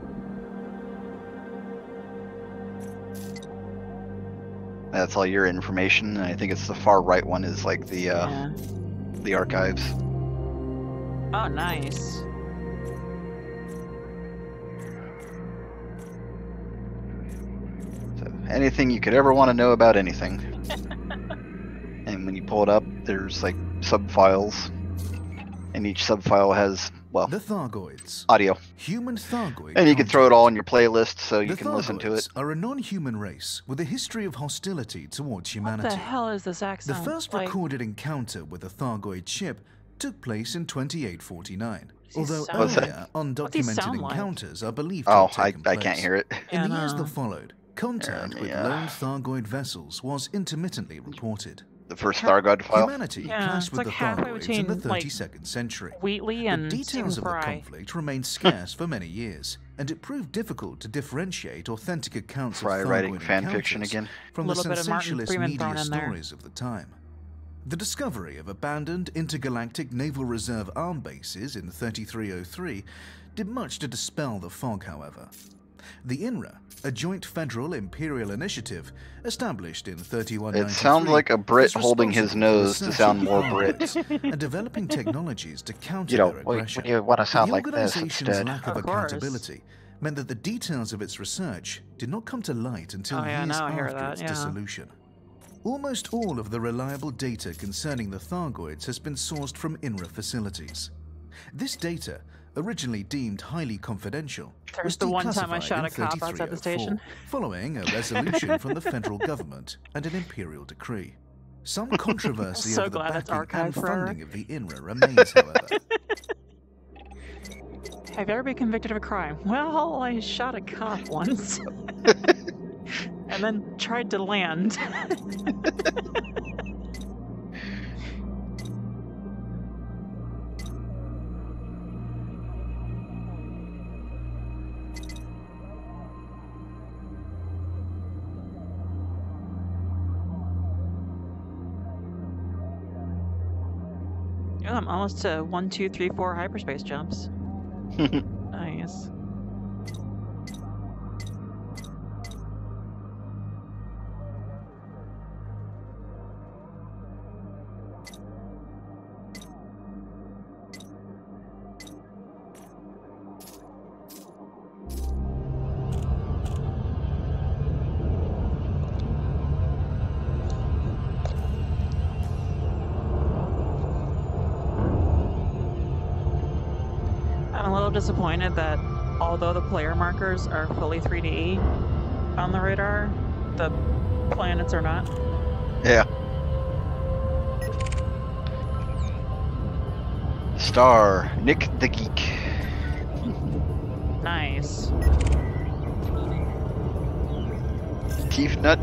That's all your information, and I think it's the far right one is like the the archives. Oh, nice. So anything you could ever want to know about anything. And when you pull it up, there's like sub-files, and each sub-file has, well, the Thargoids. Audio. Human Thargoid. And you can throw it all in your playlist so you can listen to it. The Thargoids are a non-human race with a history of hostility towards humanity. What the hell is this accent? The first recorded encounter with a Thargoid ship took place in 2849. Although earlier, undocumented encounters are believed to have taken place. I can't hear it. In the years that followed, contact with lone Thargoid vessels was intermittently reported. The first Thargoid file? Humanity clashed with the Thargoids in the 32nd century. Wheatley and the details of the Fry. conflict remained scarce for many years. and it proved difficult to differentiate authentic accounts of writing Thargoid fan fiction encounters again from the Little bit of Martin sensationalist Freeman media thrown in there. stories of the time. The discovery of abandoned intergalactic Naval Reserve arm bases in 3303 did much to dispel the fog, however. The INRA, a joint federal imperial initiative established in 3193, It sounds like a Brit is holding his responsible for nose to researching sound more Thargoids Brit. and developing technologies to counter You know, their when aggression. you want to sound But like the this organization's instead. lack of Of course. accountability meant that the details of its research did not come to light until Oh, yeah, years now I hear after that, its yeah. dissolution. Almost all of the reliable data concerning the Thargoids has been sourced from INRA facilities. This data, originally deemed highly confidential, There's was the one time I declassified shot in a cop outside the station. 3304, following a resolution from the federal government and an imperial decree. Some controversy So over the glad it's backing and archived forever. funding of the INRA remains, however. Have you ever been convicted of a crime? Well, I shot a cop once. And then tried to land. Yeah, I'm almost to 1, 2, 3, 4 hyperspace jumps. Nice. I'm a little disappointed that although the player markers are fully 3D on the radar, the planets are not. Yeah. Star, Nick the Geek. Nice. Teeth Nut,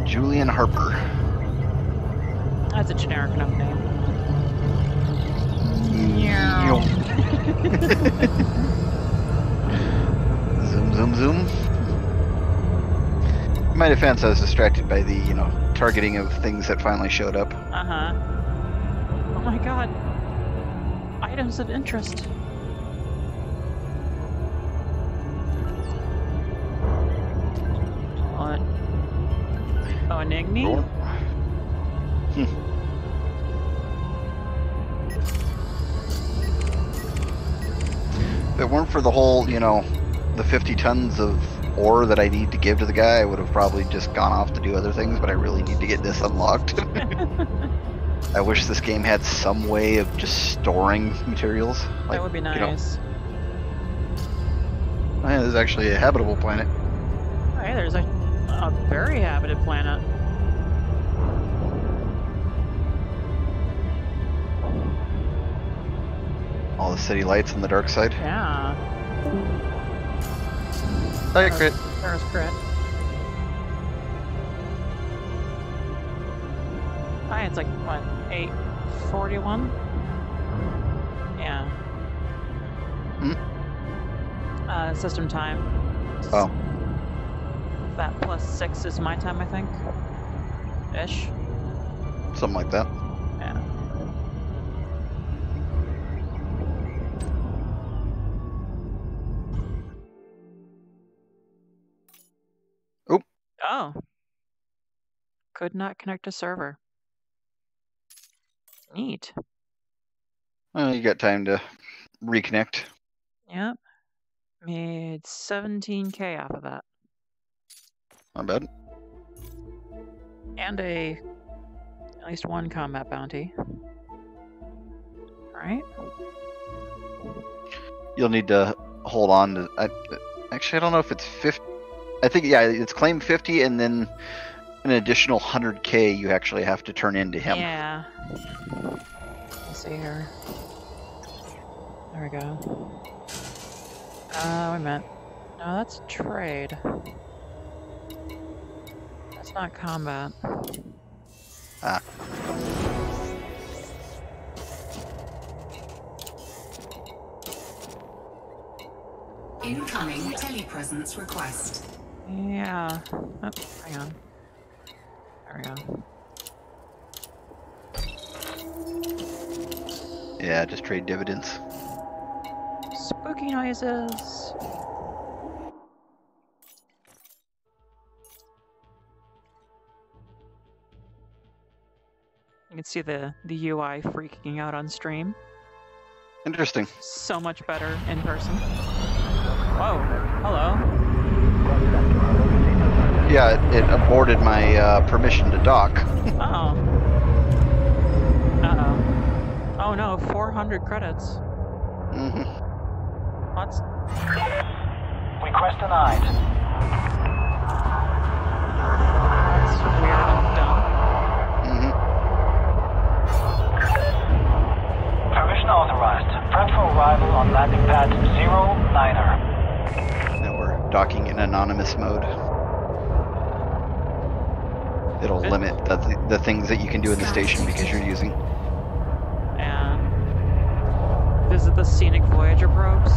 Julian Harper. That's a generic enough name. Yo. Zoom, zoom, zoom. In my defense, I was distracted by the, targeting of things that finally showed up. Uh-huh. Oh my god. Items of interest. What? Oh, an Igni? If it weren't for the whole, the 50 tons of ore that I need to give to the guy, I would have probably just gone off to do other things, but I really need to get this unlocked. I wish this game had some way of just storing materials. That would be nice. This is actually a habitable planet. Hey, there's a very habited planet. All the city lights on the dark side. Yeah. Hi, Crit. There's Crit. Hi, it's like, what, 8:41? Yeah. System time. Oh. That +6 is my time, I think. Ish. Something like that. Yeah. Oh. Could not connect to server. Neat. You got time to reconnect. Yep. Made 17K off of that. Not bad. And at least one combat bounty. Right? You'll need to hold on to... actually, I don't know if it's 50... I think, yeah, it's claimed 50, and then an additional 100K you actually have to turn into him. Yeah. Let's see here. There we go. Wait a minute. No, that's trade. That's not combat. Ah. Incoming telepresence request. Yeah. Oh, hang on. There we go. Yeah, just trade dividends. Spooky noises. You can see the UI freaking out on stream. Interesting. So much better in person. Whoa, hello. Yeah, it aborted my permission to dock. Uh-oh. Uh-oh. Oh no, 400 credits. Mm-hmm. What's... Request denied. That's weird and dumb. Mm-hmm. Permission authorized. Prep for arrival on landing pad 09er. Now we're docking in anonymous mode. It'll limit the things that you can do in the station because you're using. And visit the scenic Voyager probes.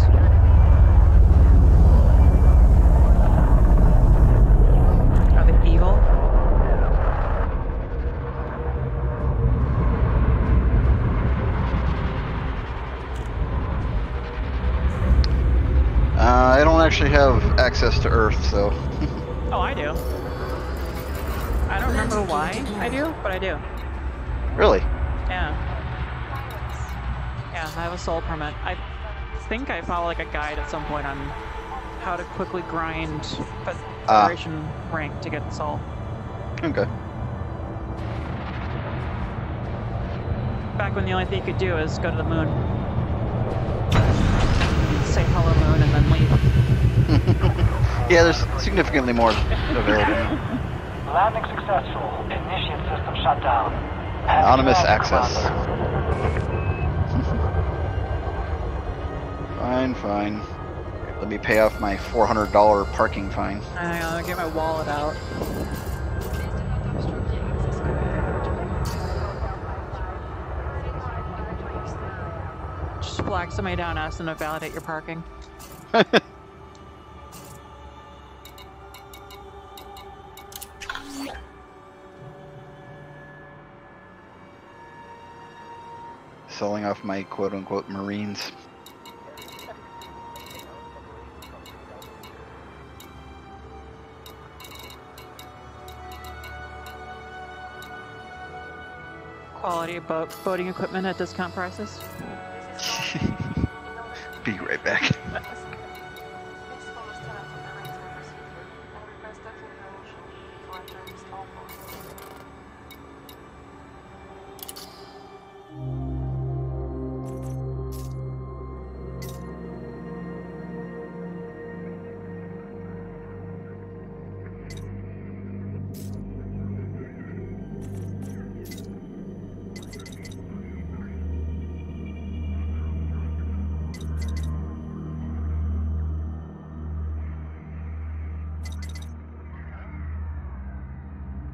Are they evil? I don't actually have access to Earth, so. Oh, I do. I don't remember why I do, but I do. Really? Yeah. Yeah, I have a soul permit. I think I follow like a guide at some point on how to quickly grind Federation rank to get the soul. Okay. Back when the only thing you could do is go to the moon. Say hello moon and then leave. Yeah, there's significantly more available now. Landing successful. Initiate system shutdown. Anonymous access. Fine, fine. Let me pay off my $400 parking fine. Hang on, I'll get my wallet out. Just flag somebody down, ask them to validate your parking. Selling off my quote-unquote Marines. Quality boating equipment at discount prices. Be right back.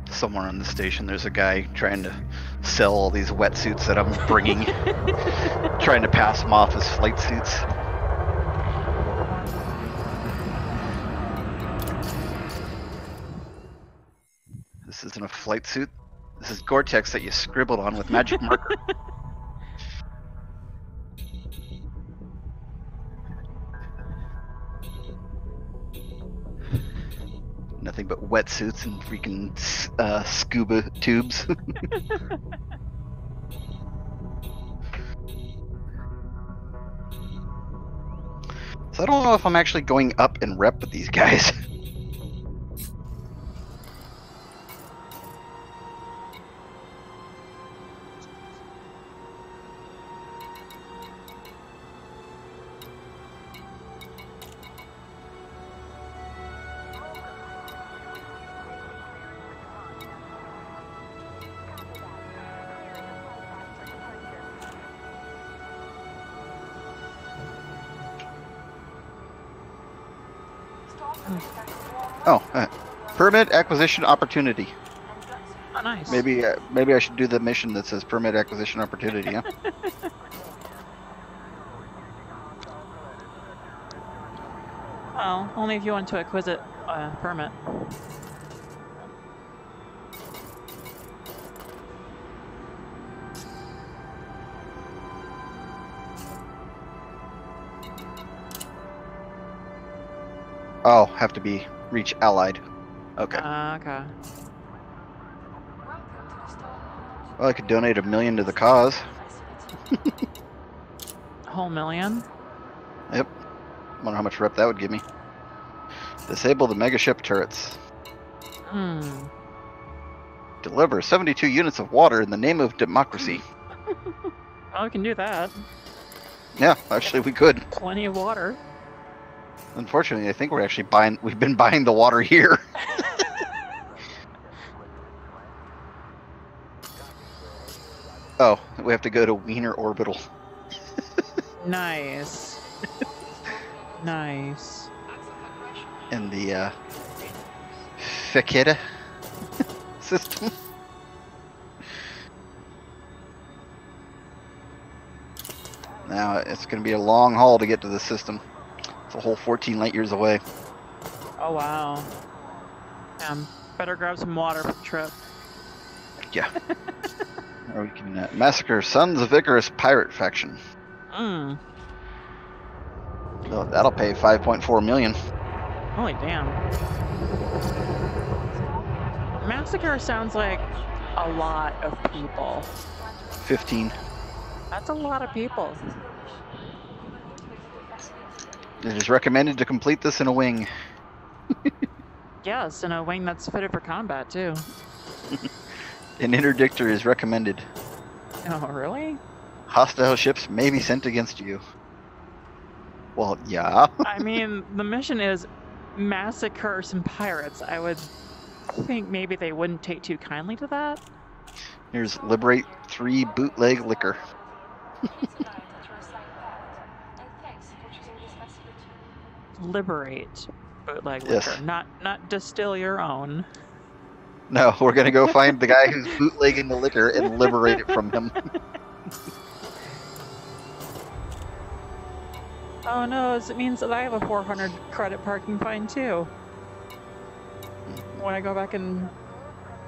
Somewhere on the station there's a guy trying to sell all these wetsuits that I'm bringing. Trying to pass them off as flight suits. This isn't a flight suit. This is Gore-Tex that you scribbled on with magic marker. Nothing but wetsuits and freaking scuba tubes. So I don't know if I'm actually going up in rep with these guys. Permit acquisition opportunity. Oh, nice. Maybe I should do the mission that says permit acquisition opportunity, huh? Oh, only if you want to acquisite a permit. Oh, have to be reach allied. Okay. Okay. Well, I could donate $1 million to the cause. A whole million? Yep. Wonder how much rep that would give me. Disable the mega ship turrets. Hmm. Deliver 72 units of water in the name of democracy. Oh, we can do that. Yeah, actually we could. Plenty of water. Unfortunately, I think we're actually buying. We've been buying the water here. Oh, we have to go to Wiener Orbital. Nice. Nice. In the Fakeda system. Now it's going to be a long haul to get to the system. It's a whole 14 light years away. Oh wow. Better grab some water for the trip. Yeah. Or we can massacre Sons of Icarus pirate faction. Hmm. So that'll pay 5.4 million. Holy damn. Massacre sounds like a lot of people. 15. That's a lot of people. It is recommended to complete this in a wing. Yes, and a wing that's fitted for combat too. An interdictor is recommended. Oh, really? Hostile ships may be sent against you. Well, yeah. I mean, the mission is massacre some pirates. I would think maybe they wouldn't take too kindly to that. Here's liberate 3 bootleg liquor. Liberate bootleg Yes. liquor, not distill your own. No, we're gonna go find the guy who's bootlegging the liquor and liberate it from him. Oh no, it means that I have a 400 credit parking fine too. When I go back and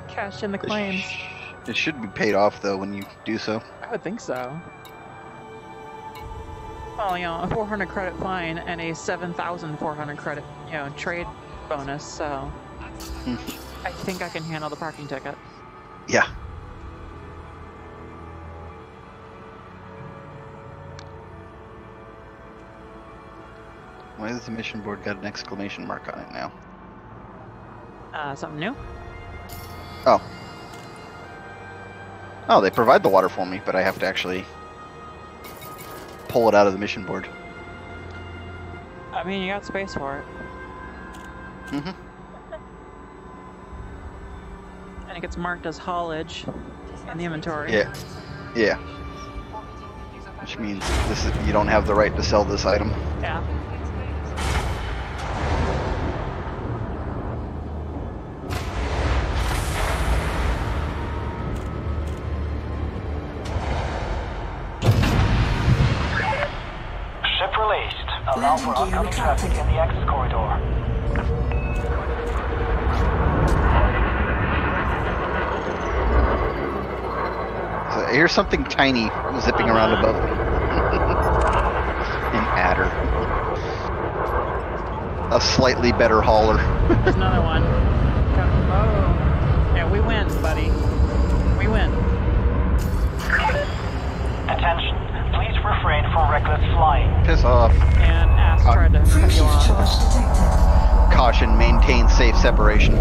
cash in the claims. It should be paid off though when you do so. I would think so. Well, you know, a 400 credit fine and a 7,400 credit, you know, trade bonus, so I think I can handle the parking ticket. Yeah. Why does the mission board got an exclamation mark on it now? Something new? Oh. Oh, they provide the water for me, but I have to actually pull it out of the mission board. I mean, you got space for it. Mm-hmm. And it gets marked as haulage in the inventory. Yeah. Yeah. Which means this is, you don't have the right to sell this item. Yeah. Ship released. Allow for oncoming traffic in the access corridor. So here's something tiny zipping around above me. An adder. A slightly better hauler. There's another one. Oh. Yeah, we win, buddy. We win. Attention. Please refrain from reckless flying. Piss off. And Ass tried to cut you off. Caution, maintain safe separation.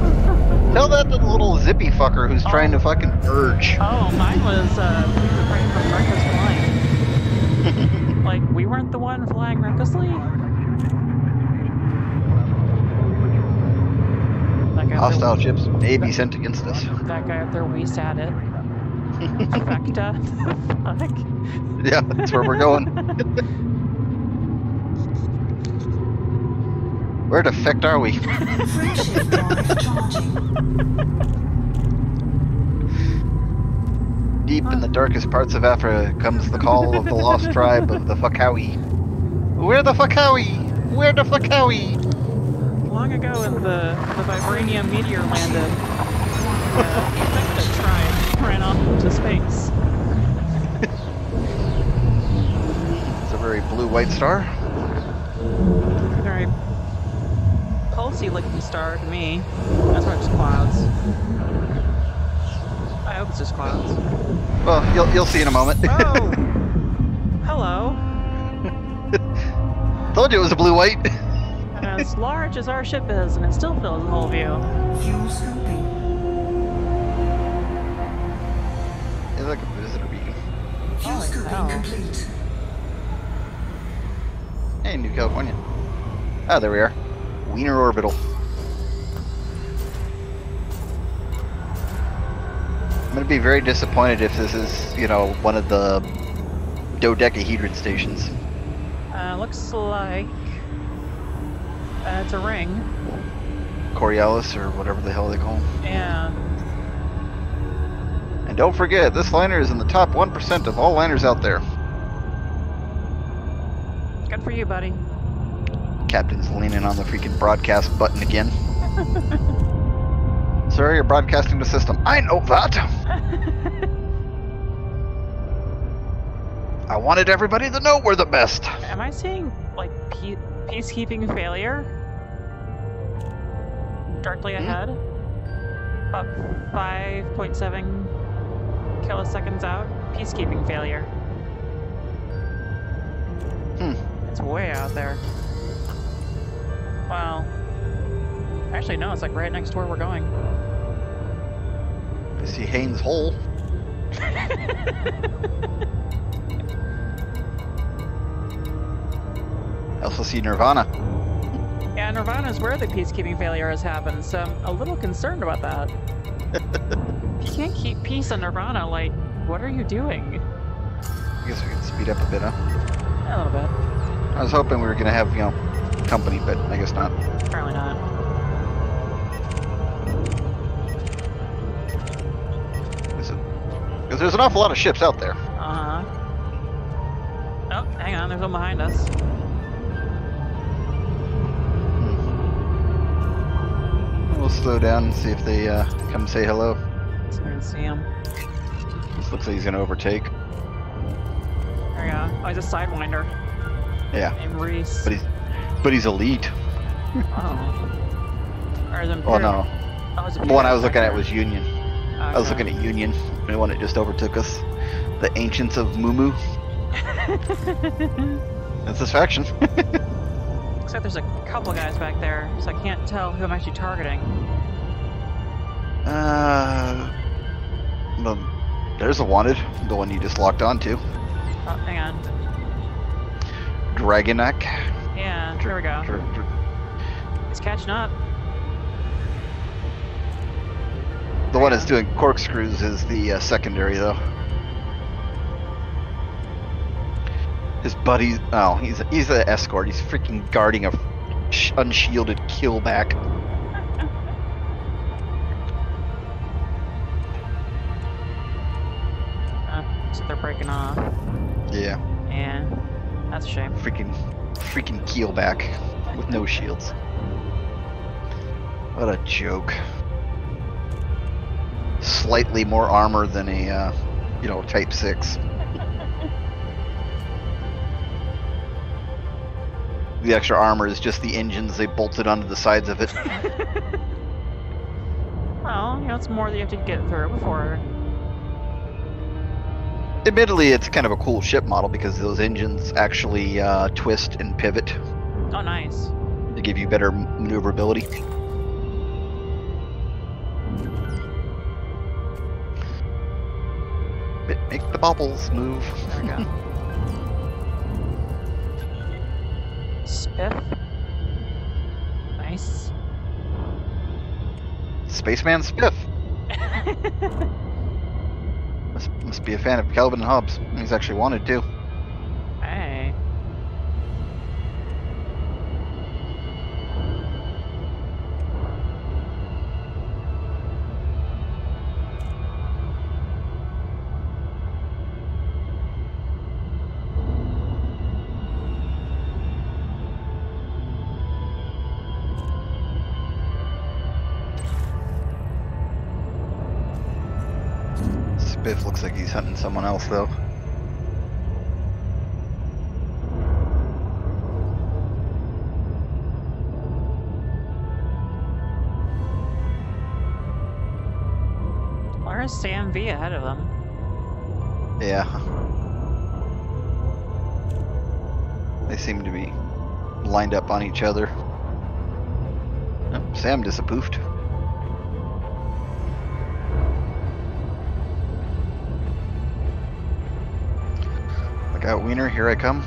Tell that to the little zippy fucker who's trying to fucking urge. Oh, mine was please refrain from reckless flying. Like, we weren't the one flying recklessly? Hostile ships may be sent against us. That guy up there, we sat it. Fecta. Fuck. Yeah, that's where we're going. Where the feck are we? Deep in the darkest parts of Africa comes the call of the lost tribe of the Fakawi. Where the Fakawi? Where the Fakawi? long ago when the vibranium meteor landed, that could have tried ran off into space. It's a very blue-white star. Very pulsy-looking star to me. That's why it's clouds. I hope it's just clouds. Well, you'll see in a moment. Oh! Hello. Told you it was a blue-white. As large as our ship is, and it still fills the whole view. Fuel scooping. It's like a visitor beacon. Fuel Holy scooping hell. complete. Hey, New California. Ah, there we are. Wiener Orbital. I'm gonna be very disappointed if this is, you know, one of the dodecahedron stations. Looks like it's a ring. Coriolis, or whatever the hell they call them. Yeah. And don't forget, this liner is in the top 1% of all liners out there. Good for you, buddy. Captain's leaning on the freaking broadcast button again. Sir, you're broadcasting the system. I know that! I wanted everybody to know we're the best. Am I seeing, like, peacekeeping failure? Directly ahead? About 5.7 kiloseconds out. Peacekeeping failure. It's way out there. Wow. Actually, no, it's like right next to where we're going. I see Haynes Hole. I also see Nirvana. Yeah, Nirvana's where the peacekeeping failure has happened, so I'm a little concerned about that. If you can't keep peace on Nirvana, like, what are you doing? I guess we can speed up a bit, huh? A little bit. I was hoping we were going to have, you know, company, but I guess not. Apparently not. Because there's an awful lot of ships out there. Uh-huh. Oh, hang on, there's one behind us. We'll slow down and see if they come say hello. So we can see him. This looks like he's going to overtake. There we go. Oh, he's a sidewinder. Yeah. Named Reese. But he's elite. Oh. Or is it Oh no. Oh, it's The one I was looking Imperial at was Union. Sector. I was looking at Union, the one that just overtook us. The Ancients of Mumu. That's his faction. Looks like there's a couple guys back there, so I can't tell who I'm actually targeting. Well, there's a wanted, the one you just locked onto. Oh, hang on. Dragonak. Yeah, there we go. He's catching up. The one that's doing corkscrews is the secondary, though. His buddy, oh, he's an escort. He's freaking guarding a unshielded killback. So they're breaking off. Yeah. Yeah, that's a shame. Freaking keelback with no shields. What a joke. Slightly more armor than a, you know, Type 6. The extra armor is just the engines they bolted onto the sides of it. Well, you know, it's more that you have to get through before. Admittedly, it's kind of a cool ship model because those engines actually twist and pivot Oh, nice. to give you better maneuverability. Make the bubbles move. There we go. Spiff. Nice. Spaceman Spiff. Must be a fan of Calvin and Hobbes. He's actually wanted too. Hey. Spiff looks like he's hunting someone else, though. Where's Sam V ahead of him? Yeah. They seem to be lined up on each other. Oh, Sam disappoofed. Look out, Wiener, here I come.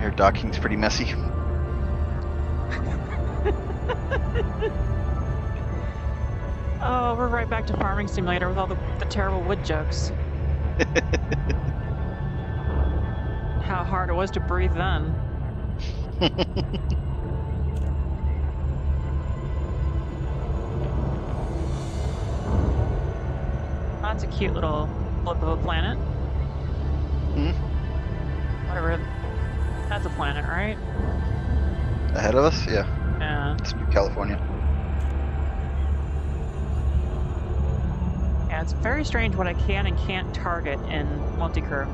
Here, docking's pretty messy. Oh, we're right back to Farming Simulator with all the terrible wood jokes. How hard it was to breathe then. That's a cute little flip of a planet. Hmm? Whatever. That's a planet, right? Ahead of us? Yeah. Yeah. It's New California. Yeah, it's very strange what I can and can't target in multi-crew.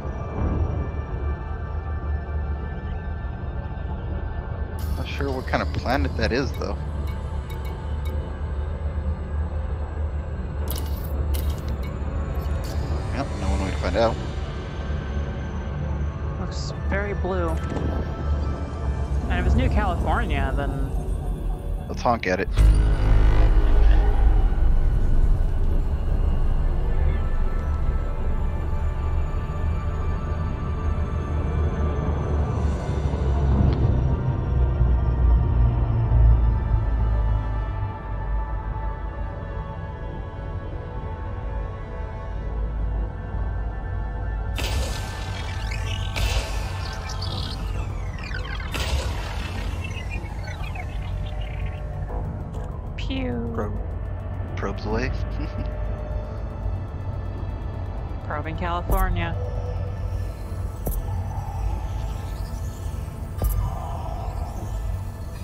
Not sure what kind of planet that is, though. Yep, no one way to find out. Looks very blue. And if it's New California, then... Let's honk at it. Probes away. Probing California.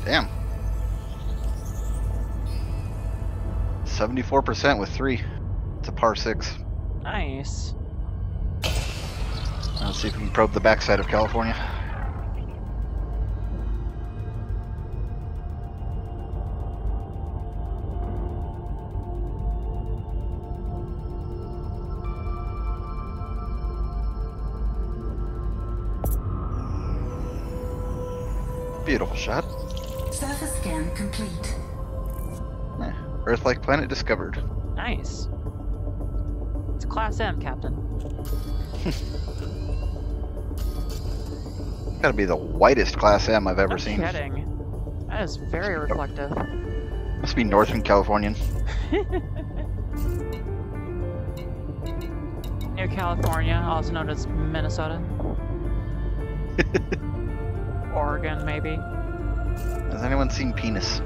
Damn. 74% with 3. It's a par 6. Nice. Let's see if we can probe the backside of California. Beautiful shot. Surface scan complete. Earth-like planet discovered. Nice. It's Class M, Captain. Gotta be the whitest Class M I've ever seen. No kidding. That is very reflective. Must be Northern Californian. New California, also known as Minnesota. Oregon, maybe. Has anyone seen penis?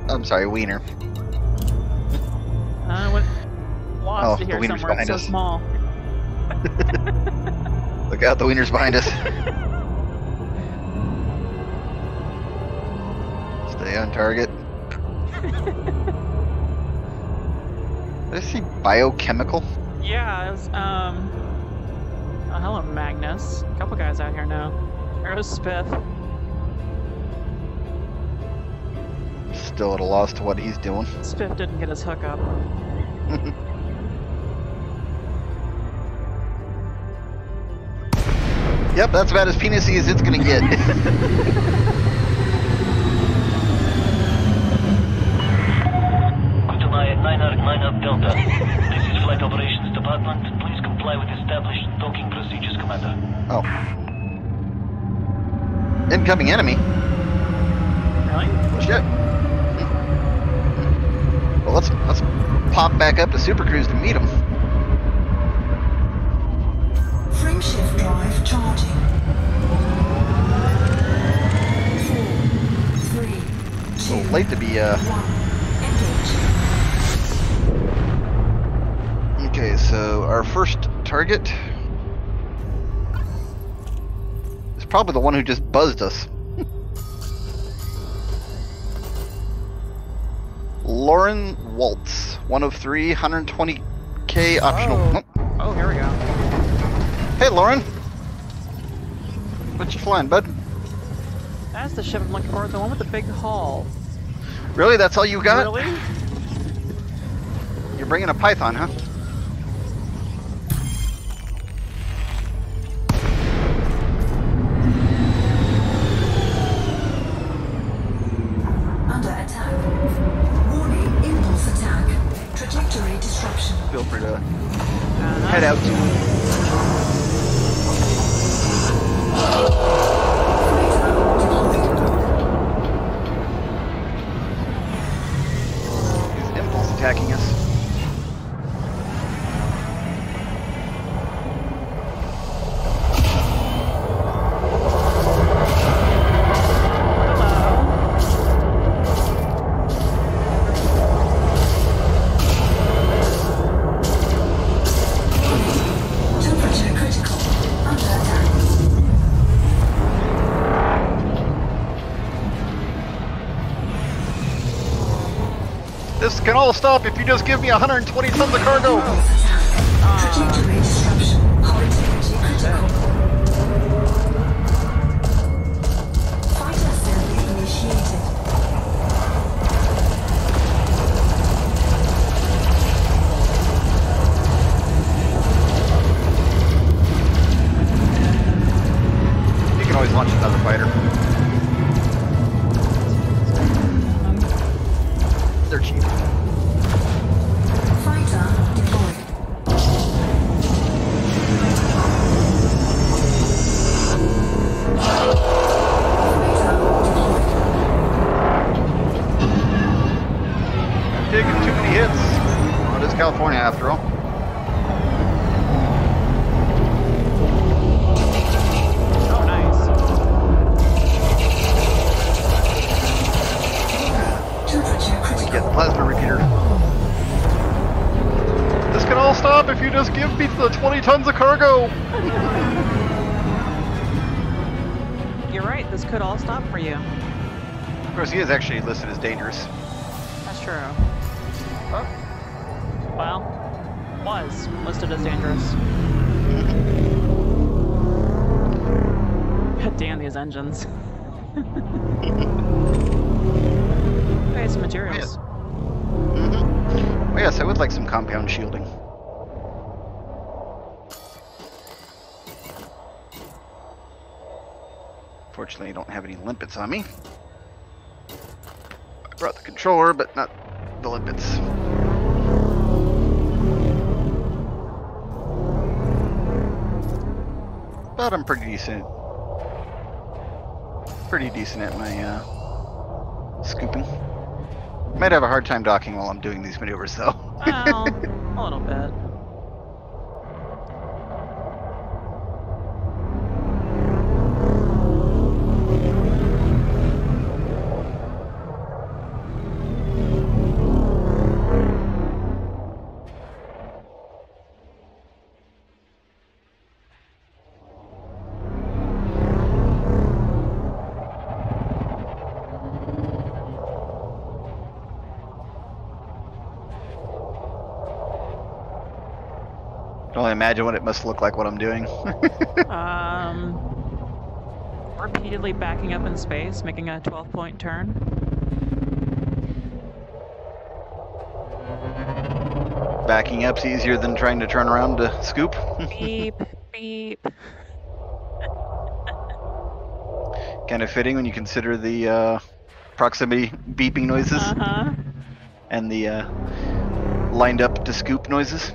I'm sorry, wiener. Lost to here somewhere. It's so us. small. Look out, the wiener's behind us. Stay on target. Did I see biochemical? Yeah, it was, oh, hello, Magnus. A couple guys out here now. There goes Spiff. Still at a loss to what he's doing. Spiff didn't get his hookup. Yep, that's about as penisy as it's gonna get. Kutamaya 9 Delta. This is Flight Operations Department. Please comply with established docking procedures, Commander. Oh. Incoming enemy? Really? Well, shit. Well, let's pop back up to Super Cruise to meet him. Frameshift drive charging. 4, 3, 2, A little late to be 1. Engage. Okay, so our first target. probably the one who just buzzed us. Lauren Waltz, 1 of 3, 120k optional. Oh, here we go. Hey, Lauren. What you flying, bud? That's the ship I'm looking for, the one with the big hull. Really? That's all you got? Really? You're bringing a Python, huh? Under attack. Warning, impulse attack. Trajectory disruption. Feel free to head out. He's impulse attacking us. This can all stop if you just give me 120 tons of cargo. Trajectory disruption. Connectivity critical. Fighter assembly initiated. You can always launch another fighter. They're cheap. Fighter deployed. I'm taking too many hits. Well, it is California after all. Oh, nice. Temperature critical. Get the plasma repeater. This can all stop if you just give me the 20 tons of cargo. You're right, this could all stop for you. Of course, he is actually listed as dangerous. That's true. Oh. Well, was listed as dangerous. God damn these engines. Okay, some materials. Oh yes, I would like some compound shielding. Fortunately, I don't have any limpets on me. I brought the controller, but not the limpets. But I'm pretty decent. Pretty decent at my scooping. Might have a hard time docking while I'm doing these maneuvers, though. Well, a little bit. can only imagine what it must look like what I'm doing. Repeatedly backing up in space, making a 12-point turn. Backing up's easier than trying to turn around to scoop. Beep, beep. Kind of fitting when you consider the proximity beeping noises and the lined up to scoop noises.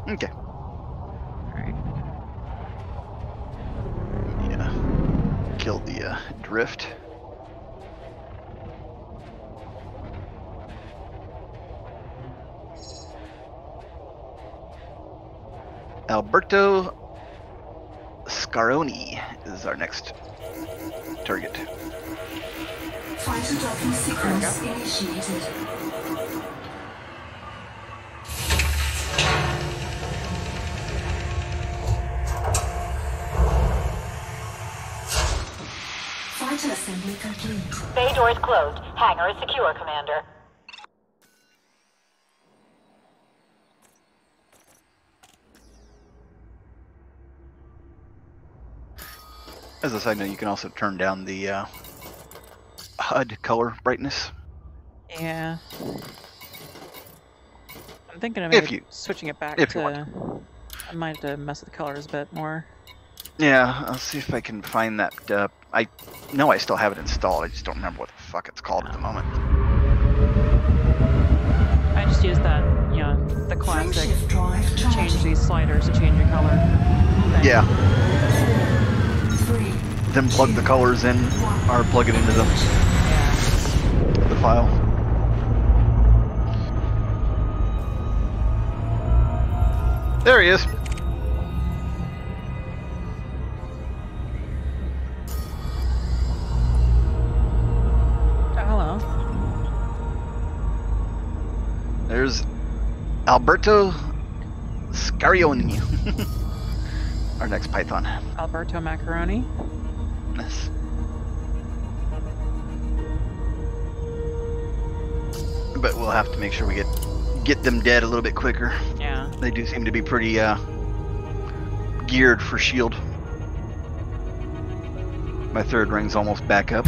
Okay. Alright. Yeah. Killed the drift. Alberto Scaroni is our next target. Fighter docking sequence initiated. Bay doors closed. Hangar is secure, Commander. As a side note, you can also turn down the HUD color brightness. Yeah. I'm thinking of If maybe you- switching it back if you want to... I might have to mess with the colors a bit more. Yeah, I'll see if I can find that. I know I still have it installed. I just don't remember what the fuck it's called at the moment. I just use that, you know, the classic change these sliders to change your color thing. Yeah. Then plug the colors in, or plug it into the file. There he is. Hello. There's Alberto Scarioni, our next Python. Alberto Macaroni. Yes. But we'll have to make sure we get them dead a little bit quicker. Yeah. They do seem to be pretty geared for shield. My third ring's almost back up.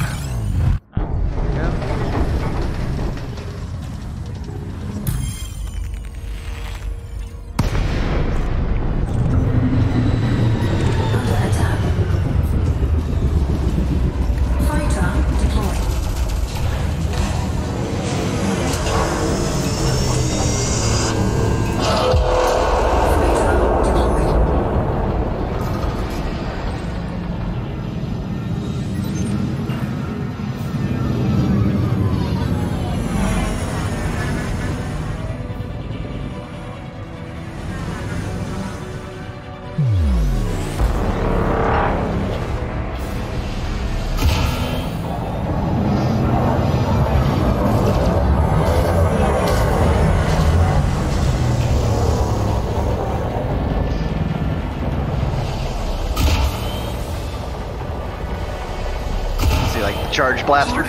Charge blaster. I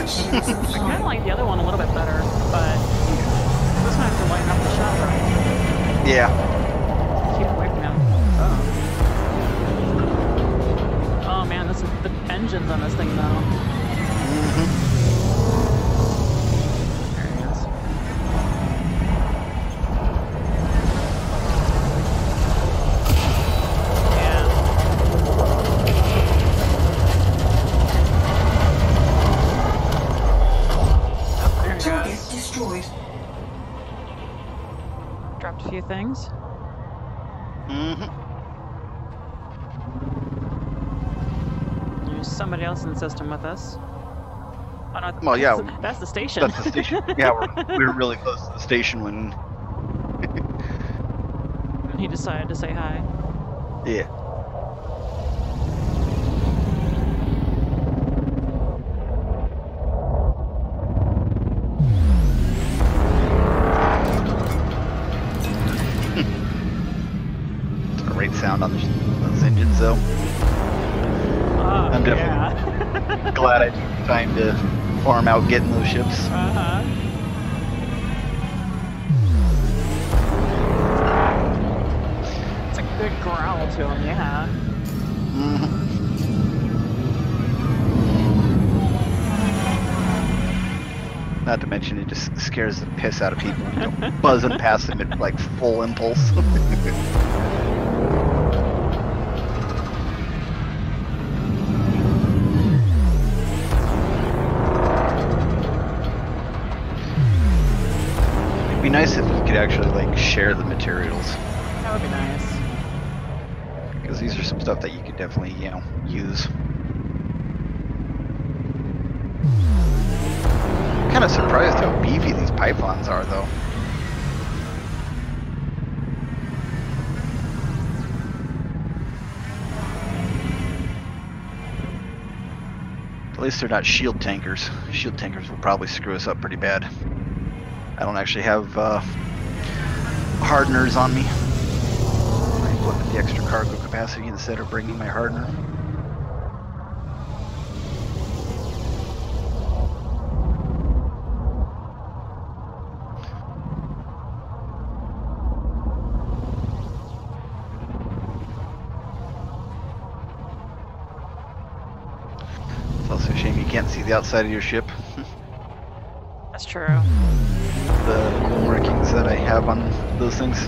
kind of like the other one a little bit better, but this one has to lighten up the shot, right? Yeah. Keep away from him. Oh man, this is the engines on this thing though. There he is. Destroyed. Dropped a few things. There's somebody else in the system with us. Oh, no, well, yeah. That's the station. That's the station. Yeah, we were really close to the station when... he decided to say hi. Yeah. Great sound on those engines, though. I'm definitely glad I took the time to farm out getting those ships. It's a good growl to them, yeah. Not to mention, it just scares the piss out of people. You know, buzzing past them at like full impulse. It'd be nice if we could actually like share the materials. That would be nice. Because these are some stuff that you could definitely, you know, use. Kind of surprised how beefy these pythons are, though. At least they're not shield tankers. Shield tankers will probably screw us up pretty bad. I don't actually have hardeners on me. I look at the extra cargo capacity instead of bringing my hardener. Also, a shame you can't see the outside of your ship. That's true. The markings that I have on those things.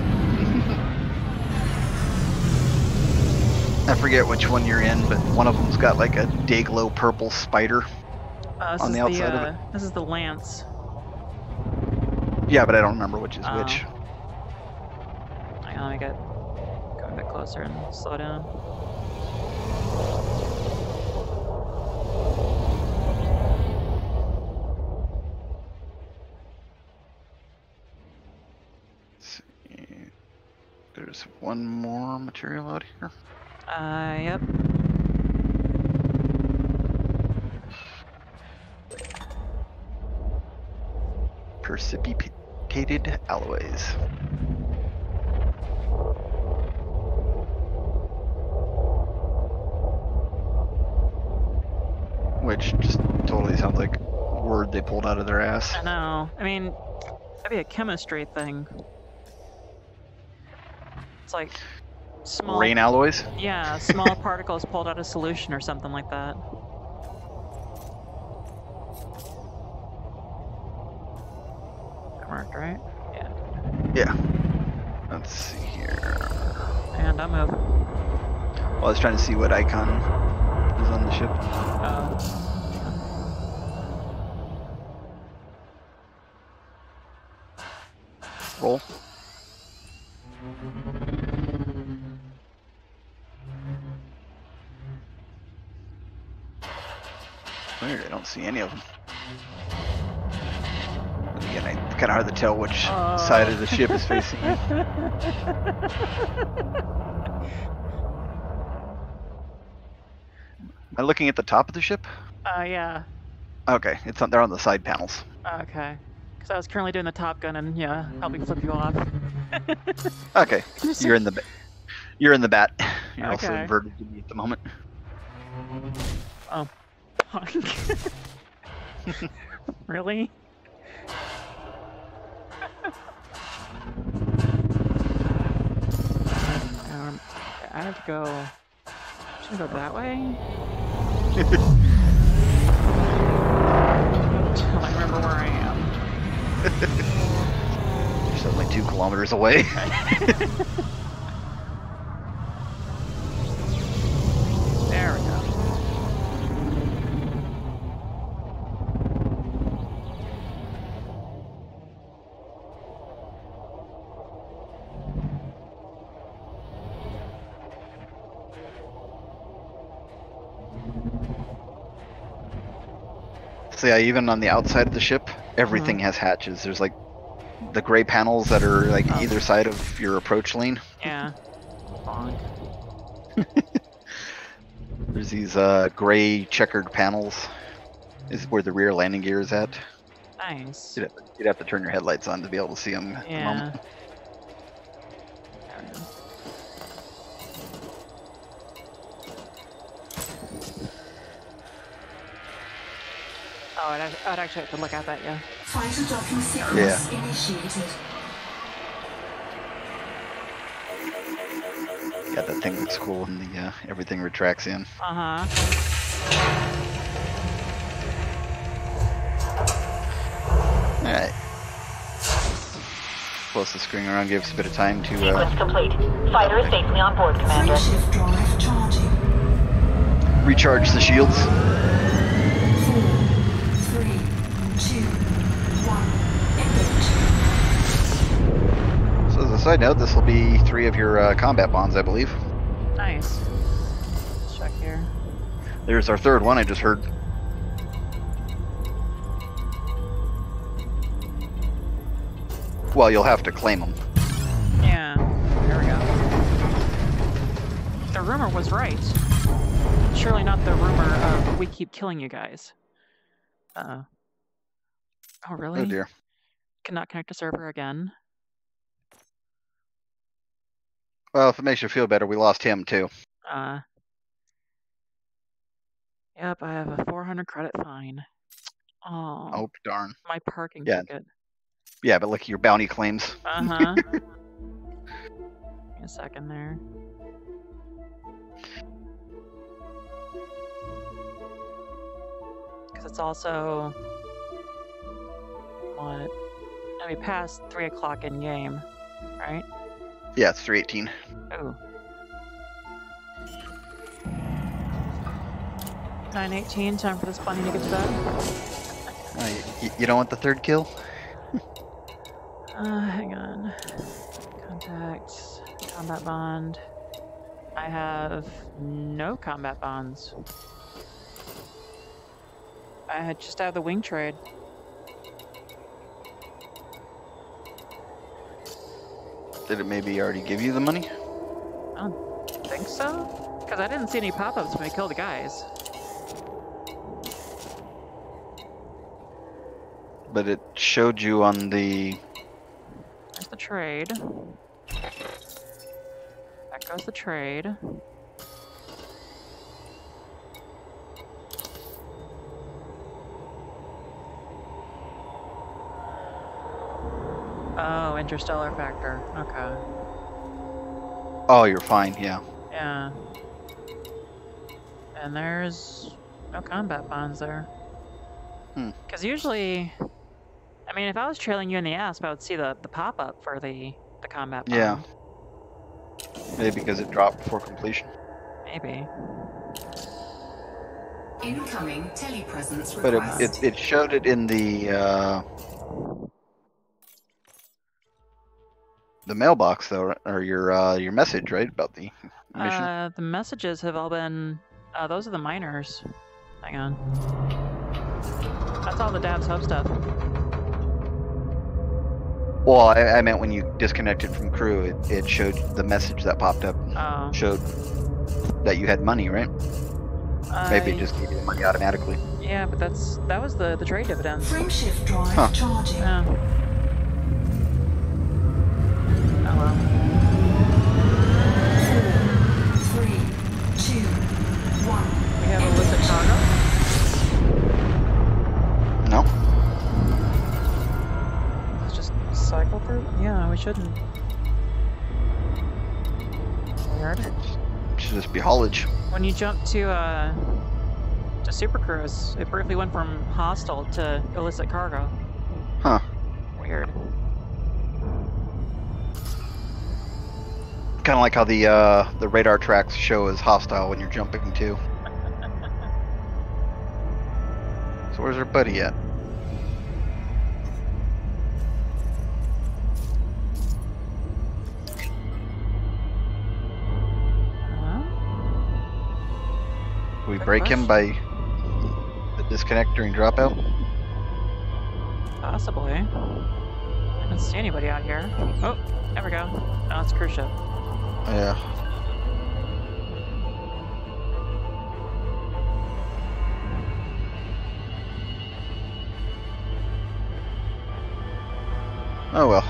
I forget which one you're in, but one of them's got like a day-glow purple spider on the outside of it. This is the Lance. Yeah, but I don't remember which is which. Hang on, let me go a bit closer and slow down. Let's see. There's one more material out here. Yep. Precipitated alloys. Which just totally sounds like a word they pulled out of their ass. I know. I mean, that'd be a chemistry thing. It's like small Rain alloys? Yeah, small particles pulled out of solution or something like that. That marked, right? Yeah. Yeah. Let's see here. And I'm moving. Well, I was trying to see what icon is on the ship. Roll. Weird, I don't see any of them. But again, it's kind of hard to tell which side of the ship is facing me. Am I looking at the top of the ship? Yeah. Okay, they're on the side panels. Okay. Because I was currently doing the Top Gun and helping flip you off. Okay, you're in the bat. You're also Okay. inverted to me at the moment. Oh. Really? I have to go. Should I go that way? Until I remember where I am. You're suddenly 2 kilometers away. There we go. So yeah, even on the outside of the ship, everything has hatches. There's like the gray panels that are like either side of your approach lane. Yeah. Bonk. There's these gray checkered panels. Is where the rear landing gear is at. Nice. You'd have to turn your headlights on to be able to see them at the moment. There we go. Oh, I'd actually have to look at that, yeah. Fighter docking sequence initiated. Yeah, that thing looks cool and the everything retracts in. Uh-huh. Alright. Close the screen around, give us a bit of time to Sequence complete. Fighter is safely on board, Commander. Shift drive charging. recharge the shields. 4, 3, 2, 1, engage. So as a side note, this will be 3 of your combat bonds, I believe. Nice. Let's check here. There's our 3rd one I just heard. Well, you'll have to claim them. Yeah, there we go. The rumor was right. Surely not the rumor of we keep killing you guys. Oh, really? Oh dear. Cannot connect to server again. Well, if it makes you feel better, we lost him too. Yep, I have a 400 credit fine. Oh, darn. My parking ticket. Yeah, but look at your bounty claims. Uh-huh. Give me a second there. Because it's also what? I mean, past 3 o'clock in game, right? Yeah, it's 3:18. Oh. 9:18. Time for this bunny to get to bed. You don't want the third kill? Hang on. Contacts. Combat bond. I have no combat bonds. I just have the wing trade. Did it maybe already give you the money? I don't think so. Because I didn't see any pop-ups when we killed the guys. But it showed you on the... There's the trade. That goes the trade. Oh, interstellar factor. Okay. Oh, you're fine, yeah. Yeah. And there's no combat bonds there. Because usually, I mean, if I was trailing you in the asp, I would see the pop-up for the combat bond. Yeah. Maybe because it dropped before completion. Maybe. Incoming telepresence But request. it showed it in the mailbox though, or your message, right, about the mission. The messages have all been. Those are the miners. Hang on. That's all the Dabs Hub stuff. Well, I meant when you disconnected from crew, it showed the message that popped up. Oh. Showed that you had money, right? Maybe it just gave you the money automatically. Yeah, but that was the trade dividend. Frameshift drive charging. Oh well. 4, 3, 2, 1. We have illicit cargo. No. Let's just cycle through. Yeah, we shouldn't. Weird. Should just be haulage. When you jump to Super Cruise, it briefly went from hostile to illicit cargo. Huh. Weird. Kind of like how the radar tracks show as hostile when you're jumping too. So where's our buddy at? Do we break him by the disconnect during dropout? Possibly. I don't see anybody out here. Oh, there we go. Oh, it's a cruise ship. Yeah. Oh well.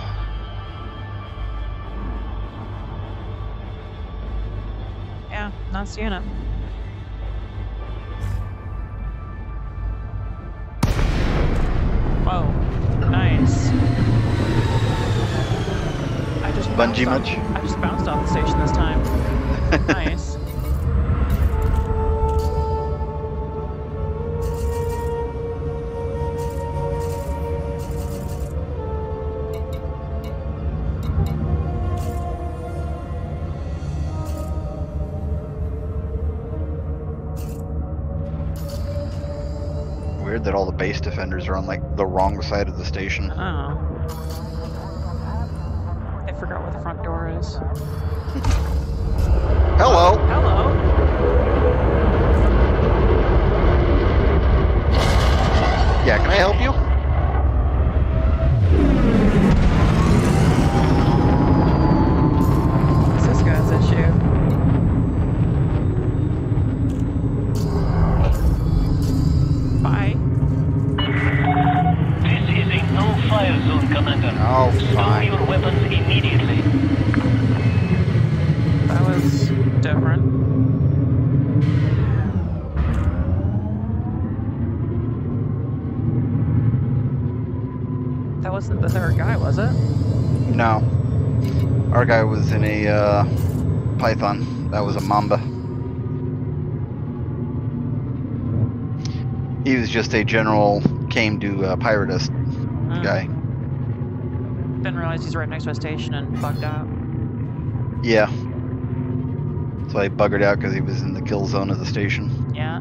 Yeah, not seeing it. Whoa, nice. I just Bungee much? I just bounced off the station this time. Nice. Weird that all the base defenders are on like the wrong side of the station. Oh. I forgot where the front door is. Hello. Hello. Yeah, can I help you? What's this guy's issue? Bye. This is a no-fire zone, Commander. Oh, Stow fine. your weapons immediately. That was different. That wasn't the third guy, was it? No. Our guy was in a Python. That was a Mamba. He was just a general, came to pirate us guy. Didn't realize he's right next to a station and bugged out. Yeah. So I buggered out because he was in the kill zone of the station. Yeah.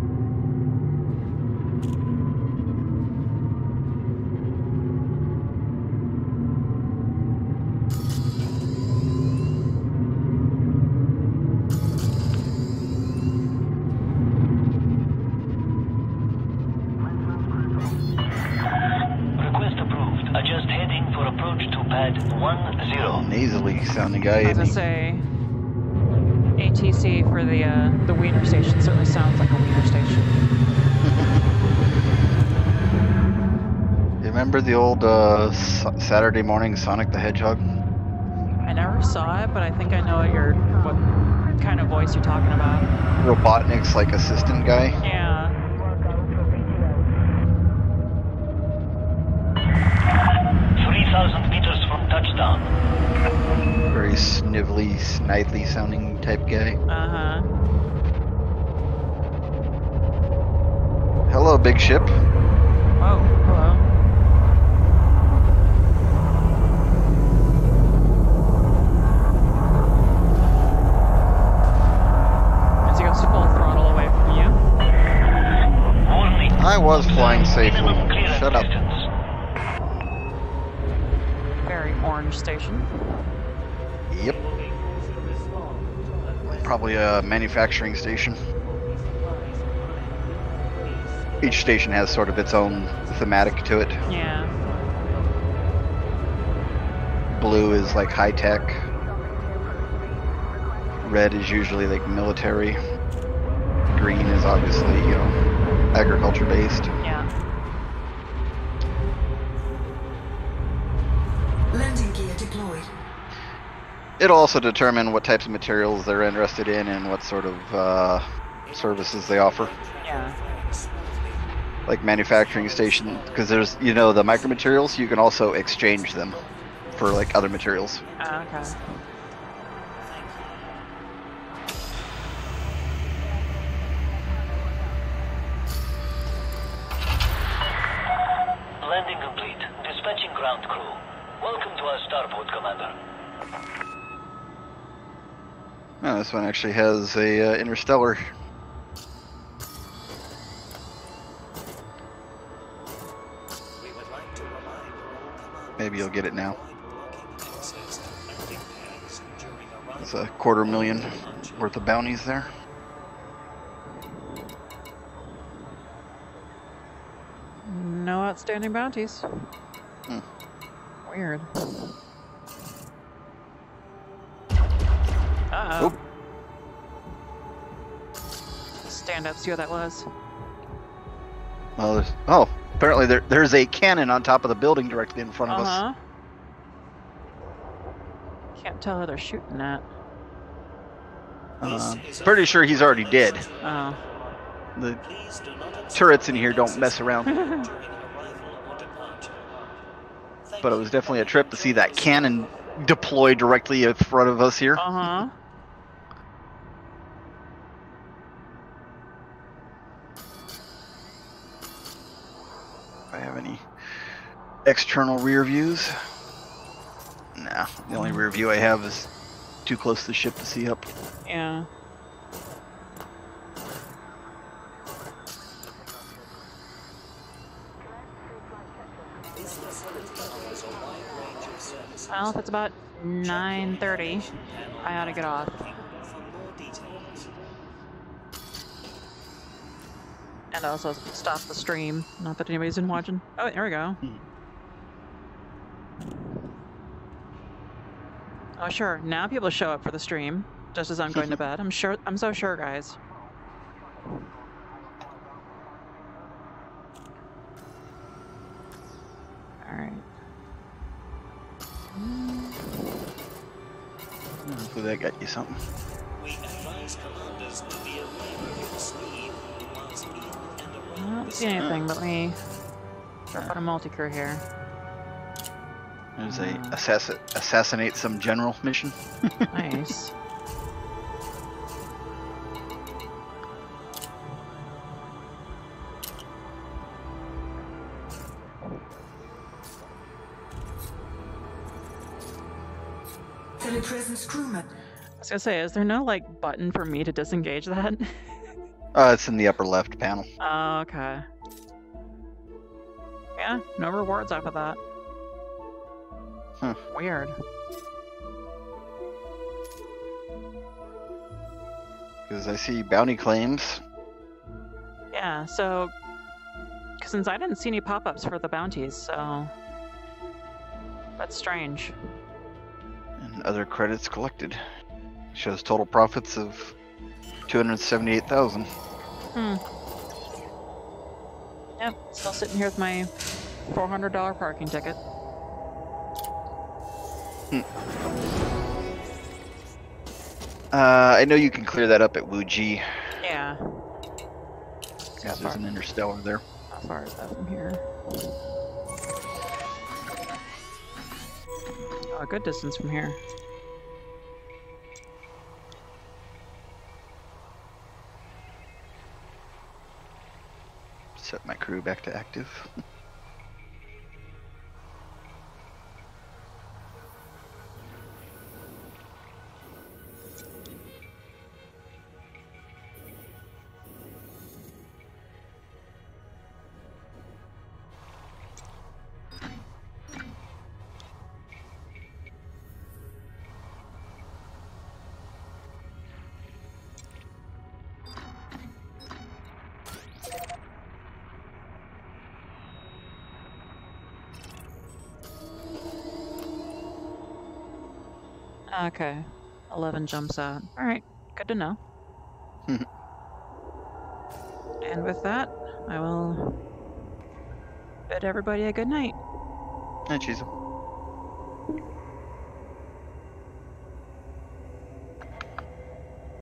Nasally sounding guy. I was gonna say, ATC for the Wiener station certainly sounds like a Wiener station. You remember the old Saturday morning Sonic the Hedgehog? I never saw it, but I think I know what kind of voice you're talking about. Robotnik's like assistant guy. Yeah. Meters from touchdown. Very snivelly, snidely sounding type guy. Uh-huh. Hello, big ship. Oh, hello. As he goes full throttle away from you. Warning. I was flying safely. Shut up. Very orange station. Yep. Probably a manufacturing station. Each station has sort of its own thematic to it. Yeah. Blue is like high tech. Red is usually like military. Green is obviously, you know, agriculture based. Yeah. Landing gear deployed. It'll also determine what types of materials they're interested in and what sort of services they offer. Yeah. Like manufacturing station, because there's, you know, the micromaterials, you can also exchange them for like other materials. Okay. Landing complete. Dispatching ground crew. Welcome to our starport, Commander. Oh, this one actually has a interstellar. Maybe you'll get it now. It's a $250,000 worth of bounties there. No outstanding bounties. Hmm. Weird. Uh-oh. Oop. Stand up, see what that was. Well, apparently there's a cannon on top of the building directly in front of us. Can't tell who they're shooting at. Pretty sure he's already dead. Oh. The turrets in here don't mess around. But it was definitely a trip to see that cannon deploy directly in front of us here. Uh-huh. If I have any external rear views? Nah, the only rear view I have is too close to the ship to see up. Yeah. Well, if it's about 9:30, I ought to get off. And also stop the stream. Not that anybody's been watching. Oh, there we go. Oh, sure. Now people show up for the stream, just as I'm going to bed. I'm so sure, guys. Alright. Hopefully that got you something. We advise commanders to be aware of the speed whilst in and around. I don't see anything, but let me drop out a multi-crew here. There's a assassinate some general mission. Nice. Telepresence crewman. I was gonna say, is there no like button for me to disengage that? It's in the upper left panel. Oh, okay. Yeah, no rewards off of that. Huh. Weird. Because I see bounty claims. Yeah, so since I didn't see any pop-ups for the bounties, so that's strange. And other credits collected. Shows total profits of 278,000. Yep, still sitting here with my $400 parking ticket. I know you can clear that up at Wuji. Yeah. Because there's an interstellar there. How far is that from here? Oh, a good distance from here. Set my crew back to active. Okay. 11 jumps out. Alright, good to know. And with that, I will bid everybody a good night. Hi, Shizuka.